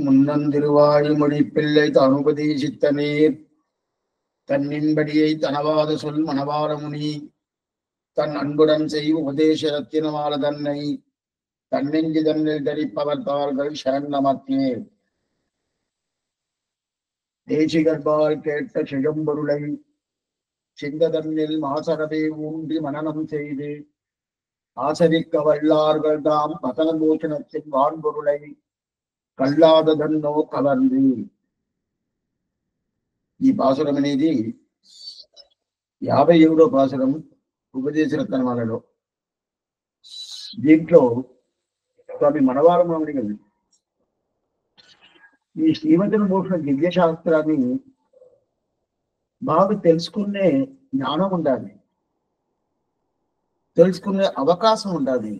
முன்னந்திருவாழிமொழி பிள்ளை தனுபதேசித்த நீர் தன்னின்படியை தனவாத சொல் மணவாள முனி தன் அன்புடன் செய்யும் உபதேச ரத்தினமால தன்னை தன்னெஞ்சு தன்னில் தரிப்பவர் தாள்கள் சரண் நமக்கே. தேசிகர்பால் கேட்ட சிழம்பொருளை சிந்ததன்னில் மாசரவே ஊன்றி மனனம் செய்து ஆசரிக்க வல்லார்கள் தாம் பதனபூஷணத்தின் வான்பொருளை కల్లాదన్నో కలంది. ఈ పాసురం అనేది 57వ పాసురం ఉపదేశ రత్నమాలలో. దీంట్లో స్వామి మనవాళ మామిడి గారు ఈ శ్రీవచన భూషణ దివ్య శాస్త్రాన్ని బాగా తెలుసుకునే జ్ఞానం ఉండాలి, తెలుసుకునే అవకాశం ఉండాలి.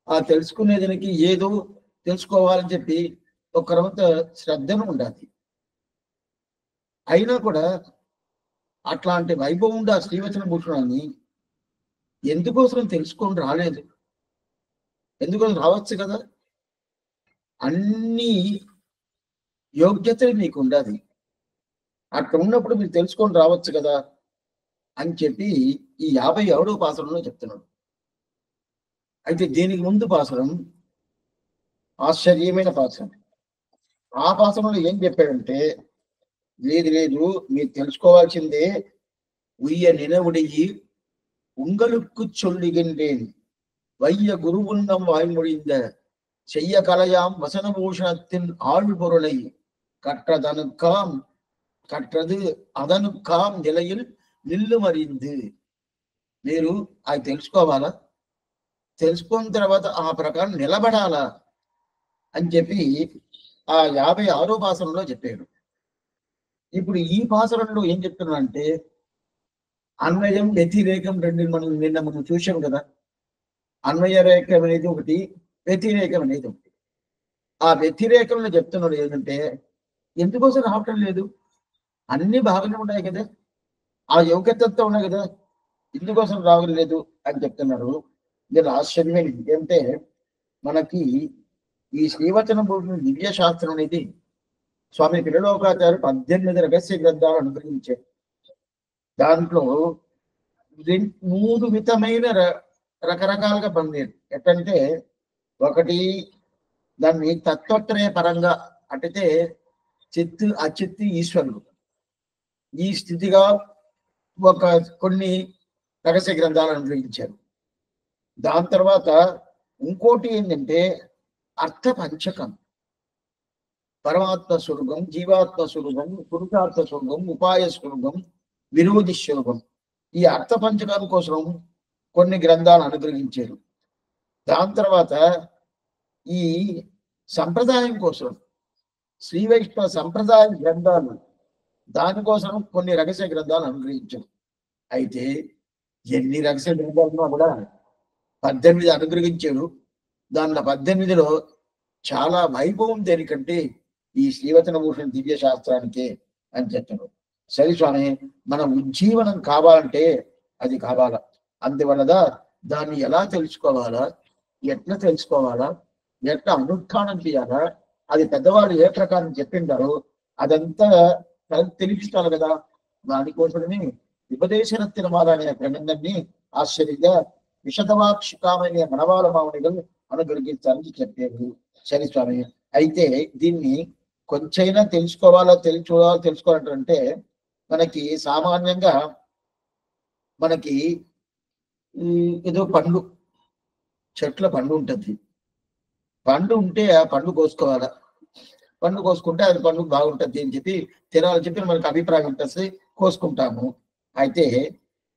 ఆ తెలుసుకునేదానికి ఏదో తెలుసుకోవాలని చెప్పి ఒక క్రమంత శ్రద్ధను ఉండాలి. అయినా కూడా అట్లాంటి వైభవం ఉండే ఆ శ్రీవచన భూషణాన్ని ఎందుకోసం తెలుసుకొని రాలేదు? ఎందుకోసం రావచ్చు కదా, అన్ని యోగ్యతలు మీకు ఉండాలి. అక్కడ ఉన్నప్పుడు మీరు తెలుసుకొని రావచ్చు కదా అని చెప్పి ఈ 57వ పాసురంలో చెప్తున్నాడు. అయితే దీనికి ముందు పాసురం ఆశ్చర్యమైన పాత్రం. ఆ పాత్రలో ఏం చెప్పాడంటే, లేదు లేదు మీరు తెలుసుకోవాల్సిందే, ఉయ్య నిలవుడియి உங்களுக்கு சொல்லுகின்றேன் வைய குருவுன்னம் வாய்மொழிந்த செய்ய கலையாம் வசனபூஷணத்தின் ஆழ்பொருளை కట్టదు అదనుకాం నిలయిల్ నిల్లు మరింది. మీరు అది తెలుసుకోవాలా, తెలుసుకున్న తర్వాత ఆ ప్రకారం నిలబడాలా అని చెప్పి ఆ 56వ పాసరంలో చెప్పాడు. ఇప్పుడు ఈ పాసరంలో ఏం చెప్తున్నాడంటే, అన్వయం వ్యతిరేకం రెండు మనం చూసాం కదా. అన్వయ రేఖం అనేది ఒకటి, వ్యతిరేకం అనేది ఒకటి. ఆ వ్యతిరేకంలో చెప్తున్నాడు ఏంటంటే, ఎందుకోసం రావటం లేదు, అన్ని బాగానే ఉన్నాయి కదా, ఆ యోగ్యతతో ఉన్నాయి కదా, ఎందుకోసం రావట్లేదు అని చెప్తున్నారు. ఇది ఆశ్చర్యమే. ఏంటంటే మనకి ఈ శ్రీవచన భూషణ దివ్య శాస్త్రం అనేది స్వామి త్రిలోకాచార్య 18 రహస్య గ్రంథాలు అనుగ్రహించారు. దాంట్లో 3 విధమైన రకరకాలుగా పొందారు. ఎట్టంటే, ఒకటి దాన్ని తత్వత్రయ పరంగా అంటే చిత్తు అచిత్తు ఈశ్వరుడు ఈ స్థితిగా కొన్ని రహస్య గ్రంథాలు అనుగ్రహించారు. దాని తర్వాత ఇంకోటి ఏంటంటే అర్థ పంచకం, పరమాత్మ స్వరూపం, జీవాత్మ స్వరూపం, పురుషార్థ స్వరూపం, ఉపాయ స్వరూపం, విరోధి స్వరూపం. ఈ అర్థ పంచకం కోసం కొన్ని గ్రంథాలు అనుగ్రహించారు. దాని తర్వాత ఈ సంప్రదాయం కోసం శ్రీ వైష్ణవ సంప్రదాయ గ్రంథాలు, దానికోసం కొన్ని రహస్య గ్రంథాలు అనుగ్రహించారు. అయితే ఎన్ని రహస్య గ్రంథాలున్నా కూడా 18 అనుగ్రహించారు. దానిలో 18లో చాలా వైభవం దేనికంటే ఈ శ్రీవచన భూషణ దివ్య శాస్త్రానికే అని చెప్తారు. సరే స్వామి, మన ఉజ్జీవనం కావాలంటే అది కావాలా, అందువల్ల దాన్ని ఎలా తెలుసుకోవాలా, ఎట్లా తెలుసుకోవాలా, ఎట్లా అనుష్ఠానం చేయాలా, అది పెద్దవాళ్ళు ఏ ప్రకారం చెప్పింటారో అదంతా తెలిపిస్తారు కదా. దానికోసమే ఉపదేశరత్నమాల అనే గ్రంథాన్ని ఆశ్చర్యంగా విశదవాక్షికామైన మనవాళ మామిడిలు అనుగ్రహించాలని చెప్పారు. సరే స్వామి, అయితే దీన్ని కొంచెమైనా తెలుసుకోవాలంటే మనకి సామాన్యంగా మనకి ఏదో పండు, చెట్ల పండు ఉంటుంది. పండు ఉంటే ఆ పండు కోసుకోవాలా, పండు కోసుకుంటే అది పండు బాగుంటుంది అని చెప్పి తినాలని చెప్పి మనకు అభిప్రాయం ఉంటుంది, కోసుకుంటాము. అయితే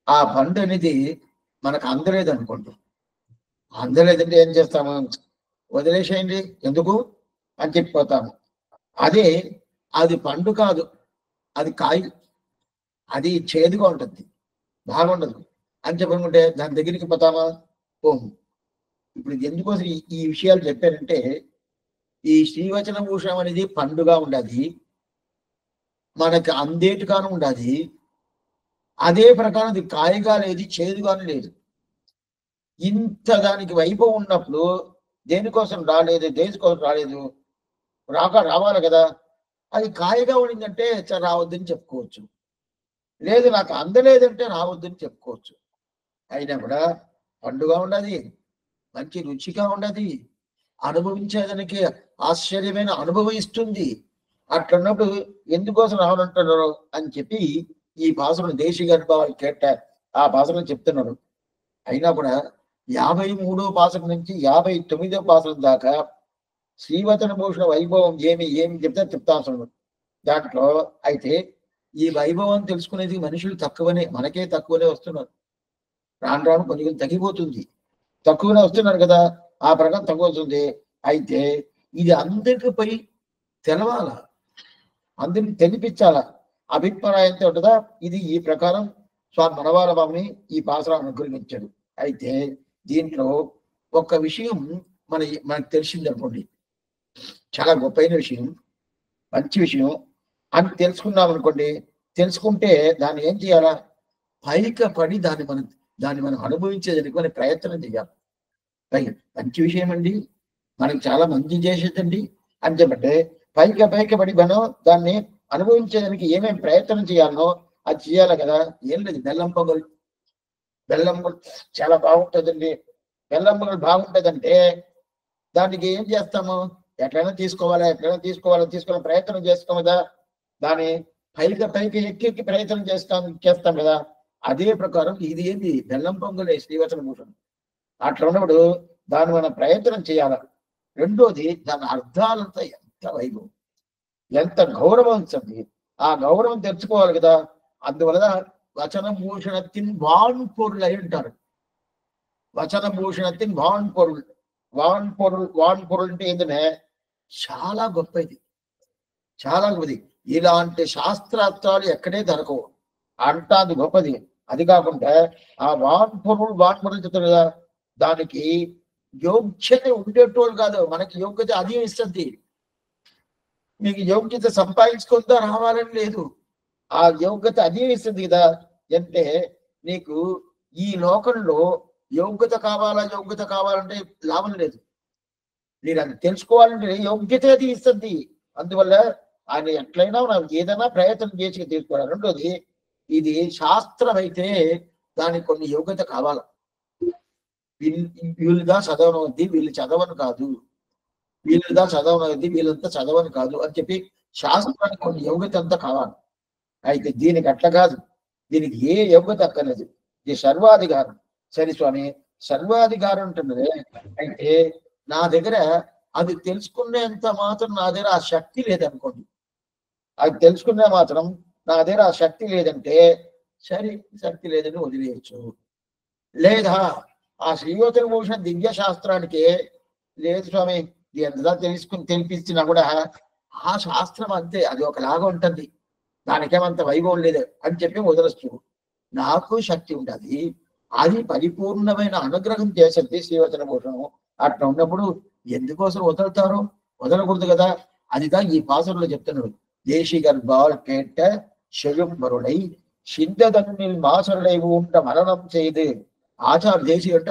ఆ పండు అనేది మనకు అందలేదు అనుకోండి, అందలేదంటే ఏం చేస్తాము, వదిలేసేయండి ఎందుకు అని చెప్పిపోతాము. అదే అది పండు కాదు, అది కాయ, అది చేదుగా ఉంటుంది, బాగుండదు అని చెప్పనుకుంటే దాని దగ్గరికి పోతామా, పోము. ఇప్పుడు ఎందుకోసం ఈ విషయాలు చెప్పారంటే, ఈ శ్రీవచన భూషణం అనేది పండుగా ఉండాలి, మనకు అందేటుగాను ఉండాలి. అదే ప్రకారం అది కాయగా లేదు, చేదుగాను లేదు. ఇంత దానికి వైభవం ఉన్నప్పుడు దేనికోసం రాలేదు రావాలి కదా. అది కాయగా ఉండిందంటే రావద్దని చెప్పుకోవచ్చు. లేదు నాకు అందలేదంటే రావద్దని చెప్పుకోవచ్చు. అయినా కూడా పండుగ ఉండదు, మంచి రుచిగా ఉండదు, అనుభవించేదానికి ఆశ్చర్యమైన అనుభవం ఇస్తుంది. అట్లన్నప్పుడు ఎందుకోసం రావాలంటున్నారు అని చెప్పి ఈ భాషను దేశీ గర్భాలు కేట ఆ భాషను చెప్తున్నారు. అయినా కూడా 53వ భాషల నుంచి 59వ భాషల దాకా శ్రీవచన భూషణ వైభవం ఏమి చెప్తాను. దాంట్లో అయితే ఈ వైభవం తెలుసుకునేది మనుషులు మనకే తక్కువనే వస్తున్నారు. రాను రాను కొంచెం తగ్గిపోతుంది, తక్కువనే వస్తున్నారు కదా, ఆ ప్రకారం తక్కువ వస్తుంది. అయితే ఇది అందరికి పోయి తెలవాల, అందరికి తెలిపించాల అభిప్రాయంతో ఉంటుందా. ఇది ఈ ప్రకారం స్వామి మనవాళ్ళ బాబుని ఈ పాసరాన్ని అనుగ్రహించాడు. అయితే దీంట్లో ఒక విషయం మనకు తెలిసింది అనుకోండి, చాలా గొప్పైన విషయం, మంచి విషయం అని తెలుసుకున్నాం అనుకోండి. తెలుసుకుంటే దాన్ని ఏం చేయాలా, పైక పడి దాన్ని మనం అనుభవించేదానికి మన ప్రయత్నం చేయాలి. మంచి విషయం అండి, మనకి చాలా మంచి చేసేదండి అని చెప్పంటే పైక పడి మనం దాన్ని అనుభవించేదానికి ఏమేమి ప్రయత్నం చేయాలనో అది చేయాలి కదా. ఏం లేదు, బెల్లం పొంగల్ చాలా బాగుంటుందండి. బెల్లం పొంగల్ బాగుంటుందంటే దానికి ఏం చేస్తాము, ఎట్లయినా తీసుకోవాలి ప్రయత్నం చేస్తాం కదా. దాన్ని పైకి ఎక్కి ప్రయత్నం చేస్తాం కదా. అదే ప్రకారం ఇది ఏంది, బెల్లం పొంగలే శ్రీవచన భూషణం. అట్లా ఉన్నప్పుడు దాన్ని మనం ప్రయత్నం చేయాలి. రెండోది దాని అర్థాలంతా ఎంత వైభవం, ఎంత గౌరవం ఉంటుంది, ఆ గౌరవం తెచ్చుకోవాలి కదా. అందువల్ల వచన భూషణத்தின் వాన్పొరుள் అయి ఉంటారు. వచన భూషణத்தின் వాన్పొరుள் అంటే ఏంటంటే చాలా గొప్పది, చాలా గొప్పది. ఇలాంటి శాస్త్రార్థాలు ఎక్కడే దొరకవు, అంటాది గొప్పది. అది కాకుండా ఆ వాన్పొరుள் చెప్తారు కదా, దానికి యోగ్యత ఉండేటోళ్ళు కాదు, మనకి యోగ్యత అది ఇస్తుంది. మీకు యోగ్యత సంపాదించుకుందా రావాలని లేదు, ఆ యోగ్యత అదే ఇస్తుంది కదా. అంటే నీకు ఈ లోకంలో యోగ్యత కావాలంటే లాభం లేదు. మీరు అది తెలుసుకోవాలంటే యోగ్యత అది ఇస్తుంది. అందువల్ల ఆయన ఎట్లయినా మనం ఏదైనా ప్రయత్నం చేసి తీసుకోవాలి. రెండోది ఇది శాస్త్రం అయితే దానికి కొన్ని యోగ్యత కావాలి. వీళ్ళుగా చదవనవద్ది, వీళ్ళు చదవను కాదు, వీళ్ళుగా చదవనవద్ది, వీళ్ళంతా చదవను కాదు అని చెప్పి శాస్త్రానికి కొన్ని యోగ్యత అంతా కావాలి. అయితే దీనికి అట్లా కాదు, దీనికి ఏ యోగ్యత అక్కర్లేదు, ఇది సర్వాధికారం. సరే స్వామి, సర్వాధికారం ఉంటున్నది. అయితే నా దగ్గర అది తెలుసుకునేంత మాత్రం నా దగ్గర ఆ శక్తి లేదనుకోండి, అది తెలుసుకునే మాత్రం నా దగ్గర ఆ శక్తి లేదంటే సరే, శక్తి లేదని వదిలేయచ్చు. లేదా ఆ శ్రీవచన భూషణ దివ్య శాస్త్రానికి లేదు స్వామి, ఎంత తెలిపించినా కూడా ఆ శాస్త్రం అంతే, అది ఒకలాగా ఉంటుంది, దానికేమంత వైభవం లేదు అని చెప్పి వదలచ్చు. నాకు శక్తి ఉంటుంది, అది పరిపూర్ణమైన అనుగ్రహం చేసేది శ్రీవచన భూషణం. అట్లా ఉన్నప్పుడు ఎందుకోసం వదలకూడదు కదా. అదిగా ఈ పాసంలో చెప్తున్నాడు. దేశీ గర్భాల్ కేట శయుంబరుడై సిద్ధదన్నిల్ మాసరుడై ఉంట మరణం చేయదు. ఆచార్య దేశీ అంటే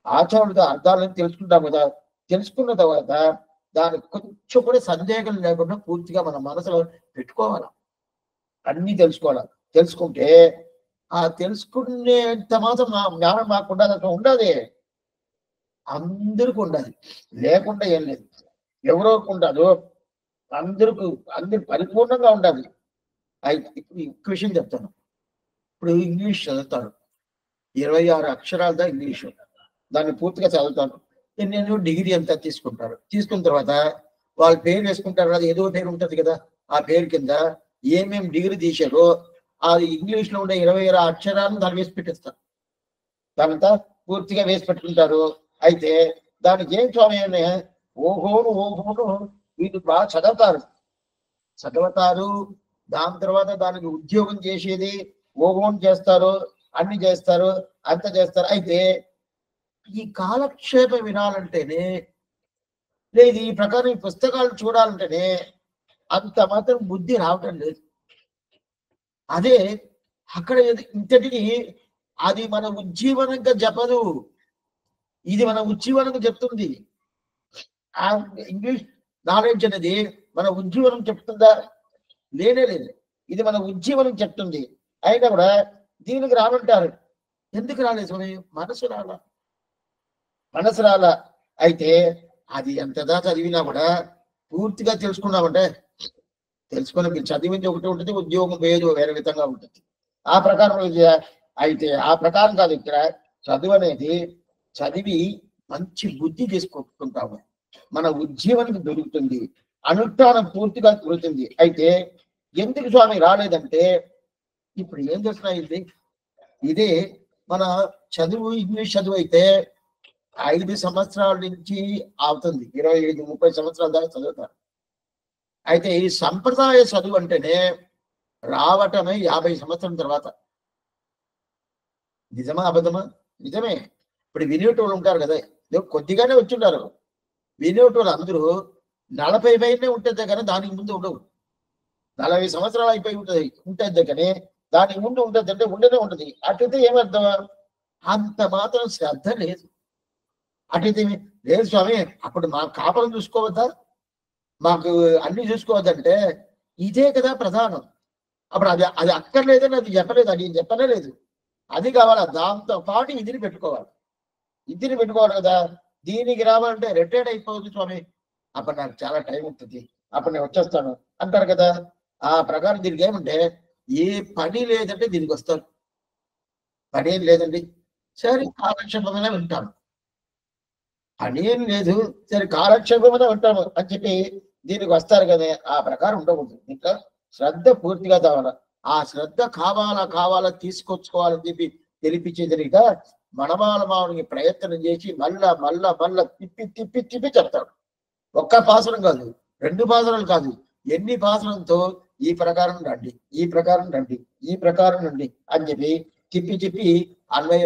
ఆచార్యుడితో అర్థాలను తెలుసుకుంటాం కదా. తెలుసుకున్న తర్వాత దానికి కొంచెం కూడా సందేహం లేకుండా పూర్తిగా మన మనసులో పెట్టుకోవాలి, అన్ని తెలుసుకోవాలి. తెలుసుకుంటే ఆ తెలుసుకునేంత మాత్రం జ్ఞానం మాకుండా ఉండదు, అందరికి ఉండాలి, లేకుండా ఏం లేదు. ఎవరికి ఉండదు, అందరు పరిపూర్ణంగా ఉండాలి. అయితే ఇప్పుడు ఇంక విషయం చెప్తాను. ఇప్పుడు ఇంగ్లీష్ చదువుతాను, 26 అక్షరాలతో ఇంగ్లీషు, దాన్ని పూర్తిగా చదువుతాను. నేను డిగ్రీ అంతా తీసుకున్న తర్వాత వాళ్ళ పేరు వేసుకుంటారు కదా, ఏదో పేరు ఉంటుంది కదా, ఆ పేరు కింద ఏమేమి డిగ్రీ తీశారో అది ఇంగ్లీష్ లో ఉండే 26 అక్షరాలను దాన్ని వేసి పెట్టేస్తారు, దానంతా పూర్తిగా వేసి పెట్టుకుంటారు. అయితే దానికి ఏం స్వామి ఓహోను వీళ్ళు బాగా చదువుతారు. దాని తర్వాత దానికి ఉద్యోగం చేసేది ఓహోను చేస్తారు, అన్ని చేస్తారు, అంత చేస్తారు. అయితే ఈ కాలక్షేపం వినాలంటేనే, లేదు ఈ ప్రకారం ఈ పుస్తకాలు చూడాలంటేనే అంత మాత్రం బుద్ధి రావటం లేదు. అదే అక్కడ ఇంతటిని అది మన ఉజ్జీవనంగా చెప్పదు, ఇది మన ఉజ్జీవనంగా చెప్తుంది. ఆ ఇంగ్లీష్ నాలెడ్జ్ అనేది మన ఉజ్జీవనం చెప్తుందా? లేనే లేదు. ఇది మన ఉజ్జీవనం చెప్తుంది. అయినా కూడా దీనికి రానంటారు. ఎందుకు రాలేదు స్వామి? మనసు రాలా, మనసు రాలా. అయితే అది ఎంతదా చదివినా కూడా పూర్తిగా తెలుసుకున్నామంటే తెలుసుకుని మీరు చదివింది ఒకటి ఉంటుంది, ఉద్యోగం వేరే విధంగా ఉంటుంది. ఆ ప్రకారం అయితే ఆ ప్రకారం కాదు. ఇక్కడ చదువు అనేది చదివి మంచి బుద్ధి తీసుకుంటాము, మన ఉజ్జీవనకి దొరుకుతుంది, అనుష్ఠానం పూర్తిగా దొరుకుతుంది. అయితే ఎందుకు స్వామి రాలేదంటే ఇప్పుడు ఏం చేస్తున్నాయి, ఇదే మన చదువు ఇంగ్లీష్ చదువు అయితే 5 సంవత్సరాల నుంచి అవుతుంది, 25-30 సంవత్సరాల దాకా చదువుతారు. అయితే ఈ సంప్రదాయ చదువు అంటేనే రావటమే 50 సంవత్సరం తర్వాత. నిజమా అబద్ధమా? నిజమే. ఇప్పుడు వినేటోళ్ళు ఉంటారు కదా, కొద్దిగానే వచ్చింటారు. వినేటోళ్ళు అందరూ 40 పైనే ఉంటుంది కానీ దానికి ముందు ఉండవు. 40 సంవత్సరాలు అయిపోయి ఉంటుంది కానీ దానికి ముందు ఉంటుంది అంటే ఉండనే ఉంటుంది. అటైతే ఏమర్థం? అంత మాత్రం శ్రద్ధ లేదు. అటైతే లేదు స్వామి, అప్పుడు మా కాపలం చూసుకోవద్దా, మాకు అన్ని చూసుకోవద్దంటే ఇదే కదా ప్రధానం. అప్పుడు అది అక్కర్లేదని అది చెప్పలేదు, అది చెప్పనే లేదు. అది కావాలా, దాంతో పాటు ఇదిని పెట్టుకోవాలి. ఇద్దరిని పెట్టుకోవాలి కదా. దీనికి రావాలంటే రిటైర్డ్ అయిపోతుంది స్వామి, అప్పుడు నాకు చాలా టైం ఉంటుంది, అప్పుడు నేను వచ్చేస్తాను అంటారు కదా. ఆ ప్రకారం దీనికి ఏమంటే ఏ పని లేదంటే దీనికి వస్తారు. పని ఏం లేదండి, సరే కాలక్షేపమైనా వింటాను. పని ఏం లేదు, సరే కాలక్షేపమైనా వింటాము అని చెప్పి దీనికి వస్తారు కదా. ఆ ప్రకారం ఉండకూడదు. ఇంకా శ్రద్ధ పూర్తిగా కావాలా. ఆ శ్రద్ధ కావాలా తీసుకొచ్చుకోవాలని చెప్పి తెలిపించేదిగా మనమాల మావునికి ప్రయత్నం చేసి మళ్ళా తిప్పి చెప్తాడు. ఒక్క పాసనం కాదు, 2 పాసనాలు కాదు, ఎన్ని పాసనంతో ఈ ప్రకారం రండి, ఈ ప్రకారం రండి, ఈ ప్రకారం రండి అని చెప్పి తిప్పి అన్వయ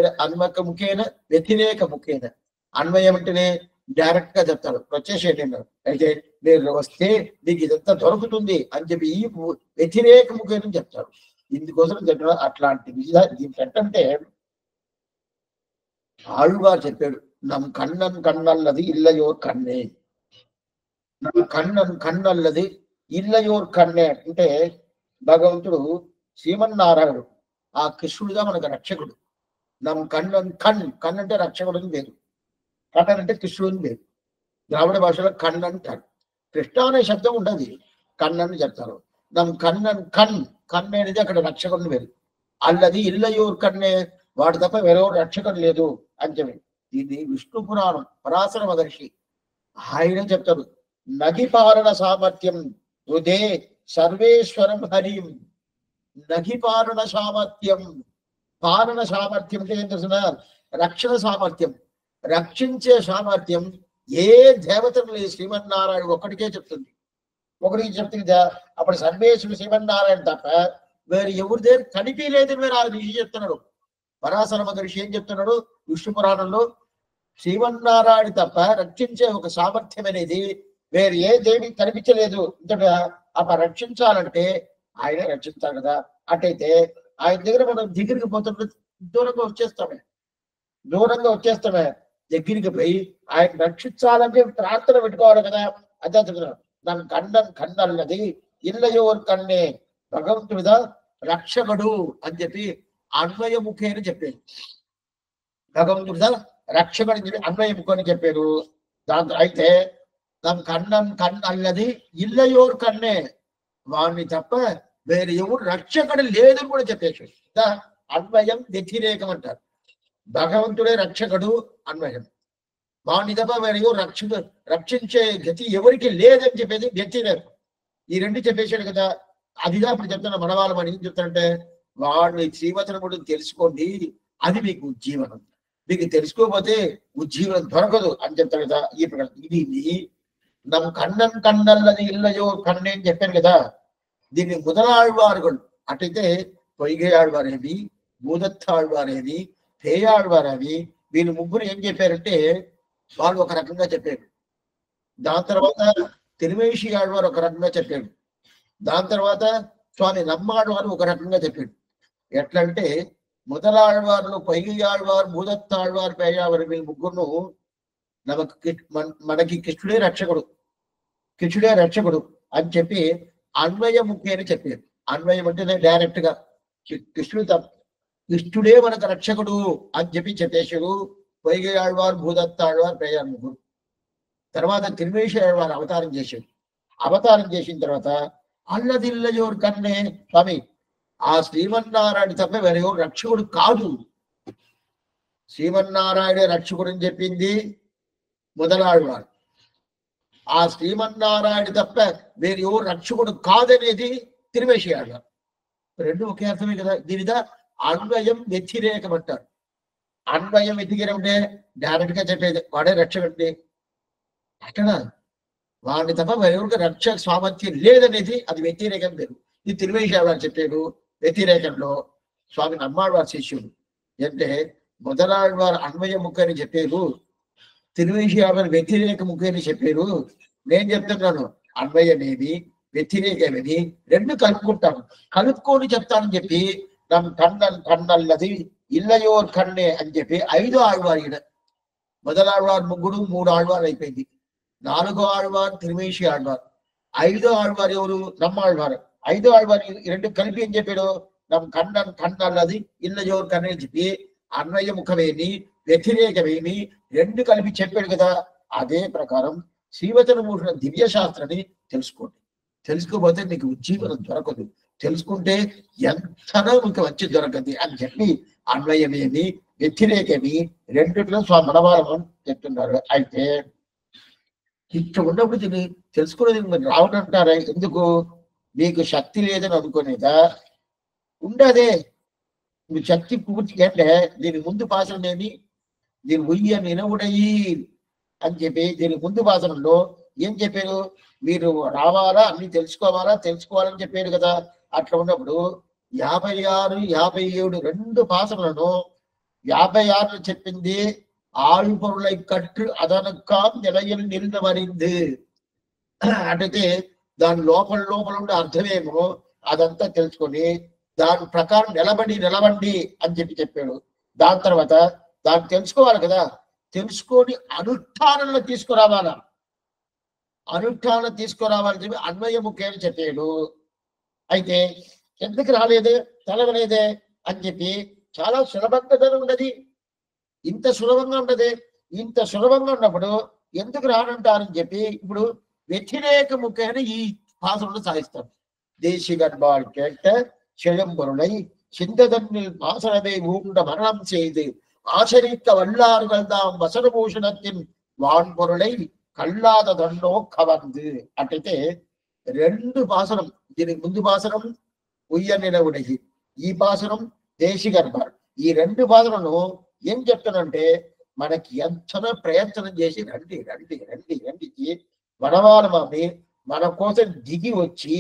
ముఖ్యమైన వ్యతిరేక ముఖ్యమైన అన్వయం అంటేనే డైరెక్ట్ గా చెప్తాడు, వచ్చేసేయండి. అయితే మీరు వస్తే మీకు ఇదంతా దొరుకుతుంది అని చెప్పి ఈ వ్యతిరేక ముఖ్యమైన చెప్తాడు. ఇందుకోసం చెప్పిన అట్లాంటి దీనికి ఏంటంటే ఆళ్వార్ చెప్పాడు, నమ్ కన్నల్లది ఇల్లయోర్ కన్నే, నమ్ కన్నల్లది ఇల్లయోర్ కన్నే అంటే భగవంతుడు శ్రీమన్నారాయణుడు, ఆ కృష్ణుడిగా మనకు రక్షకుడు. నమ్ కన్ అంటే రక్షకుడు అని పేరు, కన్నన్ అంటే కృష్ణుడు అని పేరు. ద్రావిడ భాషలో కన్ అంటారు. కృష్ణ అనే శబ్దం ఉండదు, కన్నని చెప్తారు. నమ్ కన్ అనేది అక్కడ రక్షకుడిని పేరు. అల్లది ఇల్లయోర్ కన్నే, వాడు తప్ప వేరెవరు రక్షకుడు లేదు అని చెప్పి. ఇది విష్ణు పురాణం, పరాశర మహర్షి ఆయన చెప్తారు. నది పాలన సామర్థ్యం హృదే సర్వేశ్వరం హరిం. నది పాలన సామర్థ్యం అంటే ఏం తెలుసిన, రక్షణ సామర్థ్యం, రక్షించే సామర్థ్యం ఏ దేవతలు లేదు, శ్రీమన్నారాయణ ఒక్కడికే చెప్తుంది. ఒకరికి చెప్తుంది. అప్పుడు సర్వేశ్వరుడు శ్రీమన్నారాయణ తప్ప వేరు ఎవరి దగ్గర కనిపి లేదని మీరు ఆ ఋషి చెప్తున్నాడు. పరాశర మహర్షి ఏం చెప్తున్నాడు విష్ణు పురాణంలో, శ్రీమన్నారాయణ తప్ప రక్షించే ఒక సామర్థ్యం అనేది వేరు ఏ దేవి కనిపించలేదు. ఇంతగా అప్పుడు రక్షించాలంటే ఆయన రక్షించాలి కదా. అటైతే ఆయన దగ్గర మనం దగ్గరికి పోతున్న దూరంగా వచ్చేస్తామే. దగ్గరికి పోయి ఆయన రక్షించాలంటే ప్రార్థన పెట్టుకోవాలి కదా. అదే చెప్తున్నాడు, నన్ను కన్నల్లది ఇల్లయోర్ కన్నే, భగవంతుడిదా రక్షకుడు అని చెప్పి అన్వయముఖి అని చెప్పారు. భగవంతుడిదా రక్షకుడు అని చెప్పి అన్వయముఖి అని చెప్పారు. దాంతో అయితే నన్ను కన్నల్లది ఇల్లయోర్ కన్నే, వాడిని తప్ప వేరే ఎవరు రక్షకుడు లేదని కూడా చెప్పేసి అన్వయం వ్యతిరేకం అంటారు. భగవంతుడే రక్షకుడు అన్వయం, వాడిని తప్ప వేరే ఎవరు రక్షించే గతి ఎవరికి లేదని చెప్పేది వ్యతిరేకం. ఈ రెండు చెప్పేశాడు కదా. అదిగా ఇప్పుడు చెప్తున్నా మన వాళ్ళు మనం ఏం చెప్తారంటే, వాడిని శ్రీవచనముడు తెలుసుకోండి, అది మీకు ఉజ్జీవనం, మీకు తెలుసుకోకపోతే ఉజ్జీవనం దొరకదు అని చెప్తాడు కదా. ఈ ప్రకారం ఇది నమ్ కన్నల్లది ఇల్లయో కన్నే అని చెప్పాను కదా. దీన్ని முதலாழ்வார்கள் అటైతే పొయ్గే ఆళ్వారేవి, భూదత్తాళ్వారేవి, పేయాళ్వారేవి, వీళ్ళు ముగ్గురు ఏం చెప్పారంటే వాళ్ళు ఒక రకంగా చెప్పారు. దాని తర్వాత తిరుమేషి ఆళ్వారు ఒక రకంగా చెప్పాడు. దాని తర్వాత స్వామి నమ్మాళ్వారు ఒక రకంగా చెప్పాడు. ఎట్లంటే முதலாழ்వారులు పొయ్గే ఆళ్వారు, భూదత్తాళ్వారు, పేయాళ్వారు వీళ్ళు ముగ్గురు మనకి కృష్ణుడే రక్షకుడు. కృష్ణుడే రక్షకుడు అని చెప్పి అన్వయముఖి అని చెప్పారు. అన్వయం అంటే డైరెక్ట్ గా కృష్ణుడే మనకు రక్షకుడు అని చెప్పి చెప్పేశాడు. పొయ్యి ఆళ్వారు, భూదత్త ఆళ్వారు, ప్రయాణముడు. తర్వాత తిరుమేశ్వర ఆళ్వారు అవతారం చేశాడు. అవతారం చేసిన తర్వాత అల్లదిల్లయోర్ కన్నే స్వామి, ఆ శ్రీమన్నారాయణ తప్ప వేరే రక్షకుడు కాదు. శ్రీమన్నారాయణ రక్షకుడు అని చెప్పింది మొదలాళ్వారు. ఆ శ్రీమన్నారాయణ తప్ప వేరే ఎవరు రక్షకుడు కాదనేది తిరుమేశ్వర. రెండు ఒకే అర్థమే కదా. దీని మీద అన్వయం వ్యతిరేకం అంటారు. అన్వయం వ్యతిరేకం అంటే డైరెక్ట్ గా చెప్పేది వాడే రక్షకుడి, అక్కడ వాడిని తప్ప వేరెవరికి రక్షక స్వామర్థ్యం లేదనేది అది వ్యతిరేకం లేదు. ఇది తిరుమేశ్వర చెప్పాడు. వ్యతిరేకంలో స్వామి నమ్మాళ్వారు శిష్యుడు అంటే మొదలాళ్వారు అన్వయ ముఖ అని చెప్పారు, తిరుమేశ్వర వ్యతిరేక ముఖ అని చెప్పారు. నేను చెప్తున్నాను అన్వయమేమి వ్యతిరేకమేమి రెండు కలుపుకుంటాను, కలుపుకొని చెప్తానని చెప్పి నమ్ కన్నల్లది ఇల్లయోర్ కన్నే అని చెప్పి 5వ ఆళ్వారు ఈయన. మొదలాళ్వారు ముగ్గురు, 3 ఆళ్వారు అయిపోయింది. 4వ ఆళ్వారు తిరుమేశ్వర ఆళ్వారు. 5వ ఆళ్వారు ఎవరు? నమ్మాళ్వారు. 5వ ఆళ్వారు ఈ రెండు కలిపి ఏం చెప్పాడు? నమ్ కన్నల్లది ఇల్లయోర్ కన్నే అని చెప్పి అన్వయ ముఖమేమి వ్యతిరేకమేమి రెండు కలిపి చెప్పాడు కదా. అదే ప్రకారం శ్రీవచనభూషణ దివ్య శాస్త్రాన్ని తెలుసుకోండి. తెలుసుకోకపోతే నీకు ఉజ్జీవనం దొరకదు. తెలుసుకుంటే ఎంతనో మీకు వచ్చి దొరకదు అని చెప్పి అన్వయమేమి వ్యతిరేకమి రెండిట్లో స్వామి మనవారం చెప్తున్నారు. అయితే ఇట్లా ఉన్నప్పుడు దీన్ని తెలుసుకునేది మీరు రావడంటారా? ఎందుకు? మీకు శక్తి లేదని అనుకునేదా? ఉండదే. మీ శక్తి పూర్తి అంటే దీని ముందు పాసనమేమి? దీని ఉయ్య నినవుడయి అని చెప్పి దీని ముందు పాసనంలో ఏం చెప్పారు? మీరు రావాలా, అన్ని తెలుసుకోవాలని చెప్పారు కదా. అట్లా ఉన్నప్పుడు 56, 57 రెండు పాసనలను 56 చెప్పింది ఆళ్పొరులై కట్టు అదనక్కాం నిలయలు నిలవరింది అంటే దాని లోపల ఉండే అర్థమేమో అదంతా తెలుసుకొని దాని ప్రకారం నిలవండి అని చెప్పాడు. దాని తర్వాత దాన్ని తెలుసుకోవాలి కదా. తెలుసుకొని అనుష్ఠానంలో తీసుకురావాలా. అనుష్ఠానం తీసుకురావాలని చెప్పి అన్వయముఖి అని చెప్పాడు. అయితే ఎందుకు రాలేదే, తెలవలేదే అని చెప్పి చాలా సులభంగా ఉన్నది. ఇంత సులభంగా ఉండదే. ఇంత సులభంగా ఉన్నప్పుడు ఎందుకు రానంటారని చెప్పి ఇప్పుడు వ్యతిరేకముఖి అని ఈ భాషలను సాగిస్తారు. தேசிகன்பால் கேட்ட செழும்பொருளை சிந்ததன்னில் பாசனமே ஊண்ட மரணம் செய்து ஆசரிக்க வல்லார்கள் தாம் வசனபூஷணத்தின் వాన్పొరులై కల్లాదదన్నో కవందు అంటే రెండు పాసనం. దీనికి ముందు పాసనం ఉయ్య నిలవుడయి, ఈ పాసనం దేశిగర్భారు. ఈ రెండు పాసనను ఏం చెప్తానంటే మనకి ఎంతనో ప్రయత్నం చేసి రండి వనవాల మామి మన కోసం దిగి వచ్చి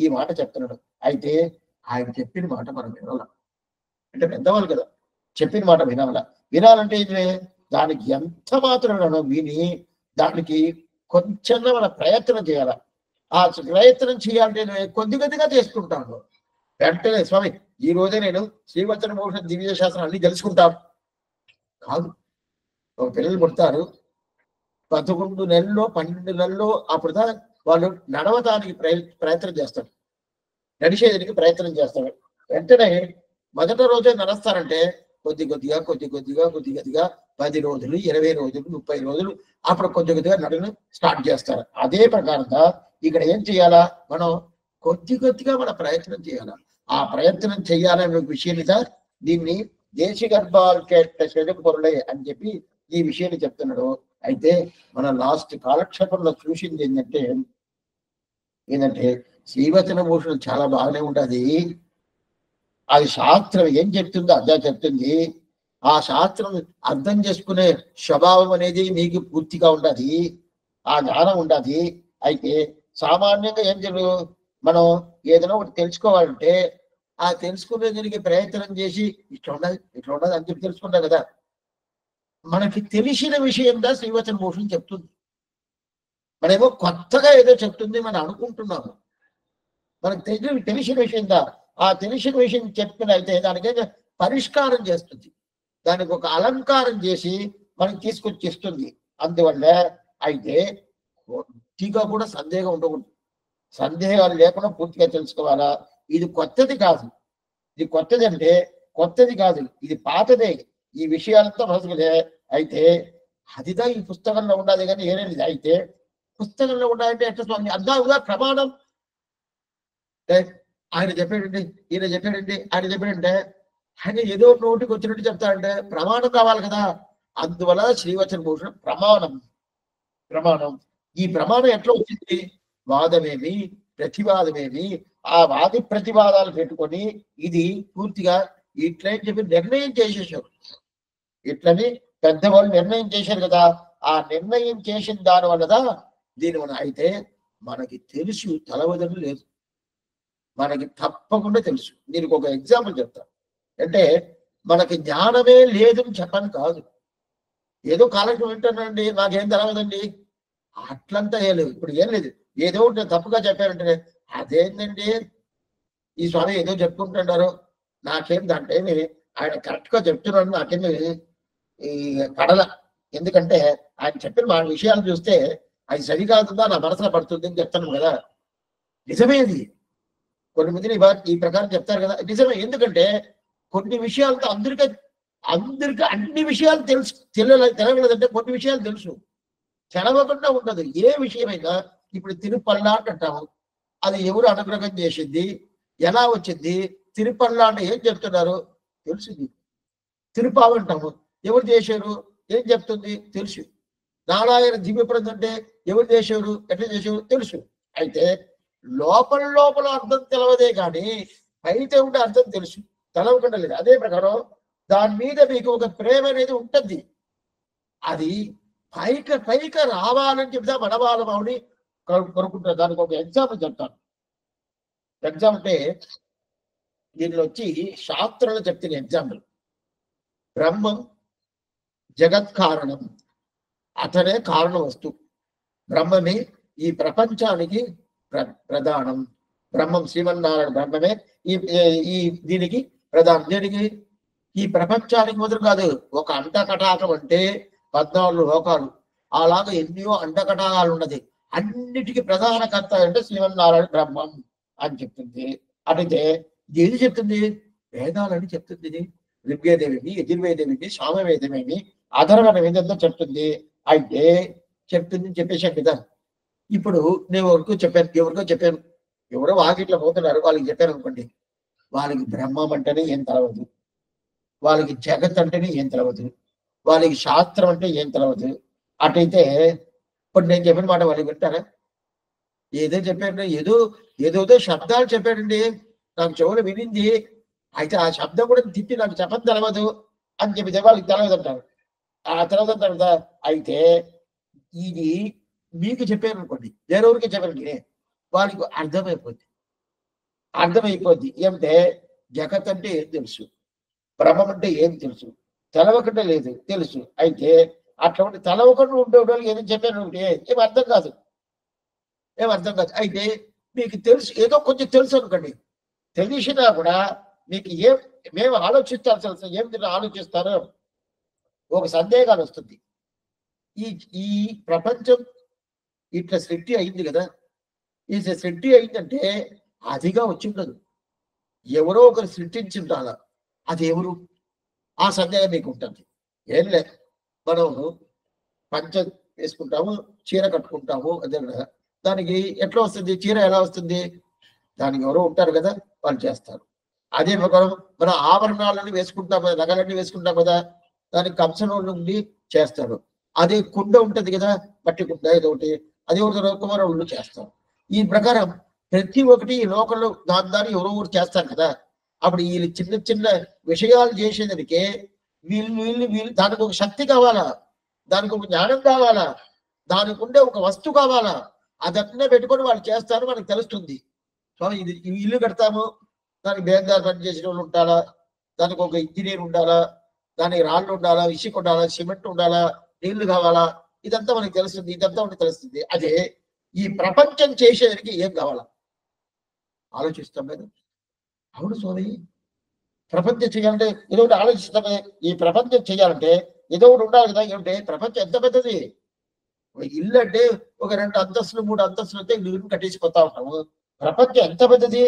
ఈ మాట చెప్తున్నాడు. అయితే ఆయన చెప్పిన మాట మనం వినాల. అంటే పెద్దవాళ్ళు కదా, చెప్పిన మాట వినాలంటే దానికి ఎంత మాత్రం విని దానికి కొంచెం మన ప్రయత్నం చేయాల. ఆ ప్రయత్నం చేయాలంటే కొద్దిగా చేసుకుంటాను. వెంటనే స్వామి ఈ రోజే నేను శ్రీవచనభూషణ దివ్య శాస్త్రం అన్ని తెలుసుకుంటాను కాదు. ఒక పిల్లలు పుడతారు, 11 నెలల్లో 12 నెలల్లో అప్పుడు వాళ్ళు నడవటానికి ప్రయత్నం చేస్తారు, నడిచేదానికి ప్రయత్నం చేస్తారు. వెంటనే మొదటి రోజే నడుస్తారంటే కొద్దిగా 10 రోజులు, 20 రోజులు, 30 రోజులు అప్పుడు కొద్దిగా నడును స్టార్ట్ చేస్తారు. అదే ప్రకారంగా ఇక్కడ ఏం చేయాలా? మనం కొద్దిగా మన ప్రయత్నం చేయాలా. ఆ ప్రయత్నం చేయాలనే విషయాన్ని దీన్ని దేశిగర్భాలు పొరులే అని చెప్పి ఈ విషయాన్ని చెప్తున్నాడు. అయితే మన లాస్ట్ కాలక్షేపంలో చూసింది ఏంటంటే శ్రీవచనభూషణం చాలా బాగానే ఉంటుంది. అది శాస్త్రం ఏం చెప్తుందో అదే చెప్తుంది. ఆ శాస్త్రం అర్థం చేసుకునే స్వభావం అనేది మీకు పూర్తిగా ఉండదు, ఆ జ్ఞానం ఉండదు. అయితే సామాన్యంగా ఏం చెప్పు, మనం ఏదైనా ఒకటి తెలుసుకోవాలంటే ఆ తెలుసుకునే దీనికి ప్రయత్నం చేసి ఇట్లా ఉండదు అని చెప్పి తెలుసుకుంటాం కదా. మనకి తెలిసిన విషయంగా శ్రీవచనభూషణం చెప్తుంది. మనమేమో కొత్తగా ఏదో చెప్తుంది మనం అనుకుంటున్నాము. మనకు తెలిసిన విషయంగా ఆ తెలిసిన విషయం చెప్పిన అయితే దానికి పరిష్కారం చేస్తుంది, దానికి ఒక అలంకారం చేసి మనకి తీసుకొచ్చి ఇస్తుంది. అందువల్ల అయితే కొద్దిగా కూడా సందేహం ఉండకూడదు. సందేహాలు లేకుండా పూర్తిగా తెలుసుకోవాలా. ఇది కొత్తది కాదు. ఇది కొత్తది అంటే కొత్తది కాదు, ఇది పాతదే. ఈ విషయాలంతా మనసులే. అయితే అదిదా ఈ పుస్తకంలో ఉండాలి కానీ ఏనేది. అయితే పుస్తకంలో ఉండాలంటే ఎట్లా స్వామి? అద్దా ప్రమాణం. ఆయన చెప్పాడండి, ఈయన చెప్పాడండి, ఆయన చెప్పాడంటే ఆయన ఏదో నోటికి వచ్చినట్టు చెప్తాడంటే ప్రమాణం కావాలి కదా. అందువల్ల శ్రీవచన భూషణం ప్రమాణం. ప్రమాణం. ఈ ప్రమాణం ఎట్లా వచ్చింది? వాదమేమి, ప్రతివాదమేమి, ఆ వాది ప్రతివాదాలు పెట్టుకొని ఇది పూర్తిగా ఇట్లా చెప్పి నిర్ణయం చేసేసారు. ఇట్లని పెద్దవాళ్ళు నిర్ణయం చేశారు కదా. ఆ నిర్ణయం చేసిన దాని వల్లదా దీనివల్ల. అయితే మనకి తెలుసు, తలవదను లేదు. మనకి తప్పకుండా తెలుసు. దీనికి ఒక ఎగ్జాంపుల్ చెప్తాను. అంటే మనకి జ్ఞానమే లేదని చెప్పని కాదు. ఏదో కాలక్షేపం వింటానండి, నాకేం తెలవదండి, అట్లంతా ఏం లేదు. ఇప్పుడు ఏం లేదు, ఏదో ఒకటి తప్పుగా చెప్పారంటే అదేంటండి ఈ స్వామి ఏదో చెప్పుకుంటున్నారు, నాకేం దాంట్లో ఏమి ఆయన కరెక్ట్ గా చెప్తున్నాడు, నాకేమి ఈ కడల. ఎందుకంటే ఆయన చెప్పిన మా విషయాలు చూస్తే అది సరికాదుందా నా మనసులో పడుతుంది అని చెప్తాను కదా. నిజమే అది. కొన్ని మందిని ఈ ప్రకారం చెప్తారు కదా, నిజమే. ఎందుకంటే కొన్ని విషయాలతో అందరికీ అన్ని విషయాలు తెలవలేదంటే కొన్ని విషయాలు తెలుసు. తెలవకుండా ఉండదు ఏ విషయమైనా. ఇప్పుడు తిరుపల్లా అంటాము, అది ఎవరు అనుగ్రహం చేసింది, ఎలా వచ్చింది? తిరుపల్లా అంటే ఏం చెప్తున్నారు తెలుసు. తిరుపావు అంటాము, ఎవరు చేశారు, ఏం చెప్తుంది తెలుసు. నారాయణ దివ్యప్రదం అంటే ఎవరు చేశారు, ఎట్లా చేశారు తెలుసు. అయితే లోపల అర్థం తెలవదే కానీ బయట ఉండే అర్థం తెలుసు, తెలవకుండా లేదు. అదే ప్రకారం దాని మీద మీకు ఒక ప్రేమ అనేది ఉంటుంది. అది పైక రావాలని చెప్తా మనవాళ్ళమని కొనుక్కుంటారు. దానికి ఒక ఎగ్జాంపుల్ చెప్తాను. ఎగ్జామ్ అంటే దీనిలో వచ్చి శాస్త్రంలో చెప్తున్న ఎగ్జాంపుల్. బ్రహ్మం జగత్ కారణం, అతనే కారణ వస్తువు. బ్రహ్మమే ఈ ప్రపంచానికి ప్రధానం. బ్రహ్మం శ్రీమన్నారాయణ బ్రహ్మమే ఈ దీనికి ప్రధానం. దీనికి ఈ ప్రపంచానికి మొదలు కాదు. ఒక అంటకటాకం అంటే 14 లోకాలు, అలాగే ఎన్నో అంటకటాకాలు ఉన్నది. అన్నిటికీ ప్రధాన కర్త అంటే శ్రీమన్నారాయణ బ్రహ్మం అని చెప్తుంది. అటైతే ఏది చెప్తుంది? వేదాలని చెప్తుంది. ఇది ఋగ్వేదేమి, యజుర్వేదేమి, సామవేదమేమి, అధర్వణ వేదంతో చెప్తుంది. అయితే చెప్తుంది చెప్పేశాను కదా. ఇప్పుడు నేను ఎవరికో చెప్పాను, ఎవరో వాకిట్లో పోతున్నారు, వాళ్ళకి చెప్పాను అనుకోండి, వాళ్ళకి బ్రహ్మం అంటేనే ఏం తెలవదు, వాళ్ళకి జగత్ అంటేనే ఏం తెలవదు, వాళ్ళకి శాస్త్రం అంటే ఏం తెలవదు. అటైతే ఇప్పుడు నేను చెప్పిన మాట వాళ్ళకి వింటారా? ఏదో చెప్పాడు, ఏదో శబ్దాలు చెప్పాడండి, నాకు చెవులు వినింది, అయితే ఆ శబ్దం కూడా తిప్పి నాకు చెప్పని తెలవదు అని చెప్పితే వాళ్ళకి తెలవదు అంటారు. ఆ తెలవదు అంటారు కదా. అయితే ఇది మీకు చెప్పాను అనుకోండి, వేరెవరికి చెప్పాను, వాళ్ళకి అర్థమైపోద్ది. ఏమంటే జగత్ అంటే ఏం తెలుసు, బ్రహ్మం అంటే ఏం తెలుసు, తెలవకుండా లేదు తెలుసు. అయితే అటువంటి తెలవకుండా ఉండేవాళ్ళు ఏదో చెప్పాను ఏం అర్థం కాదు. అయితే మీకు తెలుసు, ఏదో కొంచెం తెలుసు అనుకోండి, తెలిసినా కూడా మీకు మేము ఆలోచిస్తాల్సి వస్తుంది. ఏం ఆలోచిస్తారో ఒక సందేహాలు వస్తుంది. ఈ ప్రపంచం ఇట్లా సృష్టి అయింది కదా, ఈ సృష్టి అయిందంటే అదిగా వచ్చిండదు, ఎవరో ఒకరు సృష్టించిండాల. అది ఎవరు? ఆ సందేహం మీకు ఉంటుంది. ఏం లేదు, మనం పంచ వేసుకుంటాము, చీర కట్టుకుంటాము, అదే కదా. దానికి ఎట్లా వస్తుంది చీర? ఎలా వస్తుంది? దానికి ఎవరో ఉంటారు కదా, వాళ్ళు చేస్తారు. అదే ప్రకారం మన ఆభరణాలను వేసుకుంటాం కదా, నగలన్నీ వేసుకుంటాం కదా, దానికి కంసనోళ్ళు ఉండి చేస్తారు. అదే కుండ ఉంటది కదా, మట్టి కుండ ఏదో ఒకటి, అది ఒకటి కుమారుళ్ళు చేస్తారు. ఈ ప్రకారం ప్రతి ఒక్కటి ఈ లోకంలో దాన్ని ఎవరో ఒకటి చేస్తారు కదా. అప్పుడు వీళ్ళు చిన్న చిన్న విషయాలు చేసేదానికి వీళ్ళు దానికి ఒక శక్తి కావాలా, దానికి ఒక జ్ఞానం కావాలా, దానికి ఉండే ఒక వస్తువు కావాలా. అదన్నీ పెట్టుకొని వాళ్ళు చేస్తారు, మనకు తెలుస్తుంది. సో ఇది ఇల్లు కడతాము, దానికి బేందారు పని చేసిన వాళ్ళు ఉండాలా, దానికి ఒక ఇంజనీర్ ఉండాలా, దానికి రాళ్ళు ఉండాలా, ఇసుక ఉండాలా, సిమెంట్ ఉండాలా, నీళ్లు కావాలా, ఇదంతా మనకి తెలుస్తుంది. ఇదంతా మనకి తెలుస్తుంది. అదే ఈ ప్రపంచం చేసేదానికి ఏం కావాలా ఆలోచిస్తాం కదా. అవును స్వామి, ప్రపంచం చేయాలంటే ఏదో ఒకటి ఆలోచిస్తామే. ఈ ప్రపంచం చేయాలంటే ఏదో ఒకటి ఉండాలి కదా. ఏమంటే ప్రపంచం ఎంత పెద్దది, ఇల్లు అంటే ఒక 2 అంతస్తులు 3 అంతస్తులు అయితే ఇల్లు కట్టేసిపోతా ఉంటాము. ప్రపంచం ఎంత పెద్దది,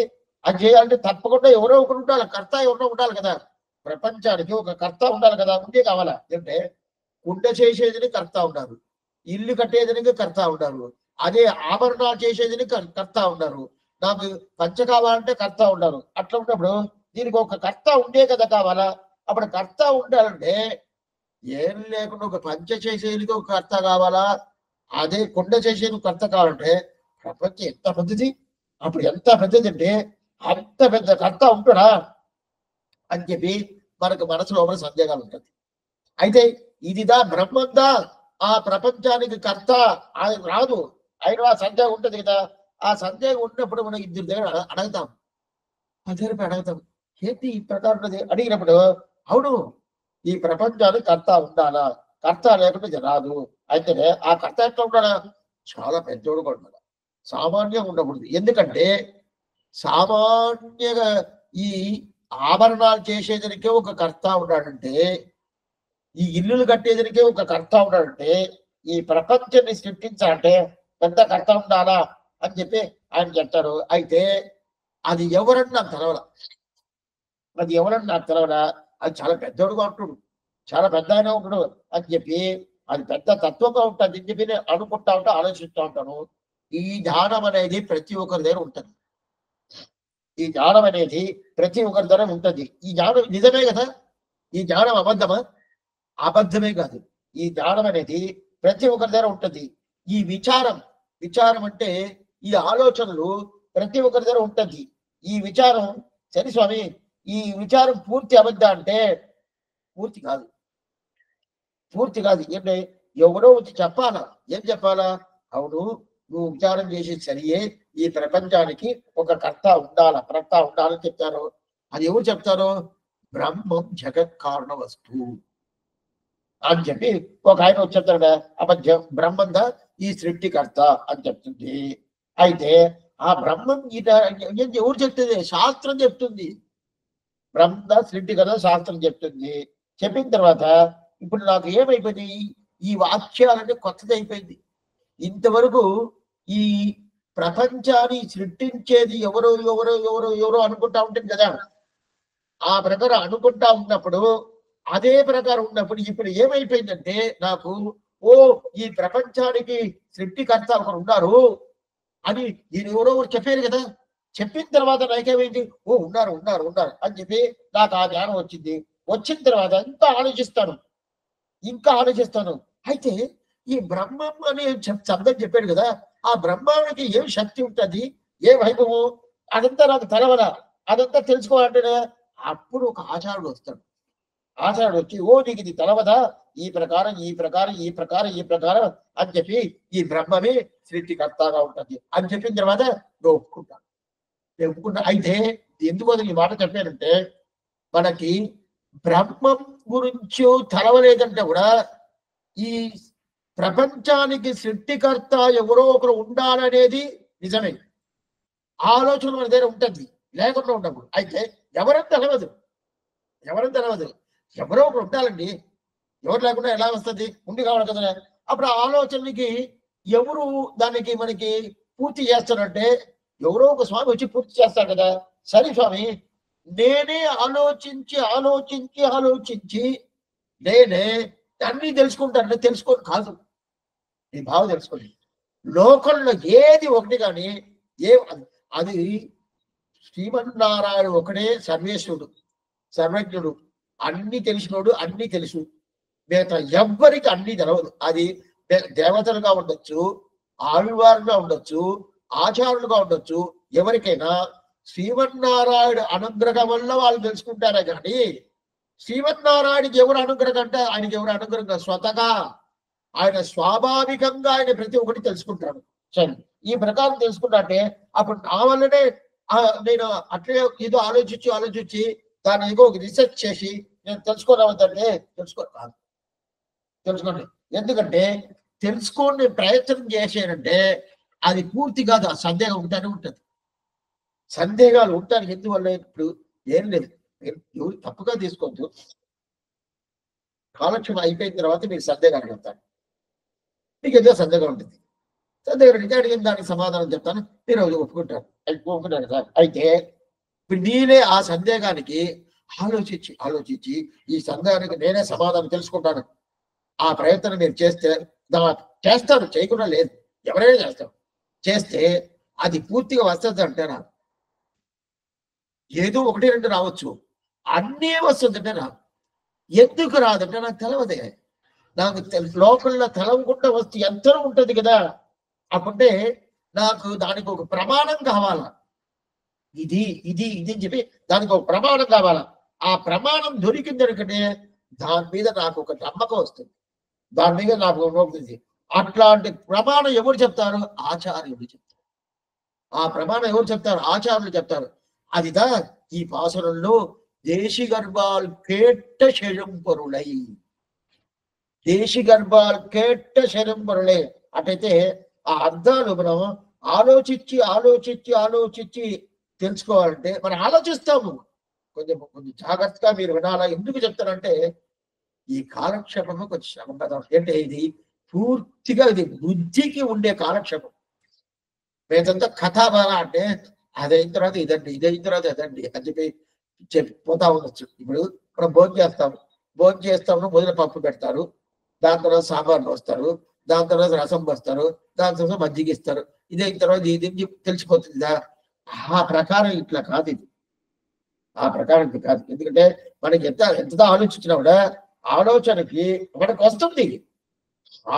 అది చేయాలంటే తప్పకుండా ఎవరో ఒకరు ఉండాలి, కర్త ఎవరో ఉండాలి కదా. ప్రపంచానికి ఒక కర్త ఉండాలి కదా, ఉండే కావాలా అంటే కుండ చేసేదని కర్త ఉన్నారు, ఇల్లు కట్టేదానికి కర్త ఉన్నారు, అదే ఆభరణాలు చేసేదని కర్త ఉన్నారు, నాకు పంచ కావాలంటే కర్త ఉన్నారు. అట్లా ఉన్నప్పుడు దీనికి ఒక కర్త ఉండే కదా కావాలా. అప్పుడు కర్త ఉండాలంటే ఏం లేకుండా ఒక పంచ చేసేందుకు ఒక కర్త కావాలా, అదే కొండ చేసేందుకు కర్త కావాలంటే ప్రపంచం ఎంత పెద్దది. అప్పుడు ఎంత పెద్దది అంటే అంత పెద్ద కర్త ఉంటాడా అని చెప్పి మనకు మనసులో ఒక సందేహాలు ఉంటుంది. అయితే ఇదిదా బ్రహ్మందా, ఆ ప్రపంచానికి కర్త ఆయన రాదు, ఆయన ఆ సందేహం ఉంటుంది కదా. ఆ సందేహం ఉన్నప్పుడు మనం ఇద్దరి దగ్గర అడుగుతాం, అదే అడుగుతాం, ఏంటి ఈ ప్రకారం అడిగినప్పుడు అవును ఈ ప్రపంచానికి కర్త ఉండాలా, కర్త లేకుండా ఇది రాదు. అయితే ఆ కర్త ఎట్లా ఉండాలా, చాలా పెద్దోడు కూడా ఉండాలి, సామాన్యంగా ఉండకూడదు. ఎందుకంటే సామాన్యంగా ఈ ఆభరణాలు చేసేదానికే ఒక కర్త ఉన్నాడంటే, ఈ ఇల్లులు కట్టేదానికే ఒక కర్త ఉన్నాడంటే, ఈ ప్రపంచాన్ని సృష్టించాలంటే పెద్ద కర్త ఉండాలా అని చెప్పి ఆయన చెప్తారు. అయితే అది ఎవరని నాకు తెలవల, అది ఎవరని నాకు తెలవల, అది చాలా పెద్దోడుగా ఉంటుడు, చాలా పెద్ద ఆయన ఉంటాడు అని చెప్పి అది పెద్ద తత్వంగా ఉంటుంది అని చెప్పి నేను అనుకుంటా ఉంటా, ఆలోచిస్తూ ఉంటాను. ఈ ధ్యానం అనేది ప్రతి ఒక్కరి దగ్గర ఉంటుంది. ఈ జ్ఞానం అనేది ప్రతి ఒక్కరి దగ్గర ఉంటుంది. ఈ జ్ఞానం నిజమే కదా, ఈ జ్ఞానం అబద్ధమా, అబద్ధమే కాదు. ఈ జ్ఞానం అనేది ప్రతి ఒక్కరి దగ్గర ఉంటుంది. ఈ విచారం, విచారం అంటే ఈ ఆలోచనలు ప్రతి ఒక్కరి దగ్గర ఉంటుంది. ఈ విచారం సరే స్వామి, ఈ విచారం పూర్తి అబద్ధం అంటే పూర్తి కాదు, పూర్తి కాదు. ఏంటంటే ఎవరో వచ్చి చెప్పాలా, ఏం చెప్పాలా, అవును నువ్వు విచారం చేసేది సరియే, ఈ ప్రపంచానికి ఒక కర్త ఉండాల, కర్త ఉండాలని చెప్తారు. అది ఎవరు చెప్తారు, బ్రహ్మం జగత్ కారణ వస్తువు అని చెప్పి ఒక ఆయన వచ్చి చెప్తాడు. అబద్ధం, బ్రహ్మంగా ఈ సృష్టికర్త అని చెప్తుంది. అయితే ఆ బ్రహ్మం ఎవరు చెప్తుంది, శాస్త్రం చెప్తుంది. బ్రహ్మ సృష్టికర్త శాస్త్రం చెప్తుంది. చెప్పిన తర్వాత ఇప్పుడు నాకు ఏమైపోయింది, ఈ వాక్యాలన్నీ కొత్తది అయిపోయింది. ఇంతవరకు ఈ ప్రపంచాన్ని సృష్టించేది ఎవరో ఎవరో ఎవరో ఎవరో అనుకుంటా ఉంటుంది కదా. ఆ ప్రకారం అనుకుంటా ఉన్నప్పుడు, అదే ప్రకారం ఉన్నప్పుడు ఇప్పుడు ఏమైపోయిందంటే నాకు, ఓ ఈ ప్రపంచానికి సృష్టికర్త ఒకరు ఉన్నారు అని ఈయన ఎవరో చెప్పారు కదా. చెప్పిన తర్వాత నాకేమైంది, ఓ ఉన్నారు ఉన్నారు ఉన్నారు అని చెప్పి నాకు ఆ జ్ఞానం వచ్చింది. వచ్చిన తర్వాత ఇంకా ఆలోచిస్తాను, ఇంకా ఆలోచిస్తాను. అయితే ఈ బ్రహ్మం అనే శబ్దం చెప్పాడు కదా, ఆ బ్రహ్మానికి ఏం శక్తి ఉంటుంది, ఏ వైభవం, అదంతా నాకు తెలవదా. అదంతా తెలుసుకోవాలంటే అప్పుడు ఒక ఆచార్యుడు వస్తాడు. ఆచార్యుడు వచ్చి, ఓ నీకు ఇది తెలవదా, ఈ ప్రకారం ఈ ప్రకారం ఈ ప్రకారం ఈ ప్రకారం అని చెప్పి ఈ బ్రహ్మమే సృష్టికర్తగా ఉంటుంది అని చెప్పిన తర్వాత నువ్వు ఒప్పుకుంటా, నేను ఒప్పుకున్నా. అయితే ఎందుకో ఈ మాట చెప్పానంటే మనకి బ్రహ్మం గురించి తెలవలేదంటే కూడా ఈ ప్రపంచానికి సృష్టికర్త ఎవరో ఒకరు ఉండాలనేది నిజమే, ఆలోచన మన దగ్గర ఉంటుంది, లేకుండా ఉండకూడదు. అయితే ఎవరని తెలవదు, ఎవరని తెలవదు, ఎవరో ఒకరు ఉండాలండి. ఎవరు లేకుండా ఎలా వస్తుంది, ఉండి కావాలి కదా. అప్పుడు ఆ ఆలోచనకి ఎవరు దానికి మనకి పూర్తి చేస్తారంటే ఎవరో ఒక స్వామి వచ్చి పూర్తి చేస్తారు కదా. సరే స్వామి, నేనే ఆలోచించి ఆలోచించి ఆలోచించి నేనే అన్ని తెలుసుకుంటాను, తెలుసుకోని కాదు, ఈ భావం తెలుసుకోండి. లోకంలో ఏది ఒకటి కానీ ఏ అది శ్రీమన్నారాయణ ఒకడే సర్వేశ్వరుడు, సర్వజ్ఞుడు, అన్ని తెలిసినోడు, అన్ని తెలుసు. మిగతా ఎవ్వరికి అన్ని తెలవదు. అది దేవతలుగా ఉండొచ్చు, ఆవివారుగా ఉండొచ్చు, ఆచారులుగా ఉండొచ్చు, ఎవరికైనా శ్రీమన్నారాయణ అనుగ్రహం వల్ల వాళ్ళు తెలుసుకుంటారే కానీ శ్రీమన్నారాయణకి ఎవరు అనుగ్రహం అంటే ఆయనకి ఎవరు అనుగ్రహం స్వతగా ఆయన స్వాభావికంగా ఆయన ప్రతి ఒక్కటి తెలుసుకుంటాడు. సరే, ఈ ప్రకారం తెలుసుకున్నట్టే అప్పుడు నా వల్లనే నేను అట్లే ఏదో ఆలోచించి ఆలోచించి దాన్ని ఏదో ఒక రీసెర్చ్ చేసి నేను తెలుసుకోరావద్దంటే తెలుసుకోవాలి, తెలుసుకోండి. ఎందుకంటే తెలుసుకోని ప్రయత్నం చేసేనంటే అది పూర్తి కాదు, ఆ సందేహం ఉంటానే ఉంటుంది. సందేహాలు ఉంటానికి ఎందువల్ల ఇప్పుడు ఏం లేదు, ఎవరు తప్పుగా తీసుకోవద్దు. కాలక్షేపం అయిపోయిన తర్వాత మీరు సందేహాలు చెప్తారు. మీకు ఏదో సందేహం ఉంటుంది. సందేహం అడిగితే అడిగిన దానికి సమాధానం చెప్తాను, మీరు ఒప్పుకుంటారు. ఒప్పుకుంటారు కదా. అయితే ఇప్పుడు నేనే ఆ సందేహానికి ఆలోచించి ఈ సందేహానికి నేనే సమాధానం తెలుసుకుంటాను. ఆ ప్రయత్నం మీరు చేస్తే చేస్తాను, చేయకుండా లేదు, ఎవరైనా చేస్తారు. చేస్తే అది పూర్తిగా వస్తుంది అంటే నాకు ఏదో 1, 2 రావచ్చు, అన్నీ వస్తుందంటే నాకు ఎందుకు రాదంటే నాకు తెలవదే. నాకు లోకల్లో తెలవకుండా వస్తే ఎంతో ఉంటుంది కదా. అప్పుడే నాకు దానికి ఒక ప్రమాణం కావాలా. ఇది ఇది ఇది అని చెప్పి దానికి ఒక ప్రమాణం కావాలా. ఆ ప్రమాణం దొరికిందనుకంటే దాని మీద నాకు ఒక నమ్మకం వస్తుంది, దాని మీద నాకు ఉంటుంది. అట్లాంటి ప్రమాణం ఎవరు చెప్తారు? ఆచార్యుడు చెప్తారు. ఆ ప్రమాణం ఎవరు చెప్తారు? ఆచార్యులు చెప్తారు. అదిదా ఈ పాసురంలో దేశి గర్భాల్ కేట్ట శరంపరులై, దేశి గర్భాల్ కేట్ట శరంపరులై. అటైతే ఆ అర్థాలు మనం ఆలోచించి తెలుసుకోవాలంటే మనం ఆలోచిస్తాము. కొంచెం జాగ్రత్తగా మీరు వినాలా. ఎందుకు చెప్తానంటే ఈ కాలక్షేపము కొంచెం శ్రమ కదా. అంటే ఇది పూర్తిగా ఇది బుద్ధికి ఉండే కాలక్షేపం. మేదంతా కథాబాల అంటే అదైన తర్వాత ఇదండి, ఇదైన తర్వాత అదండి అని చెప్పిపోతా ఉండొచ్చు. ఇప్పుడు మనం భోజనం చేస్తాము, మొదలు పప్పు పెడతారు, దాని తర్వాత సాంబార్లు వస్తారు, దాని తర్వాత రసం వస్తారు, దాని తర్వాత మజ్జిగ ఇస్తారు, ఇదైన తర్వాత ఇది తెలిసిపోతుందా? ఆ ప్రకారం ఇట్లా కాదు ఇది. ఆ ప్రకారం కాదు. ఎందుకంటే మనకి ఎంత ఆలోచించినా కూడా ఆలోచనకి మనకు వస్తుంది,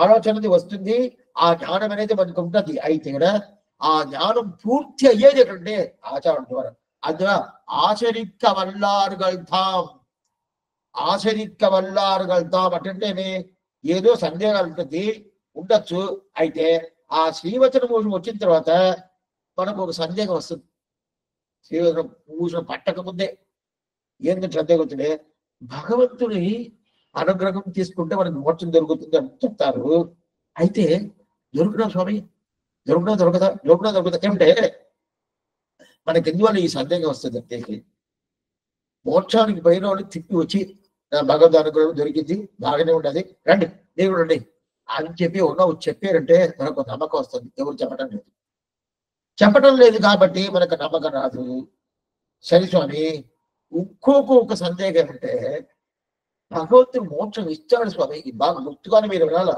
ఆలోచనది వస్తుంది, ఆ జ్ఞానం అనేది మనకు ఉంటుంది. అయితే కూడా ఆ జ్ఞానం పూర్తి అయ్యేది ఏంటంటే ఆచారం ద్వారా. అందులో ఆచరిక్క వల్లారుగళ్తాం అంటే ఏదో సందేహాలు ఉంటుంది, ఉండొచ్చు. అయితే ఆ శ్రీవచన పూజ వచ్చిన తర్వాత మనకు ఒక సందేహం వస్తుంది. శ్రీవచన పూజ పట్టక ముందే ఏంటంటే సందేహం వచ్చింది, భగవంతుని అనుగ్రహం తీసుకుంటే మనకు మోక్షం దొరుకుతుంది అని చెప్తారు. అయితే దొరుకునా స్వామి, దొరకదా ఏమంటే మనకి ఎందువల్ల ఈ సందేహం వస్తుంది అంటే మోక్షానికి పోయిన వాళ్ళు తిప్పి వచ్చి భగవద్ అనుగ్రహం దొరికింది, బాగానే ఉండదు, రండి దేవుడు రండి అని చెప్పి చెప్పారంటే మనకు నమ్మకం వస్తుంది. ఎవరు చెప్పటం లేదు కాబట్టి మనకు నమ్మకం రాదు. సరే స్వామి, ఒక సందేహం ఏమంటే భగవంతుడు మోక్షం ఇస్తాడు స్వామి, బాగా గుర్తుగానే మీరు వినాలా,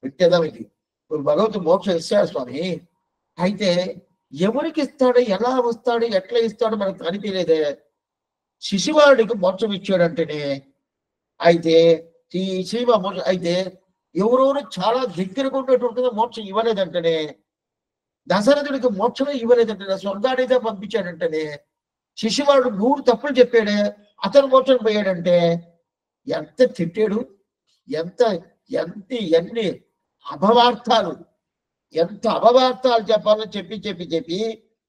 వింటేదా ఇది. భగవంతుడు మోక్షం ఇస్తాడు స్వామి, అయితే ఎవరికి ఇస్తాడు, ఎలా వస్తాడు, ఎట్లా ఇస్తాడు మనకు అనిపించలేదే. శిశువాడికి మోక్షం ఇచ్చాడంటేనే అయితే ఈ శివ అయితే ఎవరెవరు చాలా దగ్గరగా ఉన్నటువంటి మోక్షం ఇవ్వలేదంటేనే, దశరథుడికి మోక్షమే ఇవ్వలేదంటే, స్వర్గాడైతే పంపించాడంటేనే, శిశువాడు 100 తప్పులు చెప్పాడే అతను మోక్షం పోయాడంటే ఎంత తిట్టాడు, ఎంత ఎన్ని అపవార్తాలు, చెప్పాలని చెప్పి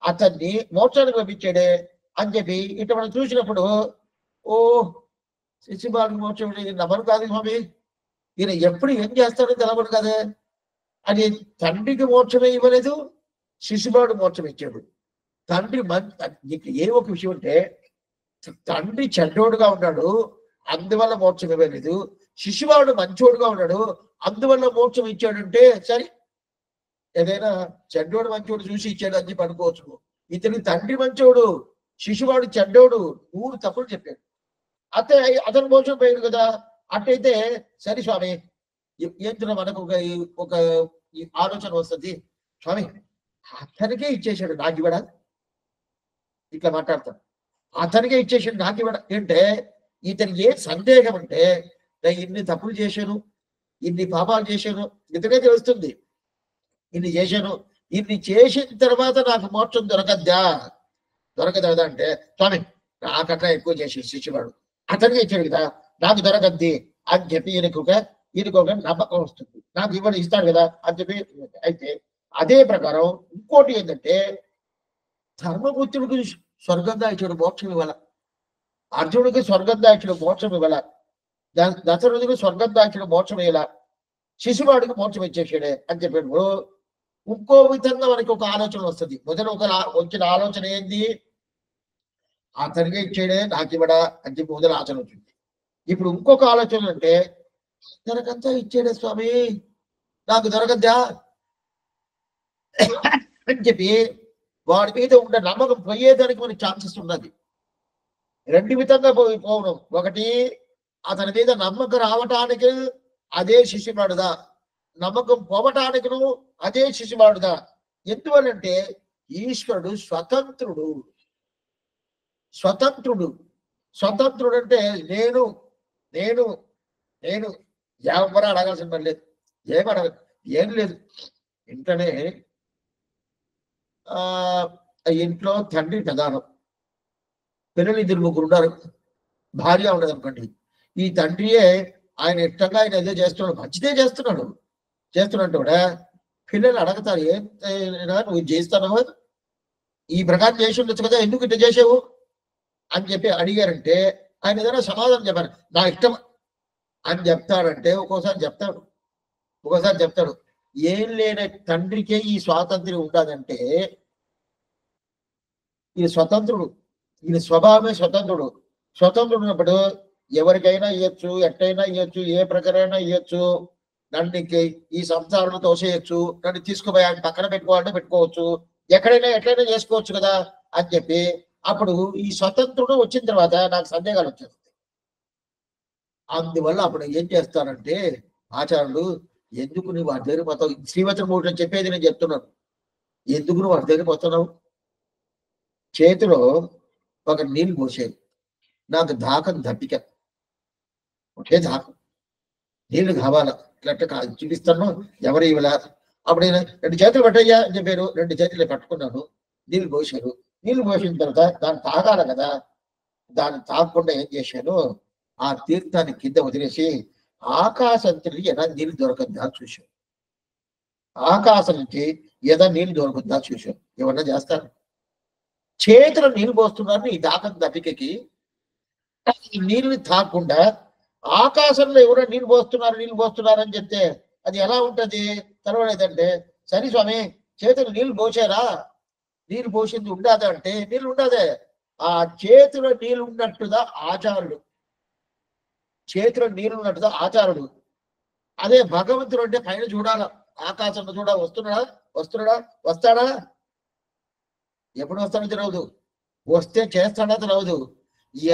అతన్ని మోక్షానికి పంపించాడే అని చెప్పి ఇట్లా మనం చూసినప్పుడు ఓ శిశుబాలుకి మోక్షం నమ్మరు కాదు స్వామి, ఈయన ఎప్పుడు ఏం చేస్తాడో తెలవడు కదా అని. తండ్రికి మోక్షమే ఇవ్వలేదు, శిశుబాలుడు మోక్షం ఇచ్చాడు. తండ్రి నీకు ఏ ఒక విషయం అంటే తండ్రి చెడ్డోడుగా ఉన్నాడు అందువల్ల మోక్షం ఇవ్వలేదు, శిశువాడు మంచోడుగా ఉన్నాడు అందువల్ల మోక్షం ఇచ్చాడంటే సరే, ఏదైనా చెడ్డోడు మంచోడు చూసి ఇచ్చాడు అని చెప్పి అనుకోవచ్చు. ఇతని తండ్రి మంచోడు, శిశువాడు చెడ్డోడు, 3 తప్పులు చెప్పాడు, అతను మోక్షం పోయాడు కదా. అట్టయితే సరే స్వామి, ఏంటో మనకు ఒక ఆలోచన వస్తుంది, స్వామి అతనికే ఇచ్చేసాడు నాకు ఇవ్వడా, ఇట్లా మాట్లాడతాను, అతనికే ఇచ్చేసాడు నాకు ఇవ్వడా అంటే ఇతనికి ఏ సందేహం అంటే నేను ఇన్ని తప్పులు చేశాను, ఇన్ని పాపాలు చేశాను, ఇతనే తెలుస్తుంది, ఇన్ని చేశాను, ఇన్ని చేసిన తర్వాత నాకు మోక్షం దొరకదా అంటే స్వామి నాకన్నా ఎక్కువ చేసి శిష్యువాడు అతనికే ఇచ్చాడు కదా నాకు దొరకద్ది అని చెప్పి ఈయనకు ఒక నమ్మకం వస్తుంది, నాకు ఇవ్వడం ఇస్తాడు కదా అని చెప్పి. అయితే అదే ప్రకారం ఇంకోటి ఏంటంటే ధర్మపుత్రుడికి స్వర్గం దాయిచాడు మోక్షం ఇవ్వాల, అర్జునుడికి స్వర్గం దాయిచాడు మోక్షం ఇవ్వాల, దశరథుడికి స్వర్గం దాయిచాడు మోక్షం ఇవ్వాల, శిశువాడికి మోక్షం ఇచ్చేసాడే అని చెప్పాడు. ఇంకో విధంగా మనకి ఒక ఆలోచన వస్తుంది. మొదలు వచ్చిన ఆలోచన ఏంది, అతనికే ఇచ్చాడే నాకు ఇవ్వడా అని చెప్పి మొదలు ఆలోచన వచ్చింది. ఇప్పుడు ఇంకొక ఆలోచన అంటే తనకంతా ఇచ్చాడే స్వామి, నాకు దొరకద్దా అని చెప్పి వాడి మీద ఉండే నమ్మకం పోయేదానికి మనకి ఛాన్సెస్ ఉన్నది. రెండు విధంగా పోవడం. ఒకటి, అతని మీద నమ్మకం రావటానికి అదే శిష్యువాడుదా, నమ్మకం పోవటానికిను అదే శిష్యువాడుదా. ఎందువల్లంటే ఈశ్వరుడు స్వతంత్రుడు. స్వతంత్రుడు స్వతంత్రుడు అంటే నేను నేను నేను ఎవరు అడగాల్సిన పని లేదు, ఏం లేదు. ఇంట్లోనే ఇంట్లో తండ్రి ప్రధానం, పిల్లలు ఇద్దరు ముగ్గురు ఉన్నారు, భార్య ఉండదు అనుకోండి. ఈ తండ్రియే ఆయన ఇష్టంగా ఆయన ఏదో చేస్తున్నాడు, మంచిదే చేస్తున్నట్టు కూడా పిల్లలు అడగతారు, ఏం నువ్వు చేస్తానో ఈ ప్రకారం చేసి ఉండొచ్చు కదా, ఎందుకు ఇట్లా చేసావు అని చెప్పి అడిగారంటే ఆయన ఏదైనా సమాధానం చెప్పారు, నా ఇష్టం అని చెప్తాడంటే ఒక్కోసారి చెప్తాడు. ఏం లేని తండ్రికే ఈ స్వాతంత్ర్యం ఉండదంటే ఈ స్వతంత్రుడు, ఈయన స్వభావమే స్వతంత్రుడు ఉన్నప్పుడు ఎవరికైనా ఇవ్వచ్చు, ఎట్టయినా ఇవ్వచ్చు, ఏ ప్రకారైనా ఇవ్వచ్చు. నన్ను ఈ సంసారంలో తోసేయచ్చు, నన్ను తీసుకుపోయి ఆయన పక్కన పెట్టుకోవాలంటే పెట్టుకోవచ్చు, ఎక్కడైనా ఎట్లయినా చేసుకోవచ్చు కదా అని చెప్పి అప్పుడు ఈ స్వతంత్రుడు వచ్చిన తర్వాత నాకు సందేహాలు వచ్చేస్తాయి. అందువల్ల అప్పుడు ఏం చేస్తానంటే ఆచార్యులు, ఎందుకు నువ్వు వాడి దగ్గర పోతావు? శ్రీవచన మూట చెప్పేది నేను చెప్తున్నాను. ఎందుకు నువ్వు వాడి దగ్గర పోతున్నావు? చేతిలో ఒక నీళ్ళు పోసేది, నాకు దాహం దప్పిక, ఒకే దాహం, నీళ్లు కావాలా, ఇట్లా చూపిస్తాను, ఎవరు ఇవ్వలే. అప్పుడు నేను 2 చేతులు పట్టయ్యా అని చెప్పారు, 2 చేతులు పట్టుకున్నాను, నీళ్లు పోసారు. నీళ్లు పోసిన తర్వాత దాన్ని తాగాలి కదా, దాన్ని తాగకుండా ఏం చేశాను, ఆ తీర్థాన్ని కింద వదిలేసి ఆకాశం తిరిగి ఎలా నీళ్లు దొరకద్దా చూశాను. ఆకాశం నుంచి ఏదో నీళ్లు దొరకద్దా చూశాను. ఏమన్నా చేస్తారు? చేతిలో నీళ్లు పోస్తున్నారు, ఈ దాహం దప్పికకి ఈ నీళ్ళని తాగకుండా ఆకాశంలో ఎవరో నీళ్లు పోస్తున్నారు అని చెప్తే అది ఎలా ఉంటది? తెలవలేదంటే, సరే స్వామి చేతులు నీళ్లు పోసారా, నీళ్లు పోసింది ఉండదా అంటే నీళ్ళు ఉండదే. ఆ చేతిలో నీళ్ళు ఉన్నట్టుగా ఆచారుడు, చేతిలో నీళ్ళు ఉన్నట్టుగా ఆచారుడు. అదే భగవంతుడు అంటే పైన చూడాల, ఆకాశంలో వస్తాడా? ఎప్పుడు వస్తాడో తెలియదు, వస్తే చేస్తాడో తెలియదు,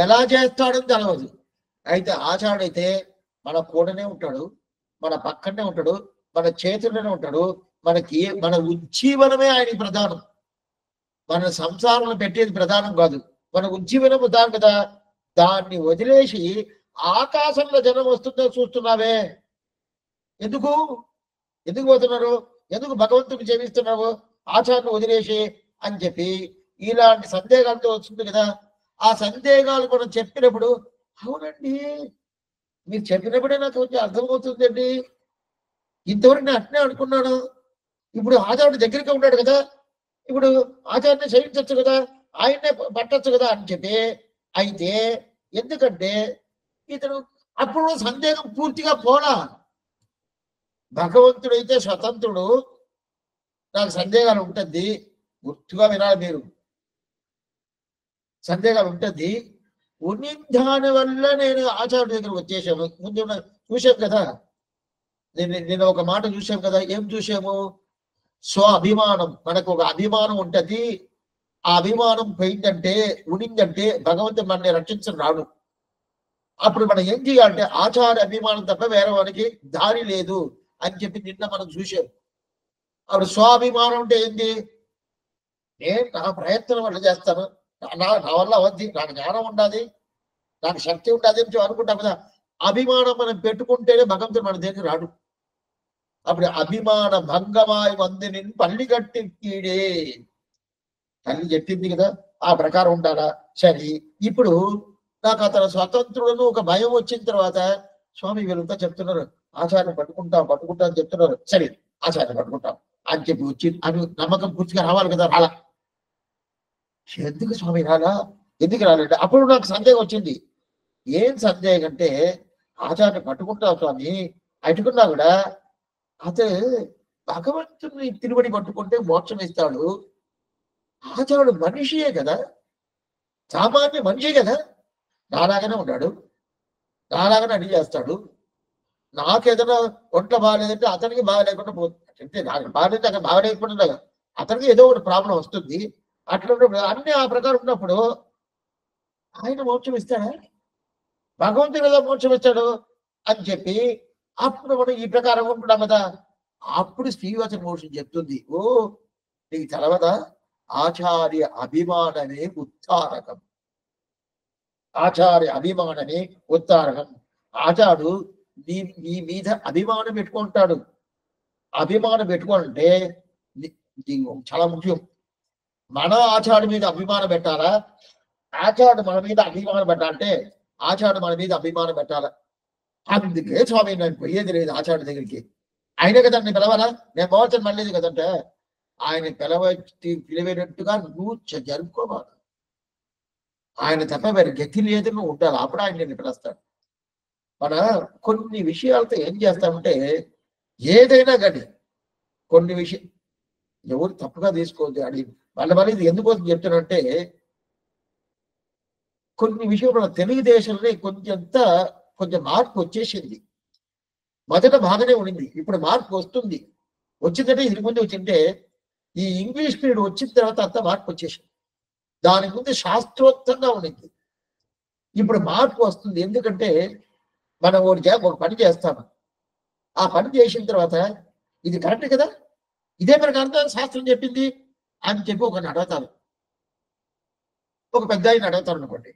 ఎలా చేస్తాడో తెలియదు. అయితే ఆచారుడు అయితే మన కూడనే ఉంటాడు, మన పక్కనే ఉంటాడు, మన చేతుల్లోనే ఉంటాడు. మన ఉజ్జీవనమే ఆయనకి ప్రధానం. మన సంసారంలో పెట్టేది ప్రధానం కాదు, మన ఉజ్జీవనం ప్రధానం కదా. దాన్ని వదిలేసి ఆకాశంలో జనం వస్తుందో చూస్తున్నావే, ఎందుకు పోతున్నారు? ఎందుకు భగవంతుని జీవిస్తున్నావు ఆచారాన్ని వదిలేసి అని చెప్పి ఇలాంటి సందేహాలతో వస్తుంది కదా. ఆ సందేహాలు మనం చెప్పినప్పుడు, అవునండి మీరు చెప్పినప్పుడే నాకు కొంచెం అర్థమవుతుందండి, ఇంతవరకు నేను అట్నే అనుకున్నాను, ఇప్పుడు ఆచార్యుడు దగ్గరికి ఉన్నాడు కదా, ఇప్పుడు ఆచార్యని సేవించవచ్చు కదా, ఆయన్నే పట్టచ్చు కదా అని చెప్పి. అయితే ఎందుకంటే ఇతను అప్పుడు సందేహం పూర్తిగా పోలా. భగవంతుడైతే స్వతంత్రుడు, నాకు సందేహాలు ఉంటుంది, గుర్తుగా వినాలి మీరు, సందేహాలు ఉంటుంది. దాని వల్ల నేను ఆచార్యుడి దగ్గర వచ్చేసాను. ముందు చూసాం కదా, నేను ఒక మాట చూసాం కదా, ఏం చూసాము? స్వ అభిమానం, మనకు ఒక అభిమానం ఉంటుంది. ఆ అభిమానం పోయిందంటే, ఉనిందంటే భగవంతుడు మనల్ని రక్షించడం రాడు. అప్పుడు మనం ఏం చేయాలంటే ఆచార్య అభిమానం తప్ప వేరే వారికి దారి లేదు అని చెప్పి నిన్న మనం చూసాం. అప్పుడు స్వాభిమానం అంటే ఏంటి? నేను నా ప్రయత్నం వల్ల చేస్తాను, నా వల్ల అవద్ది, నాకు జ్ఞానం ఉండాలి, నాకు శక్తి ఉండాలి అని అనుకుంటాం కదా. అభిమానం మనం పెట్టుకుంటేనే భగవంతుడు మన దగ్గర రాడు. అప్పుడు అభిమాన భంగమాయి వందిని పల్లి కట్టిడే తల్లి చెప్పింది కదా, ఆ ప్రకారం ఉండాలా. సరే, ఇప్పుడు నాకు అతను స్వతంత్రులను ఒక భయం వచ్చిన తర్వాత స్వామి వీళ్ళంతా చెప్తున్నారు ఆచార్యం పట్టుకుంటాం అని చెప్తున్నారు. సరే ఆచార్యం పట్టుకుంటాం అని చెప్పి వచ్చి అని నమ్మకం పూర్తిగా రావాలి కదా. రాలా. ఎందుకు స్వామి ఎందుకు రాలంటే అప్పుడు నాకు సందేహం వచ్చింది. ఏం సందేహం అంటే, ఆచార్యం పట్టుకుంటాం స్వామి, అటుకున్నా కూడా అతను భగవంతుని తిరువడి పట్టుకుంటే మోక్షం ఇస్తాడు. ఆచార్యుడు మనిషియే కదా, సామాన్య మనిషి కదా, నాలాగానే ఉన్నాడు, నాలాగానే అన్ని చేస్తాడు. నాకేదైనా ఒంట్లో బాగాలేదంటే అతనికి బాగా లేకుండా పోతుంది. అంటే నాకు బాగాలేదు అక్కడ బాగా లేకుండా అతనికి ఏదో ఒకటి ప్రాబ్లం వస్తుంది. అట్లా ఉన్నప్పుడు అన్ని ఆ ప్రకారం ఉన్నప్పుడు ఆయన మోక్షం ఇస్తాడా? భగవంతుడు ఏదో మోక్షం ఇస్తాడు అని చెప్పి అప్పుడు మనం ఈ ప్రకారం ఉంటున్నాం కదా. అప్పుడు శ్రీవచన మోక్షం చెప్తుంది, ఓ నీకు తెలవదా, ఆచార్య అభిమానమే ఉత్తారకం. ఆచార్య అభిమానమే ఉత్తారకం. ఆచార్యుడు నీ మీద అభిమానం పెట్టుకుంటాడు. అభిమానం పెట్టుకుంటే చాలా ముఖ్యం. మన ఆచార్యుడి మీద అభిమానం పెట్టాలా, ఆచార్యుడు మన మీద అభిమానం పెట్టాలంటే ఆచార్యుడు మన మీద అభిమానం పెట్టాలా. అందుకే స్వామి నేను పోయేది లేదు ఆచార్యుడి దగ్గరికి. ఆయనే కదా నేను పిలవాలా, నేను పోవచ్చని మళ్ళీ కదంటే ఆయన పిలివేటట్టుగా నువ్వు జరుపుకోవాలి. ఆయన తప్ప వేరే గతి లేదు, నువ్వు ఉండాలి. అప్పుడు ఆయన నేను పిలుస్తాడు. మన కొన్ని విషయాలతో ఏం చేస్తామంటే ఏదైనా కానీ కొన్ని విషయం ఎవరు తప్పుగా తీసుకోవద్దు అని వాళ్ళ ఇది ఎందుకోసం చెప్తానంటే కొన్ని విషయాలు మన తెలుగుదేశంలో కొంచెం మార్పు వచ్చేసింది. మొదట బాగానే ఉండింది, ఇప్పుడు మార్పు వస్తుంది. వచ్చిందంటే ఇది ముందు వచ్చింటే ఈ ఇంగ్లీష్ పీరియడ్ వచ్చిన తర్వాత అంతా మార్పు వచ్చేసింది. దాని ముందు శాస్త్రోక్తంగా ఉండింది, ఇప్పుడు మార్పు వస్తుంది. ఎందుకంటే మనం ఒక పని చేస్తాము, ఆ పని చేసిన తర్వాత ఇది కరెక్ట్ కదా, ఇదే మనకు అర్థం శాస్త్రం చెప్పింది అని చెప్పి ఒకరిని అడుగుతారు. ఒక పెద్ద ఆయన అడుగుతారు అనుకోండి,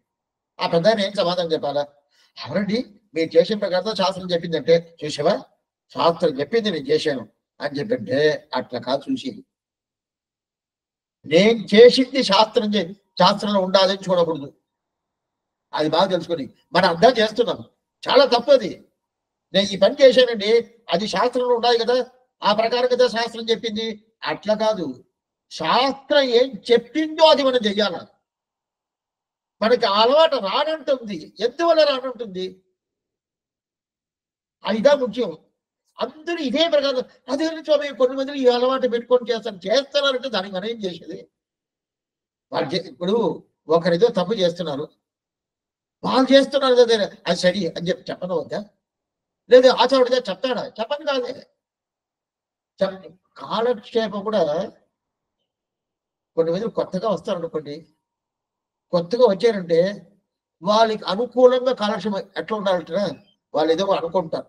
ఆ పెద్ద ఆయన ఏం సమాధానం చెప్పాలా? అవునండి మీరు చేసిన ప్రకారం శాస్త్రం చెప్పిందంటే, చూసావా శాస్త్రం చెప్పింది నేను చేశాను అని చెప్పింటే అట్లా కాదు. చూసి నేను చేసింది శాస్త్రంలో ఉండాలని చూడకూడదు. అది బాగా తెలుసుకొని మనం అర్థం చేస్తున్నాం, చాలా తప్పది. నేను ఈ పని చేశానండి, అది శాస్త్రంలో ఉండాలి కదా, ఆ ప్రకారం కదా శాస్త్రం చెప్పింది. అట్లా కాదు, శాస్త్రం ఏం చెప్పిందో అది మనం చెయ్యాల. మనకి అలవాటు రానంటుంది, ఎందువల్ల రానంటుంది? అదిదా ముఖ్యం. అందరూ ఇదే ప్రకారం అదే స్వామి కొన్ని మంది ఈ అలవాటు పెట్టుకొని చేస్తున్నారంటే దానికి మనం ఏం చేసేది? వాళ్ళు ఇప్పుడు ఒకరిదో తప్పు చేస్తున్నారు, వాళ్ళు చేస్తున్నారు కదా అది సరి అని చెప్పి చెప్పను వద్దా? లేదు ఆచార్యుడిగా చెప్తాడా? చెప్పని కాదే. కాలక్షేపం కూడా కొన్ని మంది కొత్తగా వస్తారనుకోండి, కొత్తగా వచ్చారంటే వాళ్ళకి అనుకూలంగా కాలక్షేపం ఎట్లా ఉండాలంటే వాళ్ళు ఏదో అనుకుంటారు,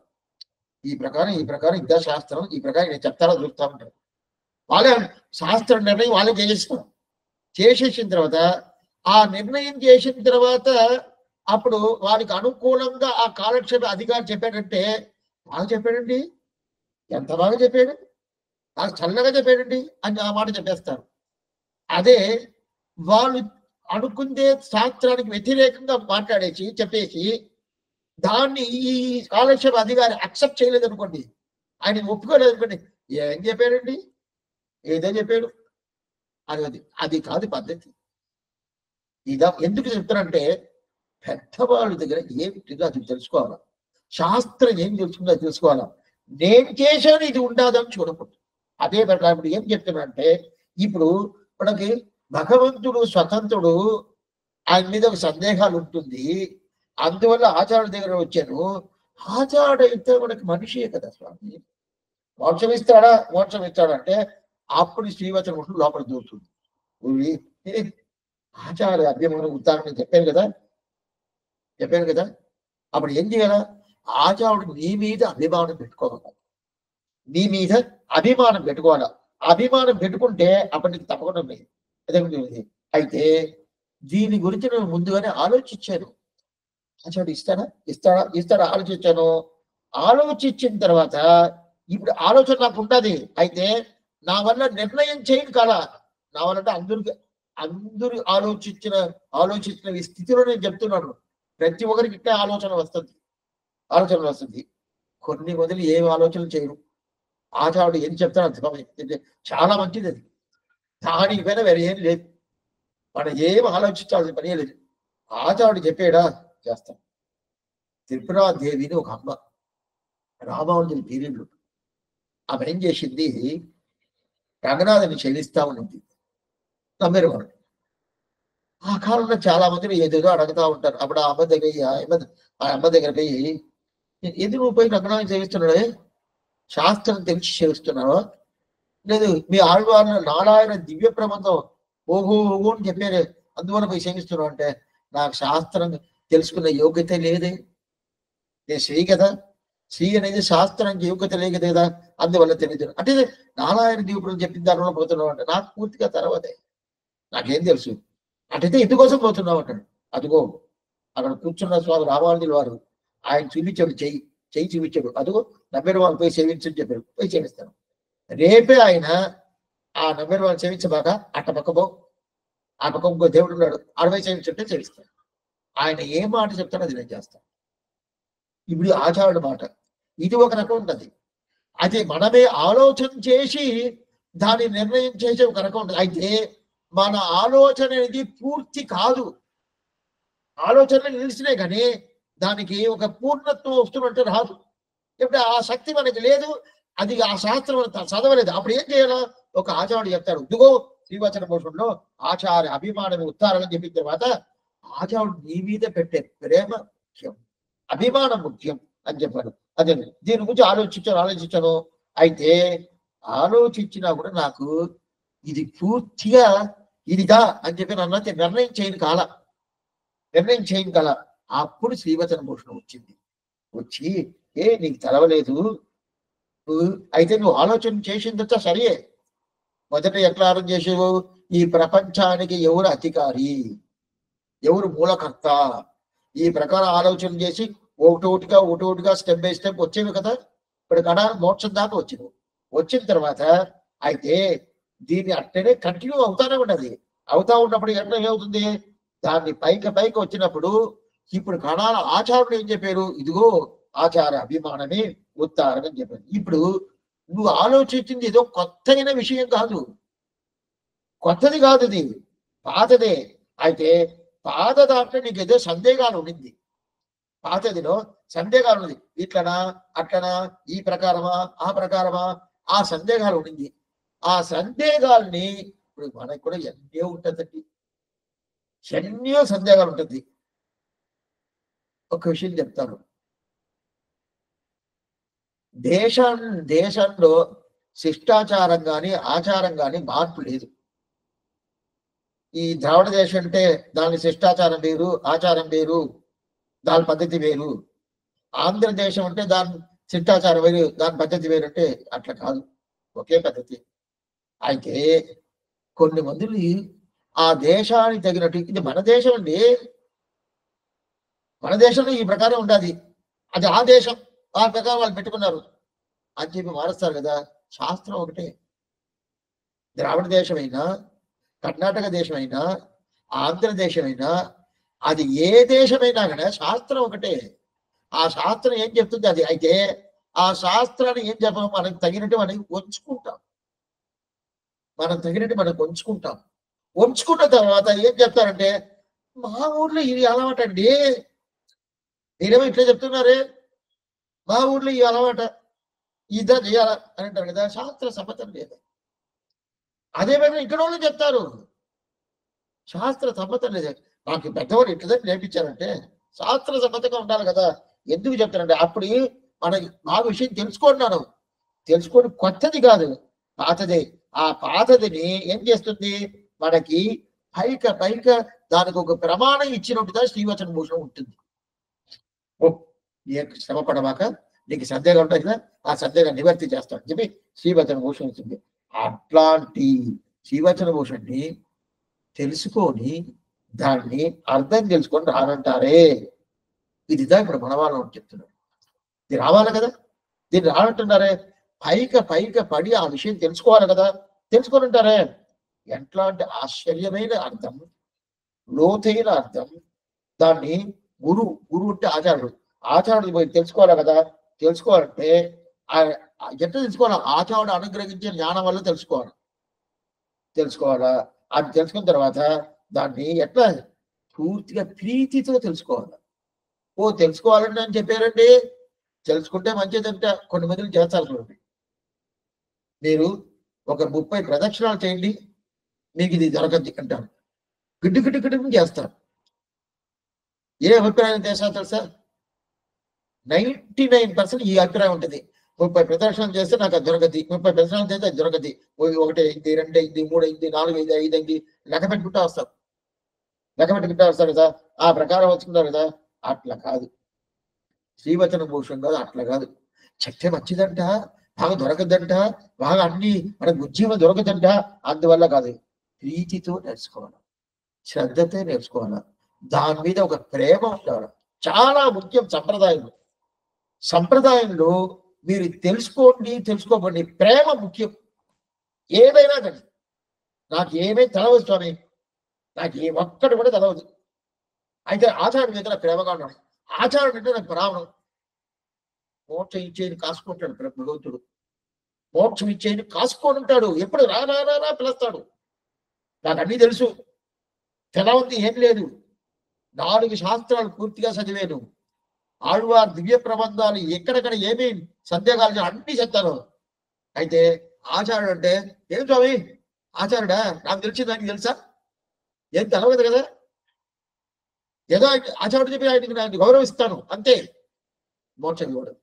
ఈ ప్రకారం ఇదే శాస్త్రం, ఈ ప్రకారం నేను చెప్తారో చూస్తా ఉంటారు. వాళ్ళే శాస్త్ర నిర్ణయం వాళ్ళే చేసేసిన తర్వాత ఆ నిర్ణయం చేసిన తర్వాత అప్పుడు వారికి అనుకూలంగా ఆ కాలక్షేప అధికారి చెప్పాడంటే బాగా చెప్పాడండి, ఎంత బాగా చెప్పాడు, నాకు చల్లగా చెప్పాడండి అని ఆ మాట చెప్పేస్తారు. అదే వాళ్ళు అనుకుందే శాస్త్రానికి వ్యతిరేకంగా మాట్లాడేసి చెప్పేసి దాన్ని ఈ కాలక్షేప అధికారి అక్సెప్ట్ చేయలేదు అనుకోండి, ఆయన ఒప్పుకోలేదు అనుకోండి, ఏం చెప్పాడండి, ఏదో చెప్పాడు అది కాదు పద్ధతి. ఇదా ఎందుకు చెప్తారంటే పెద్దవాళ్ళ దగ్గర ఏమిటిదో అది తెలుసుకోవాలా, శాస్త్రం ఏం తెలుసుకుందో అది తెలుసుకోవాలా. నేను చేశాను ఇది ఉండదని చూడకూడదు. అదే ప్రకారం ఏం చెప్తున్నానంటే ఇప్పుడు మనకి భగవంతుడు స్వతంత్రుడు, ఆయన మీద ఒక సందేహాలు ఉంటుంది, అందువల్ల ఆచార్యుడి దగ్గర వచ్చాను. ఆచార్యుడు అయితే మనకి మనిషియే కదా స్వామి, మోక్షం ఇస్తాడంటే అప్పుడు శ్రీవచనం లోపల దూరుతుంది. ఆచార్య అభిమానం ఉదాహరణ చెప్పాను కదా, అప్పుడు ఏం చేయాలా? ఆచార్యుడు నీ మీద అభిమానం పెట్టుకోవాలి, నీ మీద అభిమానం పెట్టుకోవాలా. అభిమానం పెట్టుకుంటే అప్పటి నీకు తప్పకుండా ఉంది. అయితే దీని గురించి నేను ముందుగానే ఆలోచించాను, ఆచార్యుడు ఇస్తాడా ఆలోచించాను. ఆలోచించిన తర్వాత ఇప్పుడు ఆలోచన నాకు ఉంటుంది. అయితే నా వల్ల నిర్ణయం చేయను కదా, నా వల్ల అందరూ ఆలోచించిన స్థితిలో నేను చెప్తున్నాను. ప్రతి ఒక్కరికి ఇట్లా ఆలోచన వస్తుంది. కొన్ని వదిలి ఏం ఆలోచన చేయరు. ఆచార్యుడు ఏం చెప్తాడు అర్థమైంది, చాలా మంచిది అది. దానికి పైన వేరే ఏం లేదు, మనం ఏం ఆలోచించాల్సిన పని లేదు. ఆచార్యుడు చెప్పాడా చేస్తాం. త్రిపురాదేవిని ఒక అమ్మ రామానుజుల పీరియడ్లో ఆమె ఏం చేసింది, రంగనాథుని చెల్లిస్తా ఉన్నది నమ్మేరు వాడు. ఆ కాలంలో చాలా మందిని ఏదేదో అడుగుతా ఉంటారు. అప్పుడు ఆ అమ్మ దగ్గర పోయి ఎందుకు నువ్వు పోయి రంగనాథం సేవిస్తున్నాడే? శాస్త్రం తెలిసి సేవిస్తున్నావా? లేదు మీ ఆళ్వార్ల నారాయణ దివ్య ప్రబంధం ఓహో ఓహో అని చెప్పారే, అందువల్ల పోయి సేవిస్తున్నావు అంటే నాకు శాస్త్రం తెలుసుకున్న యోగ్యత లేదే. నేను శ్రీ కదా, శ్రీ అనేది శాస్త్రానికి యోగ్యత లేదు కదా, అందువల్ల తెలియదు అంటే నారాయణ దివ్యప్రబంధం చెప్పిన దానివల్ల పోతున్నావు అంటే నాకు పూర్తిగా తర్వాతే, నాకేం తెలుసు. అంటే ఎందుకోసం పోతున్నావు అంటాడు. అదిగో అక్కడ కూర్చున్న స్వామి రామానుజుల వారు ఆయన చూపించాడు, చెయ్యి చూపించాడు, అదిగో నమ్మిన వాళ్ళు పోయి సేవించని చెప్పారు, పోయి సేవిస్తాను. రేపే ఆయన ఆ నమ్మిన వాళ్ళు సేవించబాక అట్ట పక్కపో, ఆ పక్క ఇంకో దేవుడు ఉన్నాడు అరవై సేవించుంటే సేవిస్తాను. ఆయన ఏ మాట చెప్తాడో అది నేను చేస్తాను. ఇప్పుడు ఆచార్యుడు మాట ఇది ఒక రకం ఉంటుంది. అయితే మనమే ఆలోచన చేసి దాన్ని నిర్ణయం చేసే ఒక రకం ఉంటుంది. అయితే మన ఆలోచన అనేది పూర్తి కాదు, ఆలోచనలు నిలిచినే కానీ దానికి ఒక పూర్ణత్వం వస్తున్నట్టు రాదు. ఇప్పుడు ఆ శక్తి మనకి లేదు, అది ఆ శాస్త్రం చదవలేదు. అప్పుడు ఏం చేయాలో ఒక ఆచార్యుడు చెప్తాడు. ఇదిగో శ్రీవచన భూషణంలో ఆచార్య అభిమానం ఉత్తారని చెప్పిన తర్వాత ఆచార్యుడు నీ మీద పెట్టే ప్రేమ ముఖ్యం, అభిమానం ముఖ్యం అని చెప్పాడు. అదే దీని గురించి ఆలోచించాను. అయితే ఆలోచించినా కూడా నాకు ఇది పూర్తిగా ఇదిదా అని చెప్పి నన్ను నిర్ణయం చేయను కాల అప్పుడు శ్రీవచన భూషణం వచ్చింది. వచ్చి నీకు తెలవలేదు, అయితే నువ్వు ఆలోచన చేసిందంతా సరే. మొదట ఎట్లా ఆలోచన చేసేవు? ఈ ప్రపంచానికి ఎవరు అధికారి, ఎవరు మూలకర్త, ఈ ప్రకారం ఆలోచన చేసి ఒకటోటిగా స్టెప్ బై స్టెప్ వచ్చేవి కదా. ఇప్పుడు కడా మోక్షం దాకా వచ్చిన తర్వాత అయితే దీన్ని అట్టనే కంటిన్యూ అవుతానే ఉన్నది. అవుతా ఉన్నప్పుడు ఎట్లా ఏమవుతుంది? దాన్ని పైకి వచ్చినప్పుడు ఇప్పుడు కణాల ఆచారులు ఏం చెప్పారు? ఇదిగో ఆచార అభిమానమే ఉత్తారం అని చెప్పారు. ఇప్పుడు నువ్వు ఆలోచించింది ఏదో కొత్తైన విషయం కాదు, కొత్తది కాదు, ఇది పాతదే. అయితే పాత దాంట్లో నీకు ఏదో సందేహాలు ఉండింది, పాతదిలో సందేహాలు ఉంది, ఇట్లనా అట్లనా, ఈ ప్రకారమా ఆ ప్రకారమా, ఆ సందేహాలు ఉండింది. ఆ సందేహాల్ని ఇప్పుడు మనకు కూడా ఎన్నో ఉంటుందండి, ఎన్నో సందేహాలు ఉంటుంది. ఒక విషయం చెప్తాను. దేశంలో శిష్టాచారం కానీ ఆచారం కానీ మార్పు లేదు. ఈ ద్రావిడ దేశం అంటే దాని శిష్టాచారం వేరు, ఆచారం వేరు, దాని పద్ధతి వేరు. ఆంధ్రదేశం అంటే దాని శిష్టాచారం వేరు, దాని పద్ధతి వేరు. అంటే అట్లా కాదు, ఒకే పద్ధతి. అయితే కొన్ని మందిని ఆ దేశానికి తగినట్టు, ఇది మన దేశం అండి, మన దేశంలో ఈ ప్రకారం ఉండాలి, అది ఆ దేశం ఆ ప్రకారం వాళ్ళు పెట్టుకున్నారు అని చెప్పి మారుస్తారు కదా. శాస్త్రం ఒకటే. ద్రావిడ దేశమైనా, కర్ణాటక దేశమైనా, ఆంధ్రదేశమైనా, అది ఏ దేశమైనా కానీ శాస్త్రం ఒకటే. ఆ శాస్త్రం ఏం చెప్తుంది అది. అయితే ఆ శాస్త్రాన్ని ఏం చెప్పాము, మనకు తగినట్టు మనకి ఉంచుకుంటాం, ఉంచుకున్న తర్వాత ఏం చెప్తారంటే, మా ఊర్లో ఇది అలవాటు అండి, మీరేమో ఇట్లా చెప్తున్నారే, మా ఊర్లో ఈ అలవాట, ఇదా చేయాల అని అంటారు కదా. శాస్త్ర సమ్మతం లేదు. అదేవిధంగా ఇక్కడ వాళ్ళు చెప్తారు, శాస్త్ర సమ్మతం లేదు. నాకు పెద్దవాళ్ళు ఇట్లదని నేర్పించారంటే శాస్త్ర సమ్మతంగా ఉండాలి కదా. ఎందుకు చెప్తారంటే అప్పుడు మనకి ఆ విషయం తెలుసుకొని కొత్తది కాదు, పాతదే. ఆ పాతదిని ఏం చేస్తుంది, మనకి పైక దానికి ఒక ప్రమాణం ఇచ్చినట్టుగా శ్రీవచన భూషణం ఉంటుంది. శ్రమ పడమాక, నీకు సందేహం ఉంటాయి కదా, ఆ సందేహం నివర్తి చేస్తాను చెప్పి శ్రీవచన భూషణం ఉంటుంది. అట్లాంటి శ్రీవచన భూషణ్ణి తెలుసుకొని దాన్ని అర్థం తెలుసుకొని రానంటారే. ఇదిదా ఇప్పుడు మన వాళ్ళని చెప్తున్నారు. ఇది రావాలి కదా, దీన్ని రానంటున్నారే. పైక పడి ఆ విషయం తెలుసుకోవాలి కదా, తెలుసుకొని ఉంటారే. ఎట్లాంటి ఆశ్చర్యమైన అర్థం, లోతైన అర్థం. దాన్ని గురువు అంటే ఆచార్యుడు పోయి తెలుసుకోవాలి కదా. తెలుసుకోవాలంటే ఎట్లా తెలుసుకోవాలి? ఆచార్యుడు అనుగ్రహించే జ్ఞానం వల్ల తెలుసుకోవాలా. అది తెలుసుకున్న తర్వాత దాన్ని ఎట్లా పూర్తిగా ప్రీతితో తెలుసుకోవాలి. తెలుసుకోవాలని అని చెప్పారండి, తెలుసుకుంటే మంచిదంట. కొన్ని మందిని చేస్తారు చూడండి, మీరు ఒక 30 ప్రదక్షిణాలు చేయండి, మీకు ఇది దొరకద్ది అంటారు. గిడ్డు చేస్తారు. ఏ అభిప్రాయం చేస్తారు తెలుసా? 99% ఈ అభిప్రాయం ఉంటుంది. 30 ప్రదర్శనలు చేస్తే నాకు అది దొరకది, 30 ప్రదర్శనలు చేస్తే అది దొరకది, 1 అయింది, 2 అయింది, 3 అయింది, 4 అయింది, 5 అయింది, లెక్క పెట్టుకుంటా వస్తారు. లెక్క పెట్టుకుంటా వస్తారు కదా, ఆ ప్రకారం వచ్చుకుంటారు కదా. అట్లా కాదు శ్రీవచన భూషణం కాదు, అట్లా కాదు. చెప్తే మంచిదంట, బాగా దొరకదంట, బాగా అన్ని మనకు ఉద్యమం దొరకదంట, అందువల్ల కాదు. ప్రీతితో నేర్చుకోవాలి, శ్రద్ధతో నేర్చుకోవాలి, దాని మీద ఒక ప్రేమ ఉండాలి. చాలా ముఖ్యం సంప్రదాయంలో. సంప్రదాయంలో మీరు తెలుసుకోకండి, ప్రేమ ముఖ్యం. ఏదైనా కానీ నాకు ఏమేమి తెలవదు స్వామి, నాకు ఏ ఒక్కటి కూడా తెలవదు, అయితే ఆచార్య మీద ప్రేమగా ఉన్నాడు. ఆచార్యుడు అంటే నాకు ప్రాణం. మోక్షం ఇచ్చేది కాసుకుంటాడు భగవంతుడు, మోక్షం ఇచ్చేది కాసుకొని ఉంటాడు. ఎప్పుడు రా రా రా రా పిలుస్తాడు. నాకు అన్నీ తెలుసు, తెలవంది ఏం లేదు. 4 శాస్త్రాలు పూర్తిగా చదివాను. ఆళ్వార్ దివ్య ప్రబంధాలు ఎక్కడెక్కడ ఏమేమి సందేహాలు అన్ని చెప్తాను. అయితే ఆచార్యుడు అంటే ఏం స్వామి ఆచార్యుడా, నాకు తెలిసింది ఆయనకి తెలుసా? ఏం తెలవదు కదా, ఏదో ఆచార్యుడు చెప్పి ఆయనకి గౌరవిస్తాను అంతే. మోక్షం ఇవ్వడం.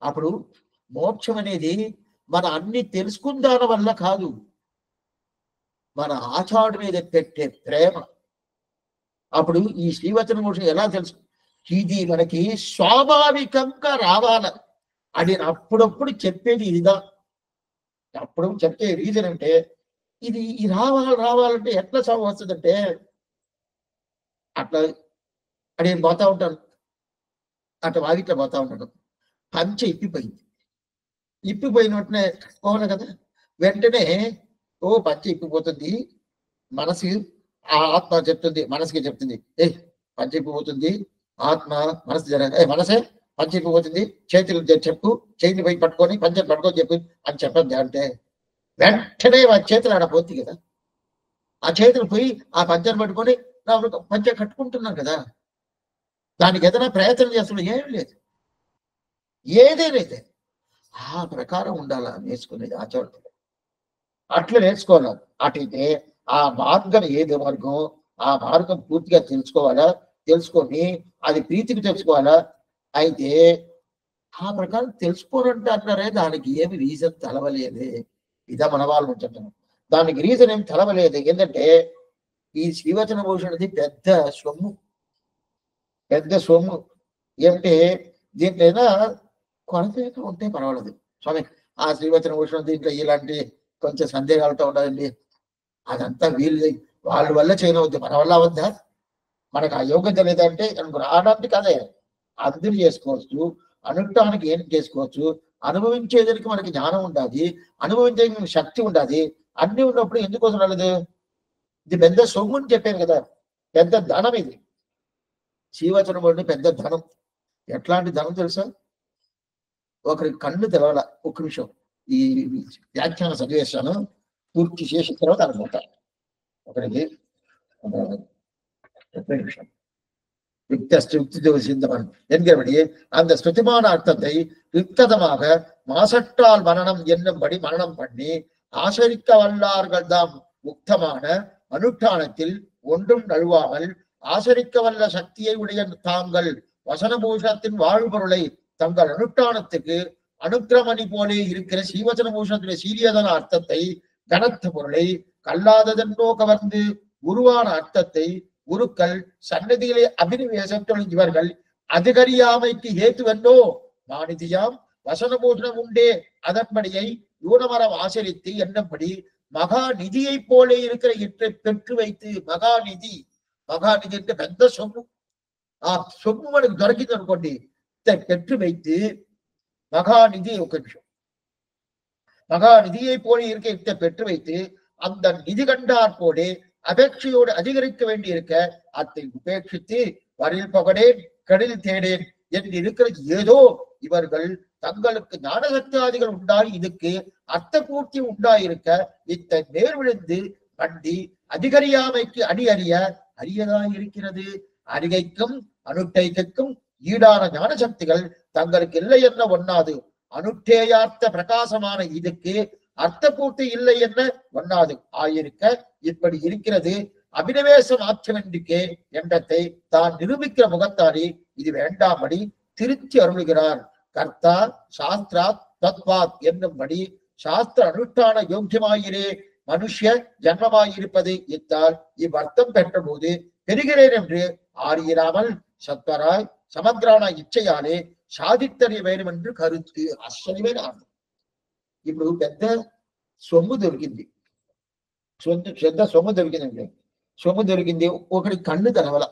అప్పుడు మోక్షం అనేది మన అన్ని తెలుసుకుందాని వల్ల కాదు, మన ఆచార్యుడి మీద పెట్టే ప్రేమ. అప్పుడు ఈ శ్రీవచన మోక్షం ఎలా తెలుసు? ఇది మనకి స్వాభావికంగా రావాల అని అప్పుడప్పుడు చెప్పేది ఇదిగా. అప్పుడు చెప్పే రీజన్ అంటే ఇది రావాలంటే ఎట్లా సాగు వస్తుందంటే, అట్లా అని నేను పోతా ఉంటాను, అట్లా వాగిట్లా పోతా ఉంటాను. పంచె ఇప్పిపోయిన వెంటనే పోవాలి కదా, వెంటనే పంచె ఇప్పిపోతుంది, మనసు ఆత్మ చెప్తుంది, మనసుకి చెప్తుంది, పంచె ఇప్పిపోతుంది, ఆత్మ మనసు మనసే పంచె ఇప్పిపోతుంది, చేతులు చెప్పు, చేతిని పోయి పట్టుకొని పంచె పట్టుకొని చెప్పు అని చెప్పద్ది. అంటే వెంటనే ఆ చేతులు ఆడపోతుంది కదా, ఆ చేతులు పోయి ఆ పంచెను పట్టుకొని పంచె కట్టుకుంటున్నాం కదా, దానికి ఏదైనా ప్రయత్నం చేస్తున్నాం ఏం లేదు. ఏదేనైతే ఆ ప్రకారం ఉండాలా నేర్చుకునేది ఆచారం. అట్లా నేర్చుకోవాలి. అటైతే ఆ మార్గం ఏది మార్గం, ఆ మార్గం పూర్తిగా తెలుసుకొని అది ప్రీతికి తెలుసుకోవాలా. అయితే ఆ ప్రకారం తెలుసుకోనంటే అన్నారే, దానికి ఏమి రీజన్ తెలవలేదే. ఇదా మన వాళ్ళు ఉంటున్నాం, దానికి రీజన్ ఏమి తెలవలేదు. ఏంటంటే ఈ శ్రీవచన భూషణది పెద్ద సొమ్ము ఏమంటే దీంట్లో కొరత ఉంటే పర్వాలేదు స్వామి. ఆ శ్రీవచన భూషణం దీంట్లో ఇలాంటి కొంచెం సందేహాలతో ఉండదండి, అదంతా వాళ్ళ వల్ల చేయనవద్దు, మన వల్ల అవద్దా? మనకు ఆ యోగ్యత లేదంటే రావడానికి కదే, అందరూ చేసుకోవచ్చు, అనుష్ఠానికి ఏం చేసుకోవచ్చు, అనుభవించేదానికి మనకి జ్ఞానం ఉండాలి, అనుభవించే శక్తి ఉండాలి. అన్ని ఉన్నప్పుడు ఎందుకోసం రాలేదు? ఇది పెద్ద సొమ్ము అని చెప్పాను కదా, పెద్ద ధనం ఇది. శ్రీవచనం అంటే పెద్ద ధనం. ఎట్లాంటి ధనం తెలుసా? ఒకరి కన్ను తెలవాల. ఒక్క నిమిషం ఈ వ్యాఖ్యానం చదివేశాను, పూర్తి చేసిన తర్వాత అనుకుంటా. ఒకరికి நிமிஷம் யுக்தஸ்துவன் என்கிறபடி அந்த ஸ்ருதிமான அர்த்தத்தை யுக்ததமாக மாசற்றால் மரணம் என்னும்படி மரணம் பண்ணி ஆசரிக்க வல்லார்கள் தாம் முக்தமான அனுஷ்டானத்தில் ஒன்றும் நழுவாமல் ஆசரிக்க வல்ல சக்தியை உடைய தாங்கள் வசனபூஷணத்தின் வாழ்பொருளை தங்கள் அனுஷ்டானத்துக்கு அனுக்கிரமணி போலே இருக்கிற ஸ்ரீவச்சன பூஷணத்துடைய சீரியதான அர்த்தத்தை கனத்த பொருளை கல்லாததென்னோ கவர்ந்து உருவான அர்த்தத்தை குருக்கள் சன்னதிகளை அபினிவேசம் இவர்கள் அதிகரியாமைக்கு ஏத்துவென்னோ மாநிதியாம் வசனபூஷணம் உண்டே அதன்படியை யூனமரம் ஆசரித்து என்னபடி மகாநிதியை போலே இருக்கிற இற்றை பெற்று வைத்து மகாநிதி అంటే పెద్ద సొమ్ము. ఆ సొమ్ము మనకు దొరికింది అనుకోండి, பெற்று வைத்து மகாநிதி ఒక నిమిషం மகாநிதியை போல இருக்க இத்தை பெற்று வைத்து அந்த நிதி கண்டார் போலே அபேட்சையோடு அதிகரிக்க வேண்டி இருக்க அதை உபேட்சித்து வரில் பகடேன் கடலில் தேடேன் என்று இருக்கிற ஏதோ இவர்கள் தங்களுக்கு ஞானசக்தியாதிகள் உண்டாகி இதுக்கு அர்த்த பூர்த்தி உண்டாயிருக்க இத்தை நேர்விழுந்து கண்டி அதிகரியாமைக்கு அடி அரியதாய் இருக்கிறது. அரிகைக்கும் அனுட்டைக்கும் ஈடான ஞான சக்திகள் தங்களுக்கு இல்லை என்ன ஒண்ணாது. அனுட்டேயார்த்த பிரகாசமான இதுக்கு அர்த்த பூர்த்தி இல்லை என்ன ஒண்ணாது ஆயிருக்க இப்படி இருக்கிறது. அபினவேச மாற்றமென்றிக்கே எண்ணத்தை தான் நிரூபிக்கிற முகத்தாரி இது வேண்டாம்படி திருத்தி அருளுகிறார். கர்த்தா சாஸ்திரா தத்வாத் என்னும்படி சாஸ்திர அனுஷ்டான யோக்கியமாயிரே மனுஷ்ய ஜன்மமாயிருப்பது இத்தால் இவ்வர்த்தம் பெற்ற போது பெறுகிறேன் என்று ஆறியிராமல் சத்வராய் சமக்ரான இச்சையாலே సాధిత్తని వేయమంటూ కరుచు ఆశ్చర్యమైన ఆనందం. ఇప్పుడు పెద్ద సొమ్ము దొరికింది, పెద్ద సొమ్ము దొరికిందండి. సొమ్ము దొరికింది, ఒకటి కళ్ళు తెలవల,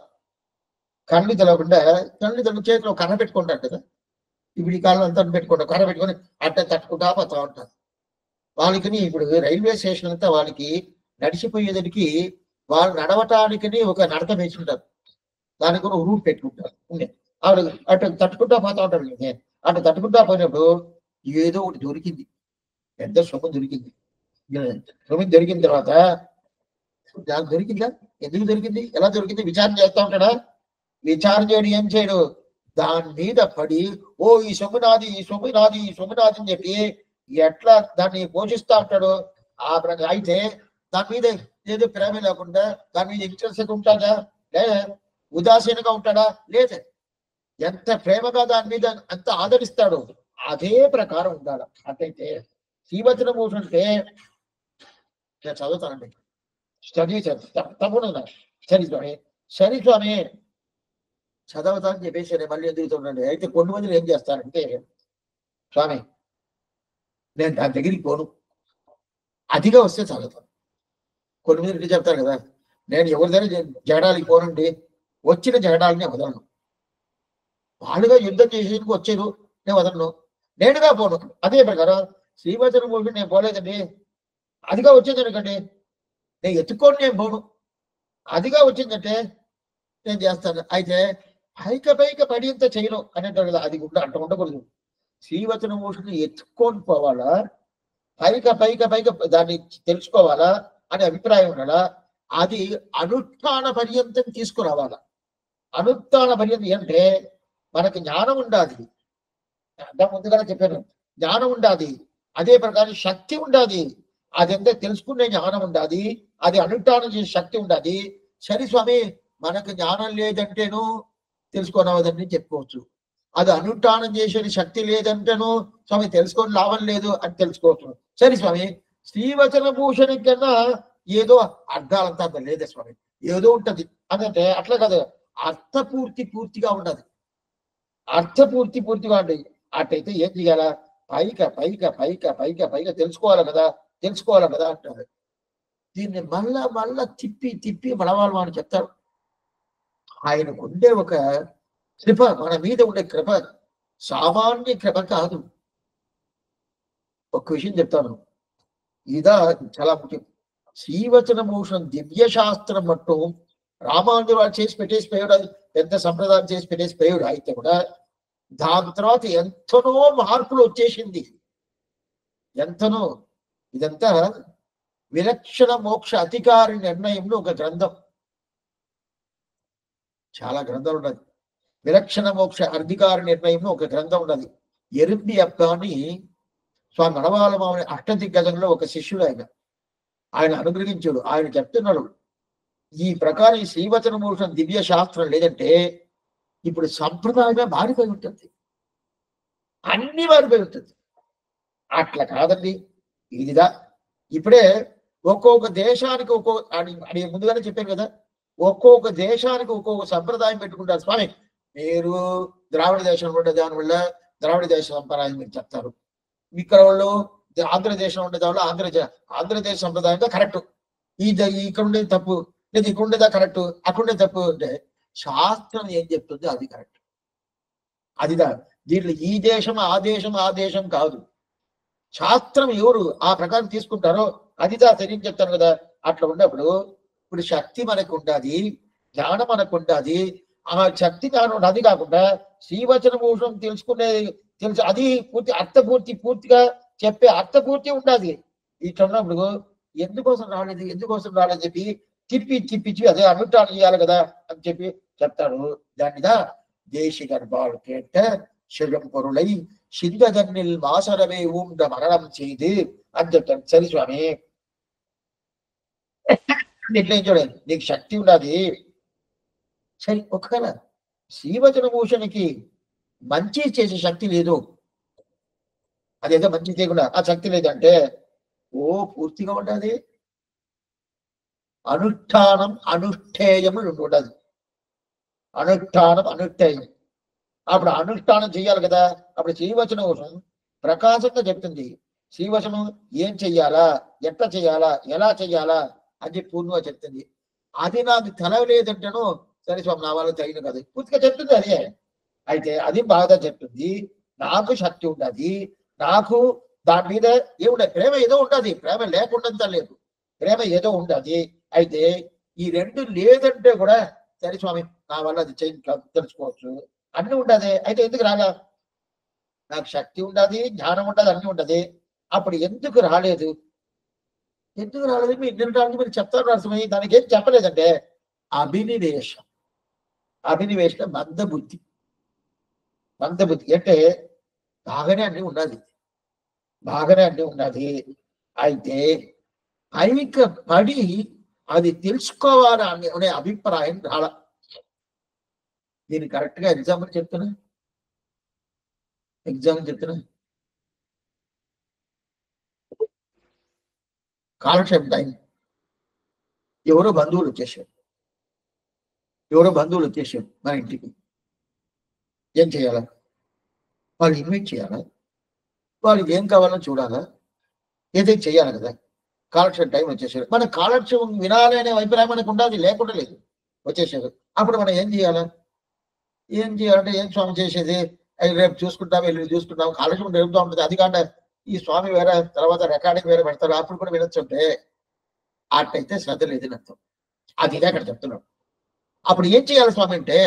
కళ్ళు తెలవకుండా కళ్ళు చేతిలో కర్ర పెట్టుకుంటారు కదా, ఇప్పుడు ఈ కాలం అంతా పెట్టుకుంటారు, కర్ర పెట్టుకొని అట్ట తట్టుకుంటా పోతా ఉంటారు. వాళ్ళకి ఇప్పుడు రైల్వే స్టేషన్ అంతా వాళ్ళకి నడిచిపోయేదానికి వాళ్ళు నడవటానికి ఒక నడక వేసుకుంటారు, దానికి ఒక రూట్ పెట్టుకుంటారు. ఆవిడ అటు తట్టుకుంటా పోతా ఉంటాడు. అటు తట్టుకుంటా పోయినప్పుడు ఏదో ఒకటి దొరికింది, పెద్ద సొమ్ము దొరికింది. సొమ్ము దొరికిన తర్వాత నాకు దొరికిందా, ఎందుకు దొరికింది, ఎలా దొరికింది విచారణ చేస్తా ఉంటాడా? విచారణ చేయడు, ఏం చేయడు, దాని మీద పడి ఓ ఈ సొమ్ము నాది, ఈ సొమ్ము నాది, ఈ సొమ్ము నాది అని చెప్పి ఎట్లా దాన్ని పోషిస్తా ఉంటాడు. ఆ అయితే దాని మీద ఏదో ప్రేమ లేకుండా దాని మీద ఇంట్రెస్ట్ ఉంటాడా, లేదా ఉదాసీనంగా ఉంటాడా? లేదు. ఎంత ప్రేమగా దాని మీద అంత ఆదరిస్తాడు, అదే ప్రకారం ఉండాలి. అట్లయితే శ్రీవచనము అంటే నేను చదువుతానండి, స్టడీ తప్పకుండా సరి స్వామి, సరి స్వామి చదవతానని చెప్పేసి నేను మళ్ళీ ఎదుగుతుండండి. అయితే కొన్ని మందిని ఏం చేస్తారంటే, స్వామి నేను దాని దగ్గరికి పోను, అదిగా వస్తే చదువుతాను. కొన్ని మంది చెప్తారు కదా, నేను ఎవరి దగ్గర జగడాలకి పోనండి, వచ్చిన జగడాలని వదలను, వాళ్ళుగా యుద్ధం చేసేందుకు వచ్చారు, నేను వదలను, నేనుగా పోను. అదే ప్రకారం శ్రీవచనం మూవీ నేను పోలేదండి, అదిగా వచ్చింది ఎందుకండి నేను ఎత్తుకొని నేను పోను, అదిగా వచ్చిందంటే నేను చేస్తాను. అయితే పైక పడింత చేయను అనేటారు కదా, అది అట్లా ఉండకూడదు. శ్రీవచన మూషని ఎత్తుకొని పోవాలా, పైక దాన్ని తెలుసుకోవాలా అనే అభిప్రాయం ఉండాలా, అది అనుష్ఠాన పర్యంతం తీసుకురావాలా. అనుష్ఠాన పర్యంతం అంటే మనకు జ్ఞానం ఉండాలి, ముందుగానే చెప్పాను, జ్ఞానం ఉండాలి, అదే ప్రకారం శక్తి ఉండాలి, అదంతా తెలుసుకునే జ్ఞానం ఉండాలి, అది అనుష్ఠానం చేసే శక్తి ఉండాలి. సరే స్వామి మనకు జ్ఞానం లేదంటేను తెలుసుకోనవదని చెప్పుకోవచ్చు, అది అనుష్ఠానం చేసే శక్తి లేదంటేను స్వామి తెలుసుకొని లాభం లేదు అని తెలుసుకోవచ్చు. సరే స్వామి శ్రీవచన భూషణి కన్నా ఏదో అర్థాలంతా అంత లేదే స్వామి, ఏదో ఉంటది అంటే అట్లా కాదు, పూర్తిగా ఉండదు, పూర్తిగా ఉంటుంది. అట్టయితే ఏం చేయాలా, పైక తెలుసుకోవాలి కదా అంటారు. దీన్ని మళ్ళా తిప్పి మనవాళ్ళు అని చెప్తారు. ఆయనకు ఉండే ఒక కృప, మన మీద ఉండే కృప సామాన్య కృప కాదు. ఒక విషయం చెప్తాను, ఇదా చాలా ముఖ్యం. శ్రీవచన భూషణం దివ్య శాస్త్రం మట్టు రామానుజుడు చేసి పెట్టేసి పోయాడు, పెద్ద సంప్రదాయం చేసి పెట్టేసి పోయాడు. అయితే కూడా దాని తర్వాత ఎంతనో మార్పులు వచ్చేసింది, ఎంతనో. ఇదంతా విలక్షణ మోక్ష అధికారి నిర్ణయంలో ఒక గ్రంథం, చాలా గ్రంథాలు ఉన్నది. విలక్షణ మోక్ష అధికారి నిర్ణయంలో ఒక గ్రంథం ఉన్నది. ఎరుంబి అప్ప అని స్వామి నడవాల మామని అష్టదిగ్గజంలో ఒక శిష్యుడు, ఆయన అనుగ్రహించాడు. ఆయన చెప్తున్నాడు, ఈ ప్రకారం ఈ శ్రీవచన భూషణ దివ్య శాస్త్రం లేదంటే ఇప్పుడు సంప్రదాయమే మారిపోయి ఉంటుంది, అన్ని మారిపోయి ఉంటుంది. అట్లా కాదండి, ఇదిదా. ఇప్పుడే ఒక్కొక్క దేశానికి అని ముందుగానే చెప్పాను కదా, ఒక్కొక్క దేశానికి ఒక్కొక్క సంప్రదాయం పెట్టుకుంటారు. స్వామి మీరు ద్రావిడ దేశంలో ఉండే దానివల్ల ద్రావిడ దేశ సంప్రదాయం మీరు చెప్తారు, ఇక్కడ వాళ్ళు ఆంధ్రదేశం ఉండే దానివల్ల ఆంధ్రదేశ సంప్రదాయంగా కరెక్ట్, ఇక్కడ ఉండేది తప్పు, లేదా ఇక్కడ ఉండేదా కరెక్ట్, అక్కడ ఉండేది తప్పు అంటే శాస్త్రం ఏం చెప్తుంది అది కరెక్ట్, అదిదా. దీంట్లో ఈ దేశం ఆ దేశం కాదు, శాస్త్రం ఎవరు ఆ ప్రకారం తీసుకుంటారో అదిదా తెలియని చెప్తాను కదా. అట్లా ఉన్నప్పుడు ఇప్పుడు శక్తి మనకు ఉండాలి, జ్ఞానం మనకు ఉండాలి. ఆ శక్తి జ్ఞానం అది కాకుండా శ్రీవచన భూషణం తెలుసు అది పూర్తిగా చెప్పే అర్థపూర్తి ఉండాలి. ఇట్లా ఉన్నప్పుడు ఎందుకోసం రాలేదు చెప్పి తిప్పించి అదే అనుష్ఠానం చేయాలి కదా అని చెప్పి చెప్తాడు. దానిదా దేశి గర్భాలు కేట శివం పొరులై సింగదన్నిల్ మాసరమే ఉండ మరణం చేయదు అని చెప్తాడు. సరే స్వామి ఇట్లా ఏం చూడండి, నీకు శక్తి ఉన్నది. సరే ఒకవేళ శ్రీవచన భూషణికి మంచి చేసే శక్తి లేదు, అదేదో మంచి చేయకుండా ఆ శక్తి లేదంటే పూర్తిగా ఉండాలి. అనుష్ఠానం అనుష్ఠేయం రెండు ఉండదు. అనుష్ఠానం అనుష్ఠేయం. అప్పుడు అనుష్ఠానం చేయాలి కదా. అప్పుడు శ్రీవచనం ప్రకాశంగా చెప్తుంది. శ్రీవచనం ఏం చెయ్యాలా, ఎట్లా చెయ్యాలా, ఎలా చెయ్యాలా అని చెప్పి పూర్ణంగా చెప్తుంది. అది నాకు తెలవలేదంటేనో సరే స్వామి నా వాళ్ళు తగిన కదా పూర్తిగా చెప్తుంది అదే. అయితే అది బాగా చెప్తుంది. నాకు శక్తి ఉండదు, నాకు దాని మీద ఏముండదు. ప్రేమ ఏదో ఉండదు, ప్రేమ లేకుండా లేదు, ప్రేమ ఏదో ఉండదు. అయితే ఈ రెండు లేదంటే కూడా సరే స్వామి నా వల్ల అది తెలుసుకోవచ్చు అన్ని ఉండదు. అయితే ఎందుకు రాలా? నాకు శక్తి ఉండదు, జ్ఞానం ఉండదు, అన్ని ఉండదు. అప్పుడు ఎందుకు రాలేదు? ఎందుకు రాలేదు మీరు నిన్నటానికి మీరు చెప్తారు అర్థమై. దానికి ఏం చెప్పలేదంటే అభినివేశం. అభినివేశం మందబుద్ధి. మందబుద్ధి అంటే బాగానే అన్ని ఉన్నది, బాగానే అన్ని ఉన్నది. అయితే ఐక పడి అది తెలుసుకోవాలి అనే అభిప్రాయం రాల. దీన్ని కరెక్ట్ గా ఎగ్జాంపుల్ చెప్తున్నా. కాలక్షేపం టైం ఎవరో బంధువులు వచ్చేసారు మన ఇంటికి. ఏం చేయాలా? వాళ్ళు ఇన్వైట్ చేయాలా, వాళ్ళకి ఏం కావాలో చూడాలా, ఏదైతే చేయాలి కదా. కాలక్షేపం టైం వచ్చేసారు. మన కాలక్షేపం వినాలి అనే అభిప్రాయం మనకు ఉండాలి, లేకుండా లేదు. వచ్చేసారు. అప్పుడు మనం ఏం చేయాలంటే ఏం స్వామి చేసేది, రేపు చూసుకుంటాం, ఎల్లుండి చూసుకుంటాం, కాలక్షేపం జరుగుతూ ఉంటుంది. అది కాకుండా ఈ స్వామి వేరే తర్వాత రికార్డింగ్ వేరే పెడతారు, అప్పుడు కూడా వినొచ్చుంటే అట్టయితే శ్రద్ధ లేదని అర్థం. అది ఇదే అక్కడ చెప్తున్నాం. అప్పుడు ఏం చేయాలి స్వామి అంటే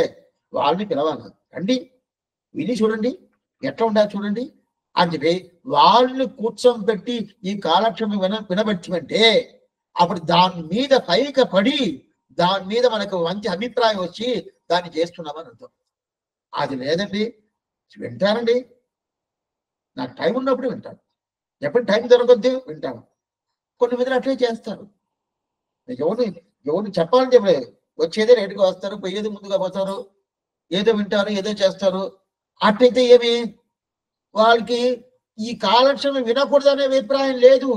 వాళ్ళని పిలవాలి, రండి విని చూడండి, ఎట్లా ఉండాలి చూడండి అని చెప్పి వాళ్ళని కూర్చోబెట్టి ఈ కాలక్షేపం వినబెట్టమంటే అప్పుడు దాని మీద పైక పడి దాని మీద మనకు మంచి అభిప్రాయం వచ్చి దాన్ని చేస్తున్నామని అర్థం. అది లేదండి, వింటానండి, నాకు టైం ఉన్నప్పుడు వింటాను, ఎప్పుడు టైం దొరకొద్దు వింటాను. కొన్ని మంది అట్లే చేస్తారు. ఎవరిని చెప్పాలని చెప్పలేదు, వచ్చేదే రేటుగా వస్తారు, పోయేది ముందుగా పోతారు, ఏదో వింటారు, ఏదో చేస్తారు. అట్లయితే ఏమి వాళ్ళకి ఈ కాలక్షేపం వినకూడదనే అభిప్రాయం లేదు,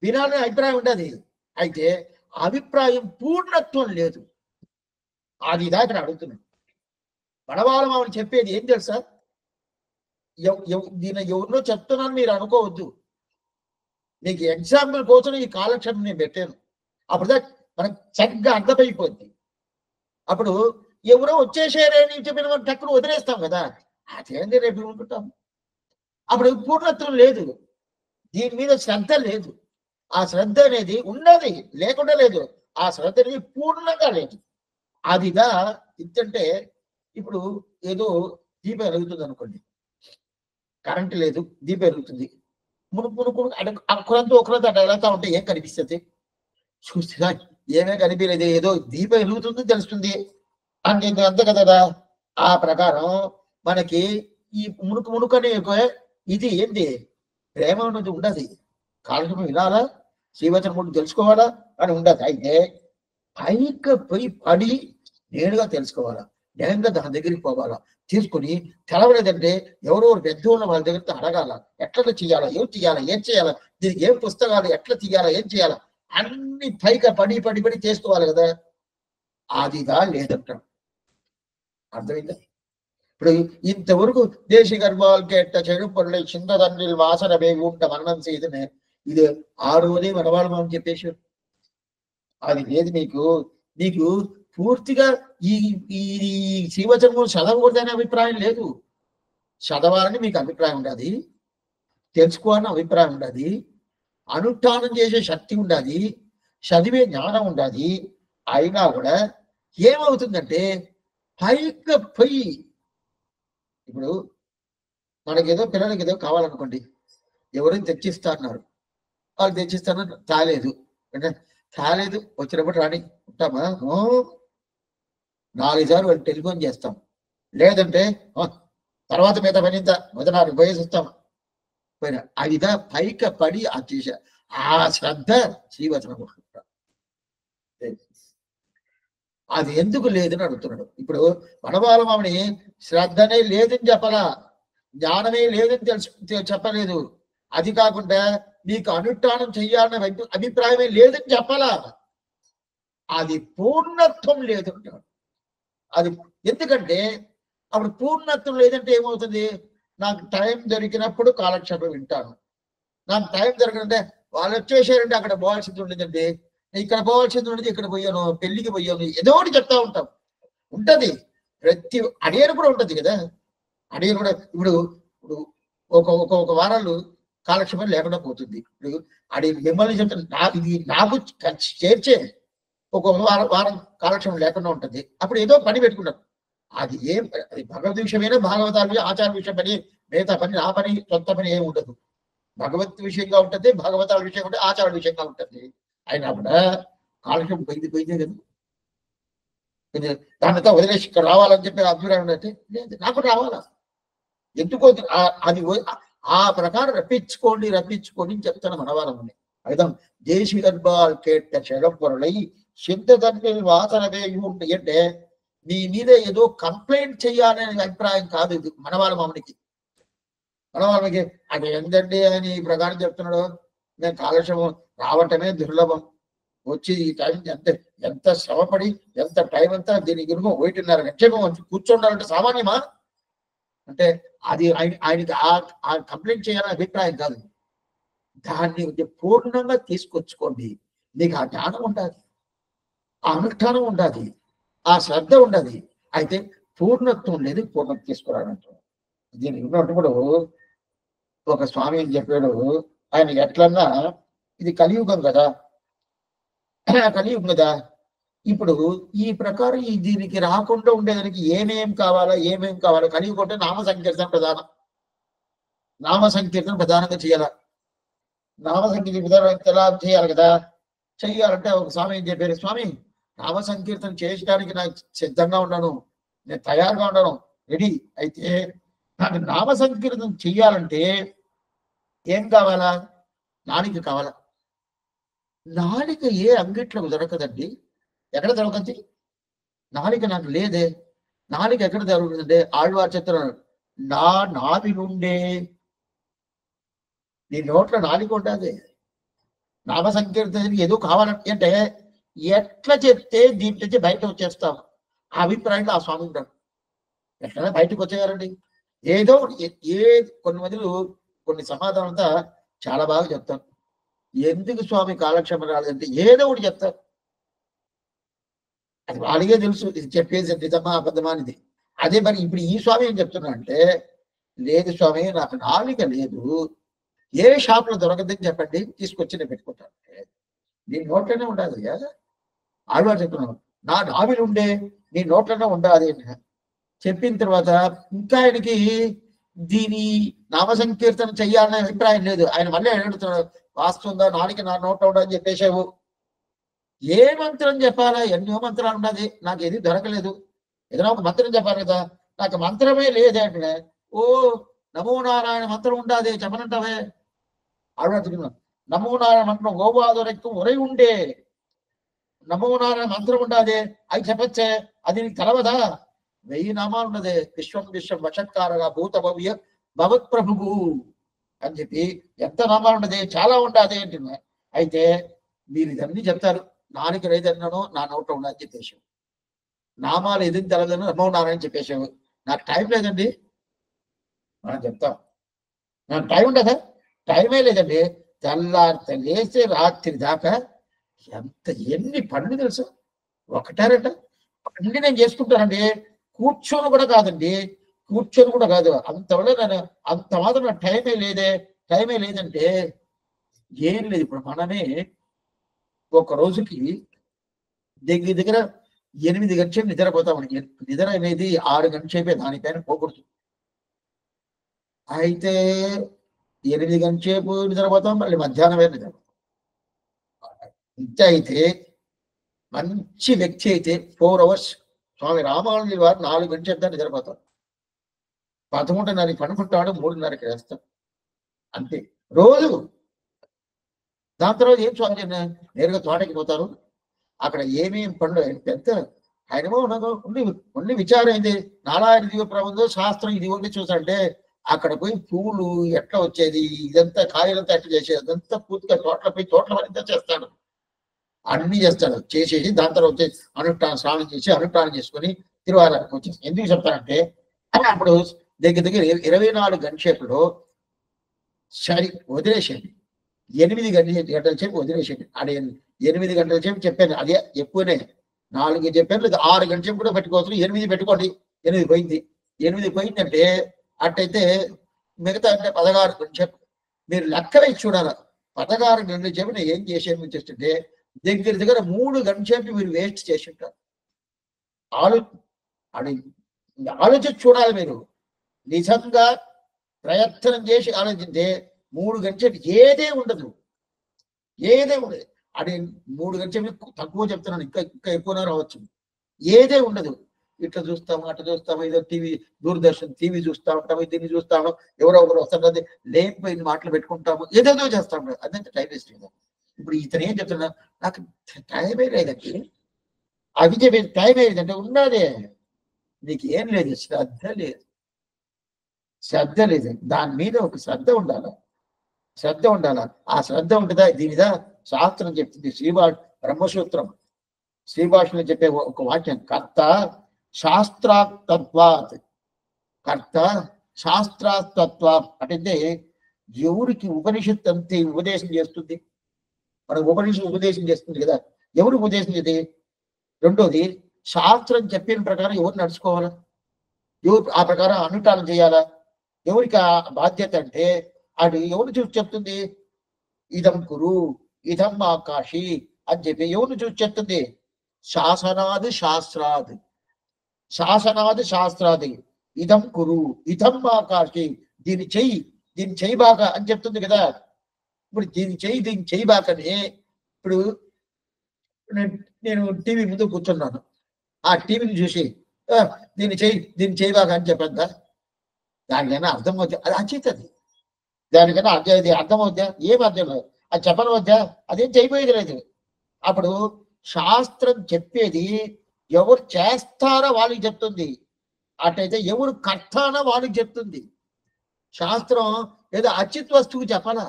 వినాలనే అభిప్రాయం ఉండదు. అయితే అభిప్రాయం పూర్ణత్వం లేదు. అది దాకా అడుగుతున్నాను. పడవాళ్ళ మామని చెప్పేది ఏం తెలుసా? దీని ఎవరినో చెప్తున్నాను మీరు అనుకోవద్దు. నీకు ఎగ్జాంపుల్ కోసం ఈ కాలక్షేపం నేను పెట్టాను. అప్పుడు మనకు చక్కగా అర్థమైపోద్ది. అప్పుడు ఎవరో వచ్చేసారే అని చెప్పిన టక్కును వదిలేస్తాం కదా, అదేంటి రేపు ఉంటుంటాం. అప్పుడు పూర్ణత్వం లేదు, దీని మీద శ్రద్ధ లేదు. ఆ శ్రద్ధ అనేది ఉన్నది, లేకుండా లేదు. ఆ శ్రద్ధ అనేది పూర్ణంగా లేదు. అదిగా ఇంతంటే ఇప్పుడు ఏదో దీపం వెలుగుతుంది అనుకోండి, కరెంట్ లేదు, దీపం వెలుగుతుంది. మునుపు ఒకరంతా అట్లా వెళ్తా ఉంటే ఏం కనిపిస్తుంది? చూస్తే ఏమే కనిపించలేదు, ఏదో దీపం వెలుగుతుంది తెలుస్తుంది అంతే కదా. ఆ ప్రకారం మనకి ఈ మునుకు అనే ఇది ఏంటి, ప్రేమ అనేది ఉండదు. కాలక్షేపం వినాలా, శ్రీవచనం ముందు తెలుసుకోవాలా అని ఉండదు. అయితే పైకి పోయి పడి నేరుగా తెలుసుకోవాలా, నేరుగా దాని దగ్గరికి పోవాలా. తీసుకుని తెలవలేదంటే ఎవరో పెద్దోళ్ళ వాళ్ళ దగ్గర అడగాల, ఎట్లా చేయాలా, ఏం చేయాలా, దీనికి ఏం పుస్తకాలు, ఎట్లా తీయాలా, ఏం చేయాలా అన్ని పైకి పడి చేసుకోవాలి కదా. అదిగా లేదంటాం. అర్థమైందా? ఇప్పుడు ఇంతవరకు దేశీ గర్భాలకి ఎట్ట చెడు పొరలే చింత తండ్రి వాసన వేగి ఉంట మరణం చేయదనే ఇది 6వది మనవాళ్ళు మనం చెప్పేసి అది లేదు. నీకు పూర్తిగా ఈ ఈ శ్రీవచనం చదవకూడదనే అభిప్రాయం లేదు. చదవాలని మీకు అభిప్రాయం ఉండదు, తెలుసుకోవాలని అభిప్రాయం ఉండదు, అనుష్ఠానం చేసే శక్తి ఉండదు, చదివే జ్ఞానం ఉండదు. అయినా కూడా ఏమవుతుందంటే పైకి పోయి ఇప్పుడు మనకేదో పిల్లలకి ఏదో కావాలనుకోండి, ఎవరైనా తెచ్చిస్తా అన్నారు, వాళ్ళు తెచ్చిస్తాను తాలేదు అంటే తాలేదు, వచ్చినప్పుడు రాని ఉంటామా? 4 సార్లు వాళ్ళు టెలిఫోన్ చేస్తాం, లేదంటే తర్వాత మీద పనింత మొదటి 4 పోయేసి వస్తాం పోయినా. అదిదా పైకి పడి అది చేసా ఆ శ్రద్ధ శ్రీవచనం. అది ఎందుకు లేదని అడుగుతున్నాడు. ఇప్పుడు వనమాలమామని శ్రద్ధనే లేదని చెప్పలా, జ్ఞానమే లేదని చెప్పలేదు. అది కాకుండా నీకు అనుష్ఠానం చెయ్యాలన్న అభిప్రాయమే లేదని చెప్పాలా. అది పూర్ణత్వం లేదంటాడు. అది ఎందుకంటే అప్పుడు పూర్ణత్వం లేదంటే ఏమవుతుంది? నాకు టైం దొరికినప్పుడు కాలక్షేపం వింటాను, నాకు టైం దొరికినంటే వాళ్ళు వచ్చేసారంటే అక్కడ పోవాల్సింది ఉండేదండి, ఇక్కడ పోవాల్సింది ఉండేది, ఇక్కడ పోయాను, పెళ్లికి పోయాను, ఏదో ఒకటి చెప్తా ఉంటాం. ఉంటది, ప్రతి అడియను కూడా ఉంటది కదా. అడియను కూడా ఇప్పుడు ఇప్పుడు ఒక వారాలు కాలక్షేపం లేకుండా పోతుంది. ఇప్పుడు అడిగి మిమ్మల్ని చెప్తాను, ఇది నాకు చేర్చే ఒక వారం కాలక్షేపం లేకుండా ఉంటుంది. అప్పుడు ఏదో పని పెట్టుకున్నాను, అది అది భగవద్ విషయమైనా భాగవతాల ఆచార విషయం పని, మిగతా పని నా పని సొంత పని ఏమి ఉండదు. భగవత్ విషయంగా ఉంటుంది, భాగవతాల విషయం ఉంటే ఆచార విషయంగా ఉంటుంది. అయినా కూడా కాలక్షేపం పోయిందే కదా. దానితో వదిలేసి ఇక్కడ రావాలని చెప్పి అభిప్రాయం అంటే లేదు, నాకు రావాలా. ఎందుకో అది ఆ ప్రకారం రప్పించుకోండి అని చెప్తాను మనవాళ్ళని. அதுதான் தேசிகன்பால் கேட்ட செழப்பொருளை சிந்ததன்னில் வாசனவே అంటే నీ మీద ఏదో కంప్లైంట్ చేయాలనే అభిప్రాయం కాదు ఇది మనవాళ్ళ మామనికి. మనవాళ్ళకి అది ఏంటండి అని ఈ ప్రకారం చెప్తున్నాడు. నేను కాలక్షేపం రావటమే దుర్లభం, వచ్చి ఈ టైం ఎంత శ్రమపడి ఎంత టైం అంతా దీని గురించి 1:30 గంటసేపు వచ్చి కూర్చోండాలంటే సామాన్యమా అంటే అది ఆయనకి ఆ కంప్లైంట్ చేయాలనే అభిప్రాయం కాదు. దాన్ని పూర్ణంగా తీసుకొచ్చుకోండి. నీకు ఆ జ్ఞానం ఉండాలి, ఆ అనుష్ఠానం ఉండాలి, ఆ శ్రద్ధ ఉండాలి. అయితే పూర్ణత్వం లేదు, పూర్ణత్వం తీసుకురాడంటాడు. దీనికి ఉన్నప్పుడు ఒక స్వామి అని చెప్పాడు, ఆయన ఎట్లన్నా ఇది కలియుగం కదా, కలియుగం కదా. ఇప్పుడు ఈ ప్రకారం దీనికి రాకుండా ఉండేదానికి ఏమేం కావాలో కలియుగం అంటే నామ సంకీర్తన ప్రధానంగా చేయాల. నామ సంకీర్తన ఎలా చేయాలి కదా. చెయ్యాలంటే ఒక స్వామి ఏం చెప్పారు, స్వామి నామ సంకీర్తన చేయడానికి నాకు సిద్ధంగా ఉన్నాను, నేను తయారుగా ఉన్నాను, రెడీ. అయితే నాకు నామ సంకీర్తన చెయ్యాలంటే ఏం కావాలా? నాలిక కావాలా. నాలిక ఏ అంగిట్లకు దొరకదండి. ఎక్కడ దొరకద్ది? నాలిక నాకు లేదే. నాలిక ఎక్కడ దొరుకుతుందంటే ఆళ్వార్ చెప్తున్నాడు, నా నావి నుండే. నీ నోట్లో నాలిక ఉండాలి. నామ సంకీర్తనకి ఏదో కావాలంటే అంటే ఎట్లా చెప్తే దీంట్లో నుంచి బయట వచ్చేస్తాం ఆ అభిప్రాయంలో ఆ స్వామి ఉంటాడు. ఎట్లా బయటకు వచ్చేయాలండి? ఏదో కొన్ని మందిలు కొన్ని సమాధానంతా చాలా బాగా చెప్తారు. ఎందుకు స్వామి కాలక్షేపం రాలేదంటే ఏదో ఒకటి చెప్తారు. అది వాళ్ళకే తెలుసు ఇది చెప్పేది నిజమా అబద్ధమా అనేది. అదే మరి ఇప్పుడు ఈ స్వామి ఏం చెప్తున్నా అంటే, లేదు స్వామి నాకు నాలిక లేదు, ఏ షాప్ లో దొరకదని చెప్పండి, తీసుకొచ్చి నేను పెట్టుకుంటాను. నీ నోట్లోనే ఉండాలి కదా. ఆడవాడు చెప్తున్నాను, నా నావిలు ఉండే నీ నోట్లోనే ఉండాలి అని చెప్పిన తర్వాత ఇంకా ఆయనకి దీని నామ సంకీర్తన చెయ్యాలనే అభిప్రాయం లేదు. ఆయన మళ్ళీ అడుగుతున్నాడు, వాస్తుందా నాలిక నా నోట్లో ఉండదని చెప్పేసావు, ఏ మంత్రం చెప్పాలా? ఎన్నో మంత్రాలు ఉన్నది, నాకు ఏది దొరకలేదు, ఏదైనా ఒక మంత్రం చెప్పాలి కదా. నాకు మంత్రమే లేదే అంటే, ఓ నమో నారాయణ మంత్రం ఉండాది చెప్పనంటావే. అడుగుతున్నాను, నమో నారాయణ మంత్రం ఓవాదొరకు ఒరై ఉండే, నమో నారాయణ మంత్రం ఉండాది, అది చెప్పచ్చే, అది నీకు తెలవదా? 1000 నామాలు ఉన్నది. విశ్వం వషత్కారగా భూత భవ్య భగవత్ ప్రభువు అని చెప్పి ఎంత నామాలు ఉన్నది, చాలా ఉండాది అంటున్నా. అయితే మీరు ఇదన్నీ చెప్తారు, నాలుగు రైతన్నాను నా నోట్లో ఉన్నది చెప్పేసావు, నామాలు ఎదురు తెలదని నమో నారాయణ చెప్పేసావు. నాకు టైం లేదండి. మనం చెప్తాం, నాకు టైం ఉండదా? టైమే లేదండి. తెల్లారితే లేచి రాత్రి దాకా ఎన్ని పనులు తెలుసు, ఒకటారట అన్ని నేను చేసుకుంటానండి. కూర్చొని కూడా కాదండి, కూర్చొని కూడా కాదు, అంతవల్ల నేను అంత మాత్రం నాకు టైమే లేదంటే ఏం లేదు. ఇప్పుడు మనమే ఒక రోజుకి దగ్గర 8 గంటలు నిద్రపోతామని. నిద్ర అనేది 6 గంటల సేపే, దానిపైన పోకూడదు. అయితే 8 గంటల సేపు నిద్రపోతాం, మళ్ళీ మధ్యాహ్నమే నిద్రపోతాం. ఇంత అయితే మంచి వ్యక్తి అయితే 4 hours. స్వామి రామానుజుల వారు 4 గంటల సేపు నిద్రపోతారు, 11:30 పనుకుంటాడు, 3:30కి వేస్తాడు, అంతే రోజు. దాని తర్వాత ఏం స్వామి నేరుగా తోటకి పోతారు. అక్కడ ఏమేమి పండ్లు పెద్ద ఆయనమో ఉండి విచారం ఏంది, నారాయణ దివ్య ప్రబంధం శాస్త్రం ఇది ఒకటి చూసాంటే అక్కడ పోయి పువ్వులు ఎట్లా వచ్చేది, ఇదంతా కాయలంతా ఎట్లా చేసేది, అదంతా పూర్తిగా తోటల పని చేస్తాడు. అన్ని చేస్తాడు. చేసేసి దాని తర్వాత వచ్చేసి స్నానం చేసి అనుష్ఠానం చేసుకొని తిరువారానికి వచ్చేసి ఎందుకు చెప్తానంటే అప్పుడు దగ్గర 24 గంటల సేపులో సరి వదిలేసేయండి. 8 గంటల సేపు వదిలేసేయండి. అదే 8 గంటల సేపు చెప్పాను, అదే ఎక్కువనే 4 చెప్పాను, లేదా 6 గంటల సేపు కూడా పెట్టుకోవచ్చు. 8 పెట్టుకోండి. 8 పోయింది. 8 పోయిందంటే అట్టయితే మిగతా అంటే 16 గంటల సేపు మీరు లెక్క వేసి చూడాలి. 16 గంటల సేపు నేను ఏం చేసాను చేస్తుంటే దగ్గర 3 గంటల సేపు మీరు వేస్ట్ చేసి ఉంటారు. ఆలోచించి చూడాలి. మీరు నిజంగా ప్రయత్నం చేసి ఆలోచించే 3 గంటలు ఏదే ఉండదు. అది 3 గంటలు తక్కువ చెప్తున్నాను, ఇంకా ఎక్కువనే రావచ్చు. ఏదే ఉండదు. ఇట్లా చూస్తాము, అట్లా చూస్తాము, ఏదో టీవీ దూరదర్శన్ టీవీ చూస్తా ఉంటాము, దీన్ని చూస్తాము, ఎవరో ఒకరు వస్తారు, లేకపోయిన మాటలు పెట్టుకుంటాము, ఏదేదో చేస్తాము. అదంతా టైం వేస్ట్ కదా. ఇప్పుడు ఇతను ఏం చెప్తున్నా, నాకు టైమే లేదండి. అవి చెప్పే టైం ఏదంటే ఉన్నదే, నీకు ఏం లేదు, శ్రద్ధ లేదు. దాని మీద ఒక శ్రద్ధ ఉండాలి. ఆ శ్రద్ధ ఉంటుందా? దీనిదా శాస్త్రం చెప్తుంది. బ్రహ్మసూత్రం శ్రీభాషలో చెప్పే ఒక వాక్యం, కర్త శాస్త్రాతత్వాత్. అంటే ఎవరికి ఉపనిషత్తు అంతే ఉపదేశం చేస్తుంది? మనకు ఉపనిషత్తు ఉపదేశం చేస్తుంది కదా. ఎవరు ఉపదేశం చేది? రెండోది, శాస్త్రం చెప్పిన ప్రకారం ఎవరు నడుచుకోవాలా, ఎవరు ఆ ప్రకారం అనుష్ఠానం చేయాలా, ఎవరికి ఆ బాధ్యత అంటే అది ఎవరు చూసి చెప్తుంది? ఇదం కురు ఇదం ఆకాశి అని చెప్పి ఎవరు చూసి చెప్తుంది? శాసనాది శాస్త్రాది ఇదం కురు ఇదం ఆకాశి, దీన్ని చెయ్యి బాగా అని చెప్తుంది కదా. ఇప్పుడు దీన్ని చెయ్యి బాకని ఇప్పుడు నేను టీవీ ముందు కూర్చున్నాను. ఆ టీవీని చూసి దీన్ని చెయ్యి బాగా అని చెప్పద్దా? దానికైనా అర్థం అవుతుంది, అది అచితది. దానికైనా అది అర్థం అవుద్దా? ఏం అర్థం లేదు. అది చెప్పని వద్దా? అదేం చేయబోయేది లేదు. అప్పుడు శాస్త్రం చెప్పేది ఎవరు చేస్తారో వాళ్ళకి చెప్తుంది. అటైతే ఎవరు కర్తానో వాళ్ళకి చెప్తుంది. శాస్త్రం ఏదో అచిత్ వస్తువు చెప్పాలా,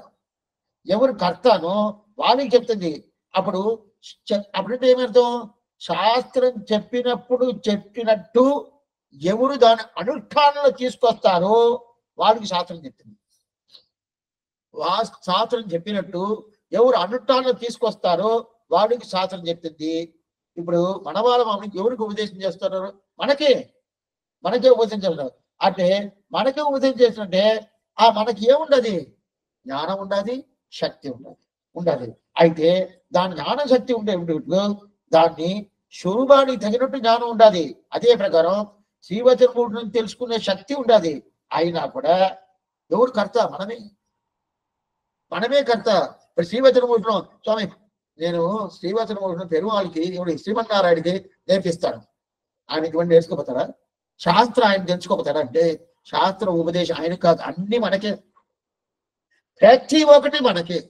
ఎవరు కర్తానో వాళ్ళకి చెప్తుంది. అప్పుడంటే ఏమర్థం? శాస్త్రం చెప్పినట్టు ఎవరు దాని అనుష్ఠానంలో తీసుకొస్తారో వాళ్ళకి శాస్త్రం చెప్తుంది. శాస్త్రం చెప్పినట్టు ఎవరు అనుష్ఠానంలో తీసుకొస్తారో వాళ్ళకి శాస్త్రం చెప్తుంది. ఇప్పుడు మన వాళ్ళ ఎవరికి ఉపదేశం చేస్తున్నారు? మనకే ఉపదేశం చేస్తున్నారు. అంటే మనకే ఉపదేశం చేస్తుంటే మనకి ఏముండదు? జ్ఞానం ఉండాలి, శక్తి ఉండాలి. అయితే దాని జ్ఞానం శక్తి ఉండేటప్పుడు దాన్ని స్వరూపానికి తగినట్టు జ్ఞానం ఉండాలి. అదే ప్రకారం శ్రీవచనమూర్తిని తెలుసుకునే శక్తి ఉండాలి. అయినా కూడా ఎవరు కర్త? మనమే కర్త. ఇప్పుడు శ్రీవచనమూర్తిలో స్వామి నేను శ్రీవచనమూర్తిని పెరుమాళికి శ్రీమన్నారాయణకి నేర్పిస్తాను. ఆయన ఇటువంటి నేర్చుకోపోతారా? శాస్త్రం ఆయన తెలుసుకోపోతారా? అంటే శాస్త్ర ఉపదేశం ఆయన కాదు, అన్ని మనకే, ప్రతి ఒక్కటి మనకే.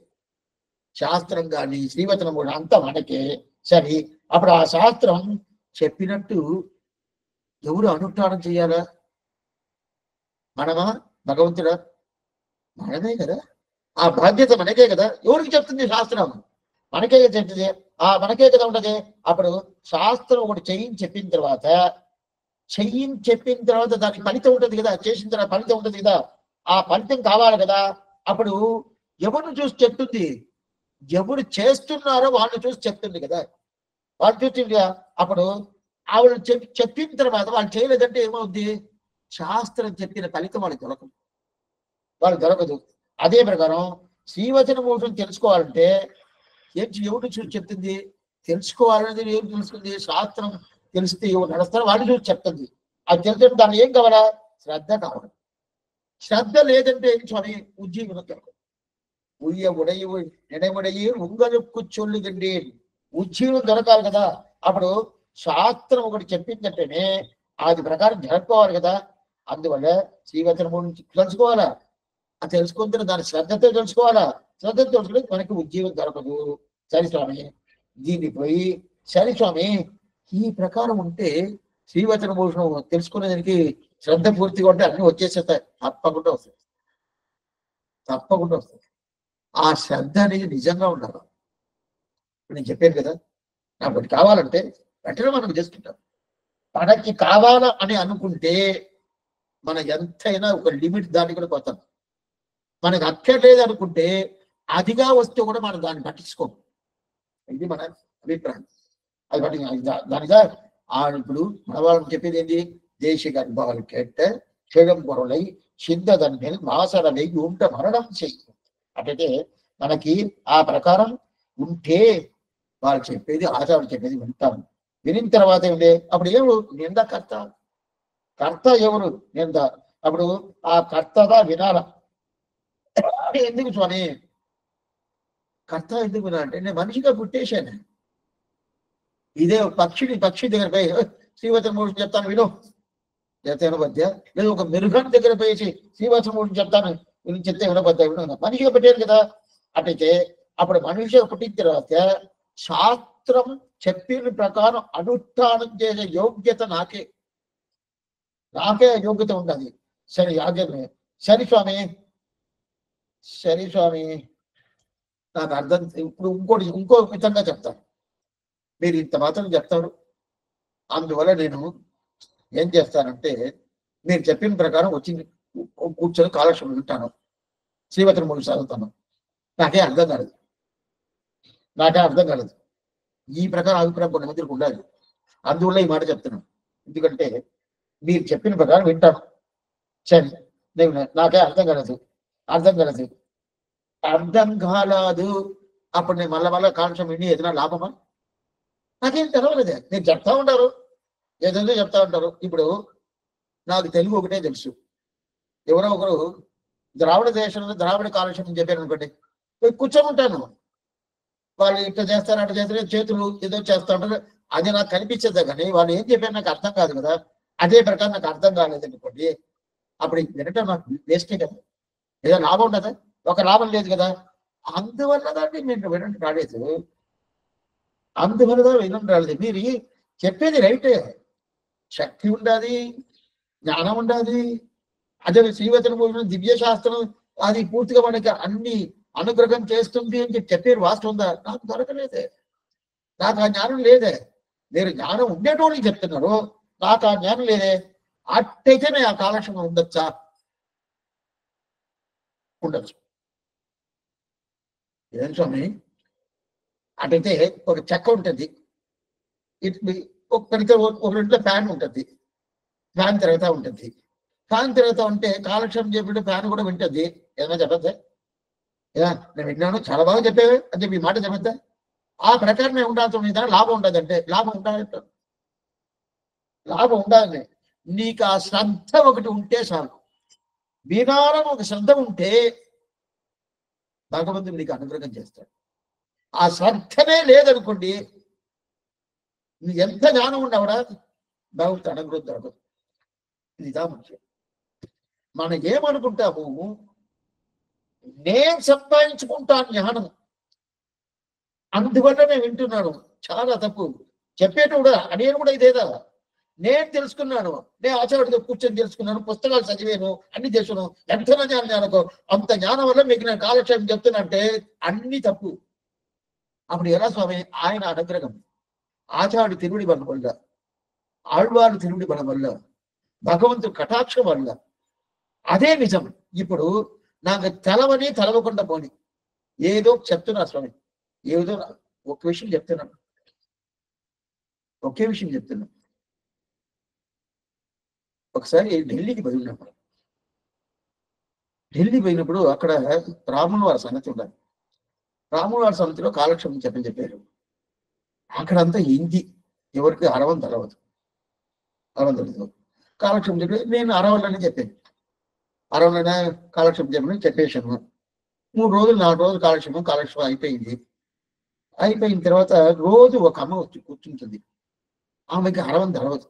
శాస్త్రం కానీ శ్రీవచనం కూడా అంతా మనకే. సరే, అప్పుడు ఆ శాస్త్రం చెప్పినట్టు ఎవరు అనుష్ఠానం చేయాలా? మనమా? భగవంతుడా? మనమే కదా. ఆ బాధ్యత మనకే కదా. ఎవరికి చెప్తుంది శాస్త్రం? మనకే చెప్తుంది. మనకే కదా ఉండదు. అప్పుడు శాస్త్రం ఒకటి చెప్పిన తర్వాత దానికి ఫలితం ఉంటుంది కదా. చేసిన తర్వాత ఫలితం ఉంటుంది కదా. ఆ ఫలితం కావాలి కదా. అప్పుడు ఎవరిని చూసి చెప్తుంది? ఎవరు చేస్తున్నారో వాళ్ళు చూసి చెప్తుంది కదా. వాళ్ళు చూస్తుంది కదా. అప్పుడు ఆవిడ చెప్పిన తర్వాత వాళ్ళు చేయలేదంటే ఏమవుద్ది? శాస్త్రం చెప్పిన ఫలితం వాళ్ళకి దొరకదు. అదే ప్రకారం శ్రీవచనమూర్తిని తెలుసుకోవాలంటే ఎవరు చూసి చెప్తుంది? తెలుసుకోవాలనేది ఏం తెలుసుకుంది? శాస్త్రం తెలిస్తే ఎవరు నడుస్తారో వాళ్ళు చూసి చెప్తుంది. అది తెలిస్తే దాన్ని ఏం కావాలా? శ్రద్ధ కావాలి. శ్రద్ధ లేదంటే ఏం స్వామి? ఉజ్జీవనం దొరకదు. ఉంగలుక్కు చొల్లుదండి, ఉజ్జీవనం దొరకాలి కదా. అప్పుడు శాస్త్రం ఒకటి చెప్పిందంటేనే అది ప్రకారం జరుపుకోవాలి కదా. అందువల్ల శ్రీవచనమూర్తి తెలుసుకోవాలా. అది తెలుసుకుంటే దాని శ్రద్ధతో తెలుసుకోవాలా. శ్రద్ధ తోడుకుంటే మనకి ఉద్యోగం దొరకదు. సరే స్వామి, దీన్ని పోయి సరే స్వామి ఈ ప్రకారం ఉంటే శ్రీవచన భూషణం తెలుసుకునేదానికి శ్రద్ధ పూర్తిగా ఉంటే అన్ని వచ్చేసేస్తాయి. తప్పకుండా వస్తాయి, తప్పకుండా వస్తాయి. ఆ శ్రద్ధ అనేది నిజంగా ఉండాలి. నేను చెప్పాను కదా, నాకు ఒకటి కావాలంటే వెంటనే మనం చేసుకుంటాం. మనకి కావాలా అని అనుకుంటే మనం ఎంతైనా ఒక లిమిట్ దాన్ని కూడా పోతాం. మనకు అక్కర్లేదు అనుకుంటే అదిగా వస్తే కూడా మనం దాన్ని పట్టించుకోం. ఇది మన అభిప్రాయం. అది పట్టి దానిగా ఇప్పుడు మన వాళ్ళని చెప్పేది ఏంటి, దేశ గర్భాలు కేట క్షేడం పొరలై సిద్ధదన్నిల్ మాసడలై ఉంట మరణం చెయ్యి. అంటే మనకి ఆ ప్రకారం ఉంటే వాళ్ళు చెప్పేది ఆచార్యులు చెప్పేది వింటాము. వినిన తర్వాత ఏమిటి, అప్పుడు ఎవరు నింద కర్త, కర్త ఎవరు నింద. అప్పుడు ఆ కర్తగా వినాల. ఎందుకు స్వామి కర్త ఎందుకు వినాలంటే నేను మనిషిగా పుట్టేశాను. ఇదే పక్షి దగ్గర పోయి శ్రీవచన మూడు చెప్తాను విను చెప్తే వినబద్ద, లేదు ఒక మెరుగన్ దగ్గర పోయేసి శ్రీవచన మూడు చెప్తాను విని చెప్తే వినబద్ద. మనిషిగా పెట్టాను కదా. అటైతే అప్పుడు మనిషిగా పుట్టిన తర్వాత శాస్త్రం చెప్పిన ప్రకారం అనుష్ఠానం చేసే యోగ్యత నాకే యోగ్యత ఉండదు. సరే యాజ్ఞమే సరే స్వామి, సరే స్వామి నాకు అర్థం. ఇప్పుడు ఇంకో విధంగా చెప్తాను. మీరు ఇంత మాత్రం చెప్తారు, అందువల్ల నేను ఏం చేస్తానంటే మీరు చెప్పిన ప్రకారం వచ్చి కూర్చొని కాలక్షేపం వింటాను, శ్రీవచన మూడు చదువుతాను. నాకే అర్థం కాలేదు. ఈ ప్రకారం అభిప్రాయం కొన్ని మందికి ఉండాలి. అందువల్ల ఈ మాట చెప్తున్నాను. ఎందుకంటే మీరు చెప్పిన ప్రకారం వింటాను, సరే నేను నాకే అర్థం కాలేదు. అర్థం కాలేదు అప్పుడు నేను మళ్ళా కాలక్షేపం విని ఏదైనా లాభమా? నాకేం తెలవలేదే. మీరు చెప్తా ఉంటారు, ఏదో చెప్తా ఉంటారు. ఇప్పుడు నాకు తెలుగు ఒకటే తెలుసు. ఎవరో ఒకరు ద్రావిడ దేశంలో ద్రావిడ కాలక్షేపం చెప్పారు అనుకోండి, కూర్చోమంటాను. వాళ్ళు ఇట్లా చేస్తారు అట్లా చేస్తారు, చేతులు ఏదో చేస్తూ ఉంటారు. అది నాకు కనిపించదు. కానీ వాళ్ళు ఏం చెప్పారు నాకు అర్థం కాదు కదా. అదే ప్రకారం నాకు అర్థం కాలేదు అనుకోండి, అప్పుడు వినటం నాకు వేస్టే కదా. ఏదో లాభం ఉండదా? ఒక లాభం లేదు కదా. అందువల్ల దాన్ని నేను వినండి రాలేదు. మీరు చెప్పేది రైటే, శక్తి ఉండాలి, జ్ఞానం ఉండాలి. అదే శ్రీవచన భూషణం దివ్య శాస్త్రం అది పూర్తిగా మనకి అన్ని అనుగ్రహం చేస్తుంది అని చెప్పారు. వాస్తవం ఉందా? నాకు దొరకలేదే, నాకు ఆ జ్ఞానం లేదే. మీరు జ్ఞానం ఉండేటోళ్ళకి చెప్తున్నారు, నాకు ఆ జ్ఞానం లేదే. అట్టయితే నేను ఆ కాలక్షేపం ఉండొచ్చా? ఉండొచ్చు. ఏం స్వామి, అటైతే ఒక చెక్క ఉంటుంది, ఒక ఇంట్లో ఫ్యాన్ ఉంటుంది, ఫ్యాన్ తిరుగుతూ ఉంటుంది. ఫ్యాన్ తిరుగుతూ ఉంటే కాలక్షేపం చెప్పినట్టు ఫ్యాన్ కూడా వింటుంది. ఏదైనా చెప్పద్దా? నేను విన్నాను, చాలా బాగా చెప్పేవి అని చెప్పి ఈ మాట చెప్పద్దా? ఆ ప్రకారం నేను ఉండాల్సిన లాభం ఉండదంటే లాభం ఉండాలంటారు. లాభం ఉండాలి. నీకు ఆ శ్రద్ధ ఒకటి ఉంటే చాలు. వినాలని ఒక శ్రద్ధ ఉంటే భగవంతుడు నీకు అనుగ్రహం చేస్తాడు. ఆ శ్రద్ధనే లేదనుకోండి, నీ ఎంత జ్ఞానం ఉండవడా భగవంతుడు అనుగ్రహం దొరకదు. ఇదిదా ముఖ్యం. మనం ఏమనుకుంటాము, నేను సంపాదించుకుంటాను జ్ఞానం, అందువల్ల నేను వింటున్నాను. చాలా తప్పు. చెప్పేటప్పుడు నేను కూడా ఇదేదా, నేను తెలుసుకున్నాను, నేను ఆచార్యుడితో కూర్చొని తెలుసుకున్నాను, పుస్తకాలు చదివాను, అన్ని తెలుసుకున్నాను. ఎంత జ్ఞానం అనుకో, అంత జ్ఞానం వల్ల మీకు నేను కాలక్షేపం చెప్తున్నంటే అన్ని తప్పు. అప్పుడు ఎలా స్వామి? ఆయన అనుగ్రహం, ఆచార్యుడు తిరువుడి బలం వల్ల, ఆళ్వారు తిరువుడి బలం వల్ల, భగవంతుడు కటాక్షం వల్ల అదే నిజం. ఇప్పుడు నాకు తెలవకుండా పోని ఏదో చెప్తున్నా స్వామి, ఏదో ఒకే విషయం చెప్తున్నాను. ఒకసారి ఢిల్లీకి పోయినప్పుడు అక్కడ రాముల వారి సన్నతి ఉండాలి. రాముల వారి సన్నతిలో కాలక్షేపం చెప్పారు. అక్కడంతా హిందీ, ఎవరికి అరవం తెలవదు. కాలక్షేపం చెప్పి నేను అరవలని చెప్పాను. అరవలనే కాలక్షేపం చెప్పేశాను. 3 రోజులు 4 రోజులు కాలక్షేపం అయిపోయింది. అయిపోయిన తర్వాత రోజు ఒక అమ్మ వచ్చి కూర్చుంటుంది. ఆమెకి అరవం తెలవదు,